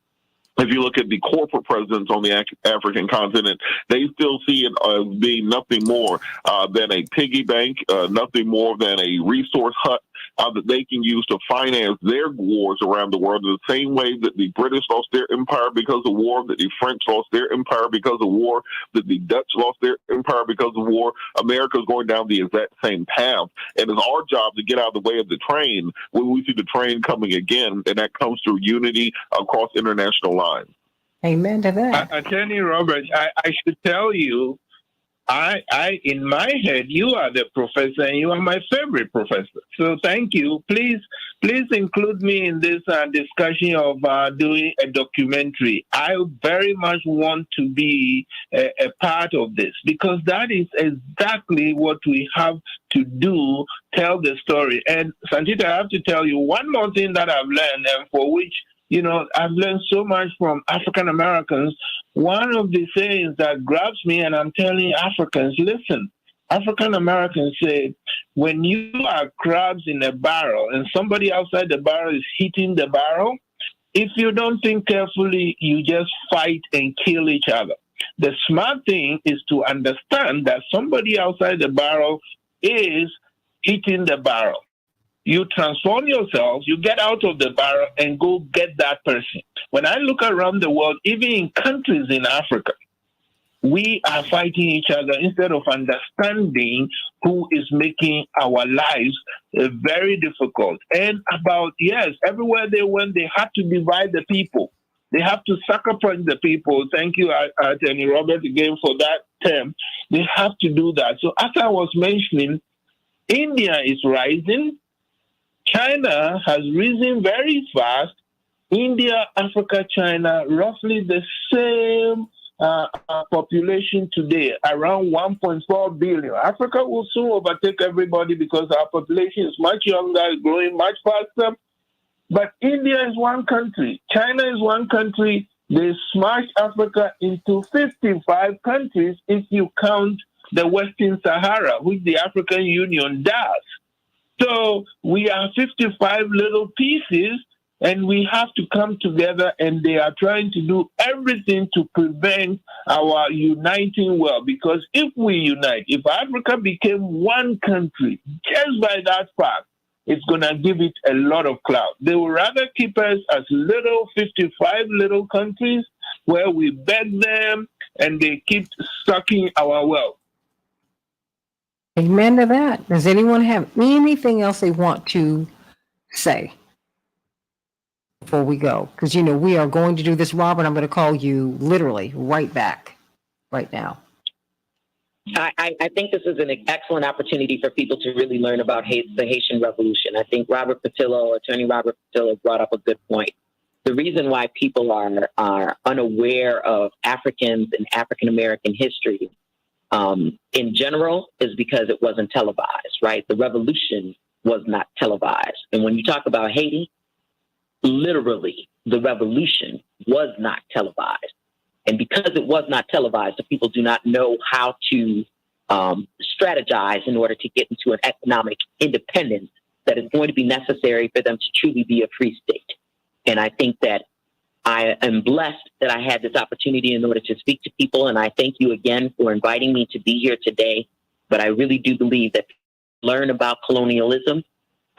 if you look at the corporate presence on the African continent, they still see it as being nothing more than a piggy bank, nothing more than a resource hut that they can use to finance their wars around the world. In the same way that the British lost their empire because of war, that the French lost their empire because of war, that the Dutch lost their empire because of war, America's going down the exact same path. And it's our job to get out of the way of the train when we see the train coming again, and that comes through unity across international lines. Amen to that. Attorney Robert, I should tell you, I in my head, you are the professor and you are my favorite professor. So thank you. Please include me in this discussion of doing a documentary. I very much want to be a part of this, because that is exactly what we have to do, tell the story. And Santita, I have to tell you one more thing that I've learned, and for which, you know, I've learned so much from African Americans. One of the sayings that grabs me, and I'm telling Africans, listen, African Americans say, when you are crabs in a barrel and somebody outside the barrel is hitting the barrel, if you don't think carefully, you just fight and kill each other. The smart thing is to understand that somebody outside the barrel is hitting the barrel. You transform yourself, you get out of the barrel and go get that person. When I look around the world, even in countries in Africa, we are fighting each other instead of understanding who is making our lives very difficult. And everywhere they went, they had to divide the people. They have to sucker punch the people. Thank you, Attorney Robert, again for that term. They have to do that. So as I was mentioning, India is rising. China has risen very fast. India, Africa, China, roughly the same population today, around 1.4 billion. Africa will soon overtake everybody because our population is much younger, growing much faster. But India is one country. China is one country. They smashed Africa into 55 countries if you count the Western Sahara, which the African Union does. So we are 55 little pieces, and we have to come together, and they are trying to do everything to prevent our uniting well. Because if we unite, if Africa became one country, just by that fact, it's going to give it a lot of clout. They would rather keep us as little 55 little countries where we beg them and they keep sucking our wealth. Amen to that. Does anyone have anything else they want to say before we go? Because, you know, we are going to do this, Robert. I'm going to call you literally right back right now. I think this is an excellent opportunity for people to really learn about the Haitian Revolution. I think Attorney Robert Patillo brought up a good point. The reason why people are unaware of Africans and African American history in general is because it wasn't televised, right? The revolution was not televised. And when you talk about Haiti, literally the revolution was not televised. And because it was not televised, the people do not know how to strategize in order to get into an economic independence that is going to be necessary for them to truly be a free state. And I think that I am blessed that I had this opportunity in order to speak to people. And I thank you again for inviting me to be here today. But I really do believe that learn about colonialism,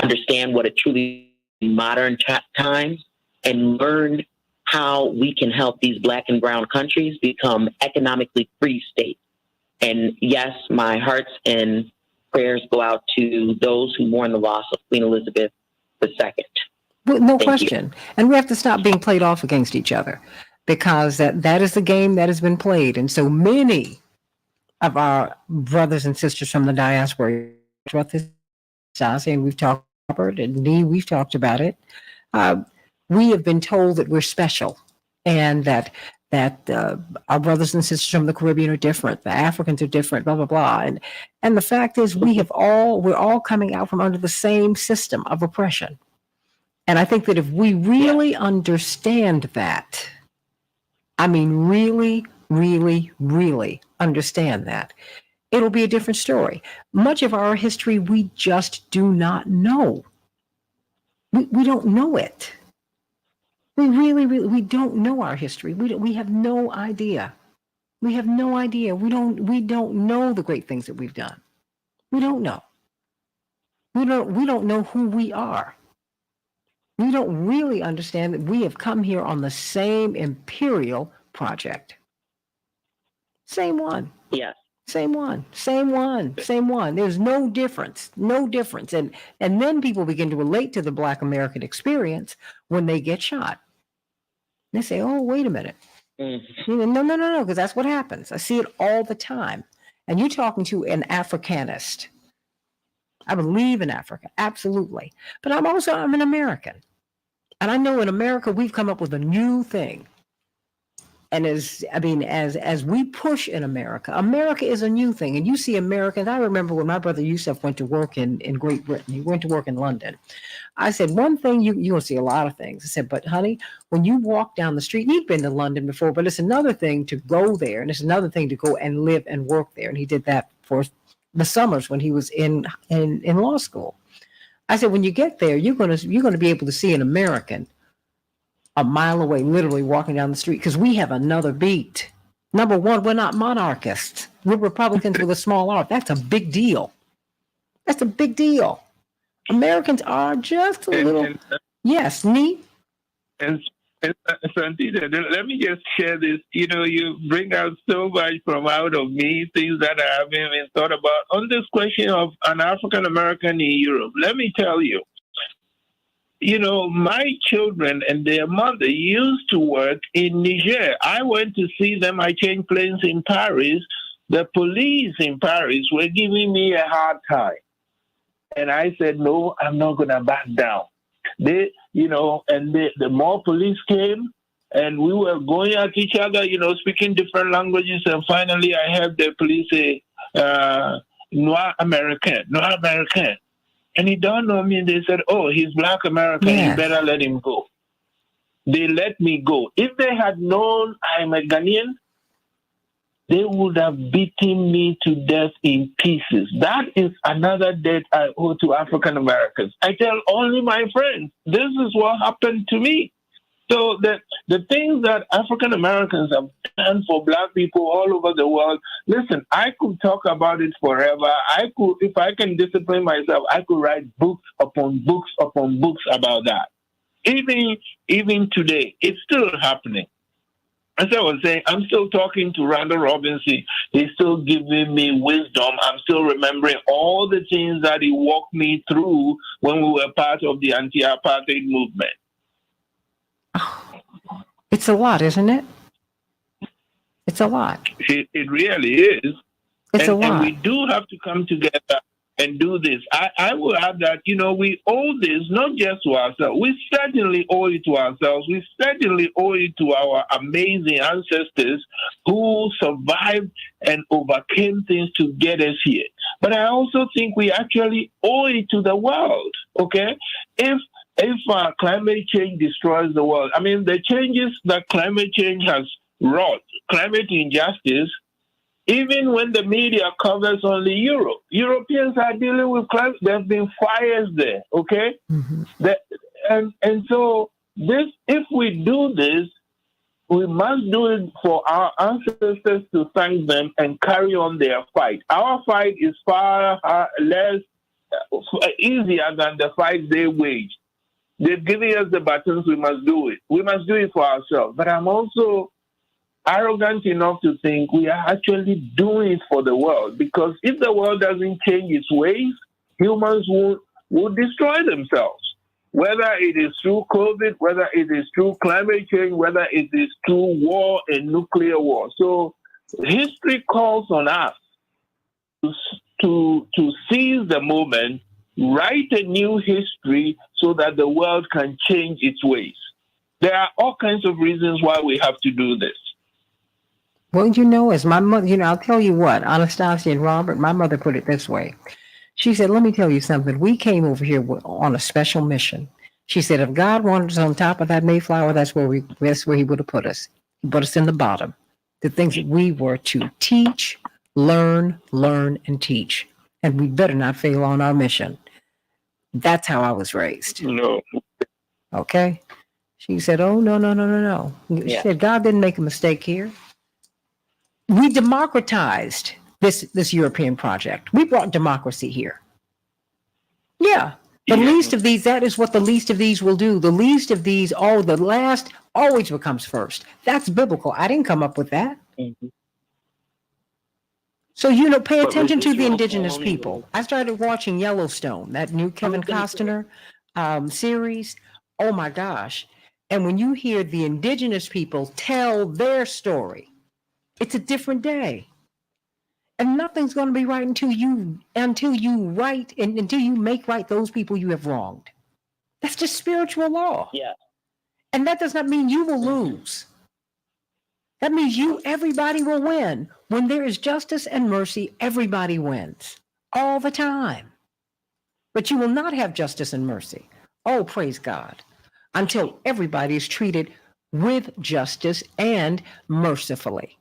understand what it truly is modern times, and learn how we can help these Black and brown countries become economically free states. And yes, my hearts and prayers go out to those who mourn the loss of Queen Elizabeth II. Well, no Thank question. you. And we have to stop being played off against each other, because that is the game that has been played. And so many of our brothers and sisters from the diaspora throughout this, and we've talked about it, and Dee, we've talked about it. We have been told that we're special and that that our brothers and sisters from the Caribbean are different, the Africans are different, blah blah blah, and the fact is we're all coming out from under the same system of oppression. And I think that if we really understand that, I mean, really, really, really understand that, it'll be a different story. Much of our history we just do not know. We don't know it. We really, we don't know our history. We have no idea. We have no idea. We don't know the great things that we've done. We don't know. We don't know who we are. We don't really understand that we have come here on the same imperial project. Same one. Yes. Same one. There's no difference. And then people begin to relate to the Black American experience when they get shot. They say, oh, wait a minute. Mm-hmm. No, because that's what happens. I see it all the time. And you're talking to an Africanist. I believe in Africa, absolutely. But I'm an American. And I know in America, we've come up with a new thing. And as we push in America, America is a new thing. And you see Americans, I remember when my brother Yusuf went to work in Great Britain, he went to work in London. I said, one thing, you'll see a lot of things. I said, but honey, when you walk down the street, you've been to London before, but it's another thing to go there. And it's another thing to go and live and work there. And he did that for the summers when he was in law school. I said, when you get there, you're going to be able to see an American a mile away, literally walking down the street, because we have another beat. Number one, we're not monarchists. We're Republicans with a small r. That's a big deal. That's a big deal. Americans are just a little. Yes, neat. And Santita, let me just share this. You bring out so much from out of me, things that I haven't even thought about. On this question of an African American in Europe, let me tell you, my children and their mother used to work in Niger. I went to see them. I changed planes in Paris. The police in Paris were giving me a hard time. And I said, no, I'm not going to back down. The more police came, and we were going at each other, speaking different languages. And finally, I heard the police say, Noir American. And he dawned on me, and they said, oh, he's Black American. Yes. You better let him go. They let me go. If they had known I'm a Ghanaian, they would have beaten me to death in pieces. That is another debt I owe to African Americans. I tell only my friends, this is what happened to me. So the things that African Americans have done for Black people all over the world, listen, I could talk about it forever. I could, if I can discipline myself, I could write books upon books upon books about that. Even today, it's still happening. As I was saying, I'm still talking to Randall Robinson. He's still giving me wisdom. I'm still remembering all the things that he walked me through when we were part of the anti-apartheid movement. It's a lot, isn't it? It's a lot. It really is. It's a lot. And we do have to come together and do this. I will add that, we owe this not just to ourselves. We certainly owe it to ourselves. We certainly owe it to our amazing ancestors who survived and overcame things to get us here. But I also think we actually owe it to the world, okay? If climate change destroys the world, I mean, the changes that climate change has wrought, climate injustice, even when the media covers only Europe, Europeans are dealing with climate. There have been fires there, okay? Mm-hmm. And so if we do this, we must do it for our ancestors to thank them and carry on their fight. Our fight is far less easier than the fight they wage. They're giving us the buttons, we must do it. We must do it for ourselves. But I'm also arrogant enough to think we are actually doing it for the world. Because if the world doesn't change its ways, humans will destroy themselves. Whether it is through COVID, whether it is through climate change, whether it is through war and nuclear war. So history calls on us to seize the moment, write a new history so that the world can change its ways. There are all kinds of reasons why we have to do this. Well, you know, as my mother, you know, I'll tell you what, Anastasia and Robert, my mother put it this way. She said, let me tell you something. We came over here on a special mission. She said, if God wanted us on top of that Mayflower, that's where he would have put us. He put us in the bottom. The things that we were to teach, learn, and teach. And we better not fail on our mission. That's how I was raised. No. Okay? She said, oh, no. She said, God didn't make a mistake here. We democratized this European project. We brought democracy here. Yeah. The least of these, that is what the least of these will do. The least of these, the last always becomes first. That's biblical. I didn't come up with that. Mm-hmm. So, you know, pay attention to the indigenous people. I started watching Yellowstone, that new Kevin Costner series. Oh my gosh. And when you hear the indigenous people tell their story, it's a different day. And nothing's going to be right until you make right those people you have wronged. That's just spiritual law. Yeah. And that does not mean you will lose. That means everybody will win. When there is justice and mercy, everybody wins all the time. But you will not have justice and mercy. Oh, praise God. Until everybody is treated with justice and mercifully.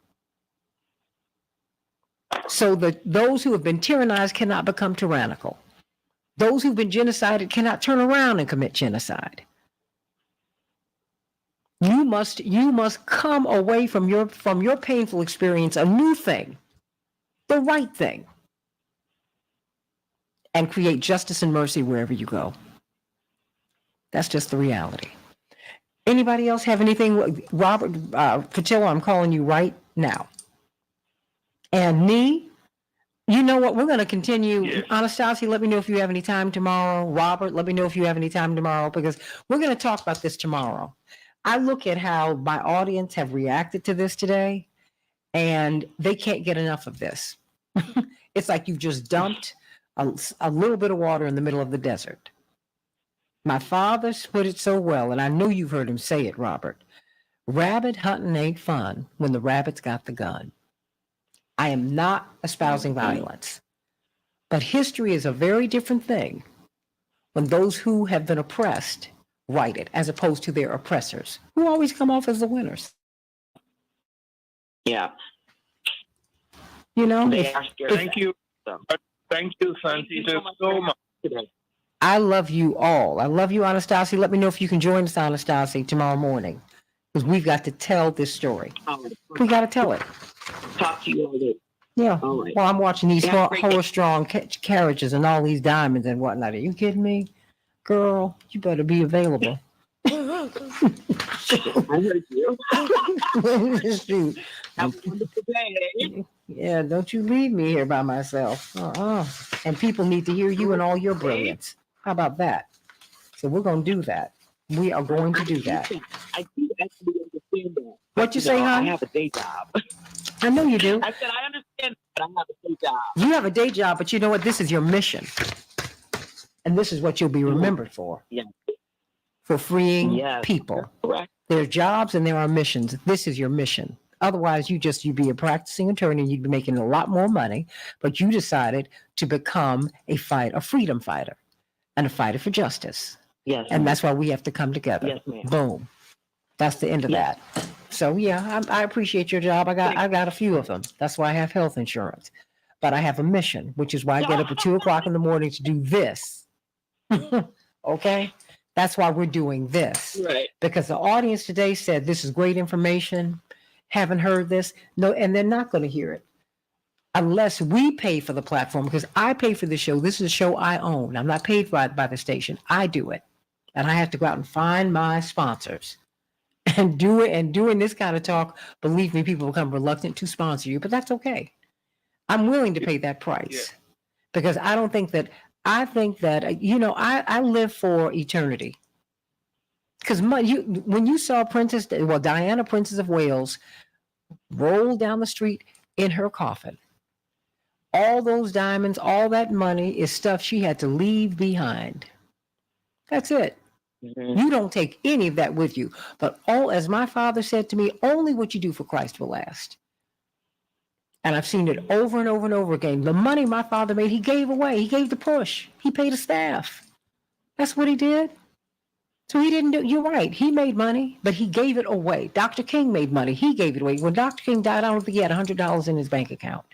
So that those who have been tyrannized cannot become tyrannical. Those who've been genocided cannot turn around and commit genocide. You must come away from your painful experience a new thing, the right thing, and create justice and mercy wherever you go. That's just the reality. Anybody else have anything? Robert Patillo, I'm calling you right now. And me, you know what? We're going to continue. Yes. Anastasia, let me know if you have any time tomorrow. Robert, let me know if you have any time tomorrow, because we're going to talk about this tomorrow. I look at how my audience have reacted to this today, and they can't get enough of this. It's like you've just dumped a little bit of water in the middle of the desert. My father put it so well, and I know you've heard him say it, Robert. Rabbit hunting ain't fun when the rabbit's got the gun. I am not espousing violence, but history is a very different thing when those who have been oppressed write it, as opposed to their oppressors, who always come off as the winners. Yeah. You know? Thank you. Thank you, Santita, so much today. I love you all. I love you, Anastasia. Let me know if you can join us, Anastasia, tomorrow morning, because we've got to tell this story. We got to tell it. Talk to you all day. Yeah. All right. Well, I'm watching these horse-drawn carriages and all these diamonds and whatnot. Are you kidding me? Girl, you better be available. I heard you. Shoot. Have a wonderful day. Yeah, don't you leave me here by myself. And people need to hear you and all your brilliance. How about that? So we're going to do that. We are going to do that. I do actually understand that. What you say, hon? I have a day job. I know you do. I said, I understand, but I have a day job. You have a day job, but you know what? This is your mission. And this is what you'll be remembered for. Yeah. For freeing people. Correct. There are jobs and there are missions. This is your mission. Otherwise, you'd be a practicing attorney and you'd be making a lot more money, but you decided to become a freedom fighter and a fighter for justice. Yes. And that's why we have to come together. Yes, ma'am. Boom. That's the end of that. So yeah, I appreciate your job. I got a few of them. That's why I have health insurance. But I have a mission, which is why I get up at 2:00 in the morning to do this. Okay? That's why we're doing this. Right. Because the audience today said this is great information. Haven't heard this. No, and they're not going to hear it unless we pay for the platform, because I pay for the show. This is a show I own. I'm not paid by the station. I do it. And I have to go out and find my sponsors and do it. And doing this kind of talk, believe me, people become reluctant to sponsor you, but that's okay. I'm willing to pay that price because I think that, I live for eternity. Because when you saw Diana, Princess of Wales, roll down the street in her coffin, all those diamonds, all that money is stuff she had to leave behind. That's it. Mm-hmm. You don't take any of that with you. But as my father said to me, only what you do for Christ will last. And I've seen it over and over and over again. The money my father made, he gave away. He gave the push. He paid his staff. That's what he did. So he didn't do, you're right. He made money, but he gave it away. Dr. King made money. He gave it away. When Dr. King died, I don't think he had $100 in his bank account.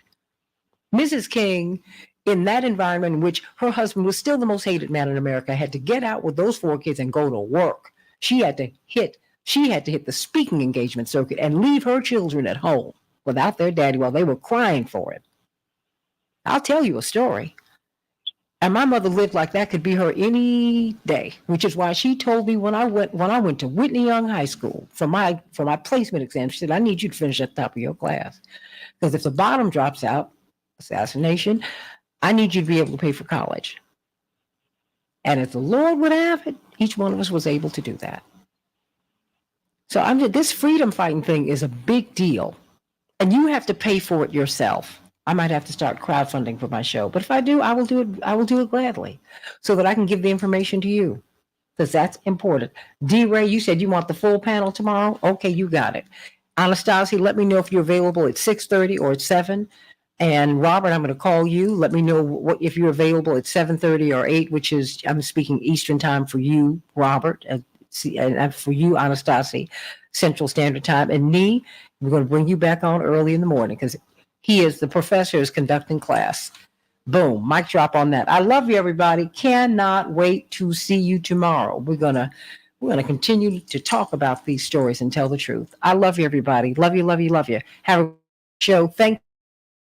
Mrs. King, in that environment in which her husband was still the most hated man in America, had to get out with those 4 kids and go to work. She had to hit the speaking engagement circuit and leave her children at home without their daddy while they were crying for it. I'll tell you a story. And my mother lived like that could be her any day, which is why she told me when I went to Whitney Young High School for my placement exam, she said, I need you to finish at the top of your class. Because if the bottom drops out, assassination, I need you to be able to pay for college. And if the Lord would have it, each one of us was able to do that. So this freedom fighting thing is a big deal. And you have to pay for it yourself. I might have to start crowdfunding for my show, but if I do, I will do it gladly so that I can give the information to you, because that's important. D-Ray, you said you want the full panel tomorrow? Okay, you got it. Anastasia, let me know if you're available at 6:30 or at 7. And Robert, I'm going to call you. Let me know if you're available at 7:30 or 8, which is, I'm speaking Eastern time for you, Robert, and for you, Anastasia, Central Standard Time. And Nee, we're going to bring you back on early in the morning because the professor is conducting class. Boom, mic drop on that. I love you, everybody. Cannot wait to see you tomorrow. We're gonna continue to talk about these stories and tell the truth. I love you, everybody. Love you, love you, love you. Have a show.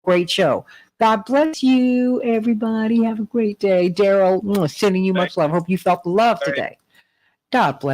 Great show. God bless you, everybody. Have a great day. Daryl, sending you much love. Hope you felt the love today. God bless.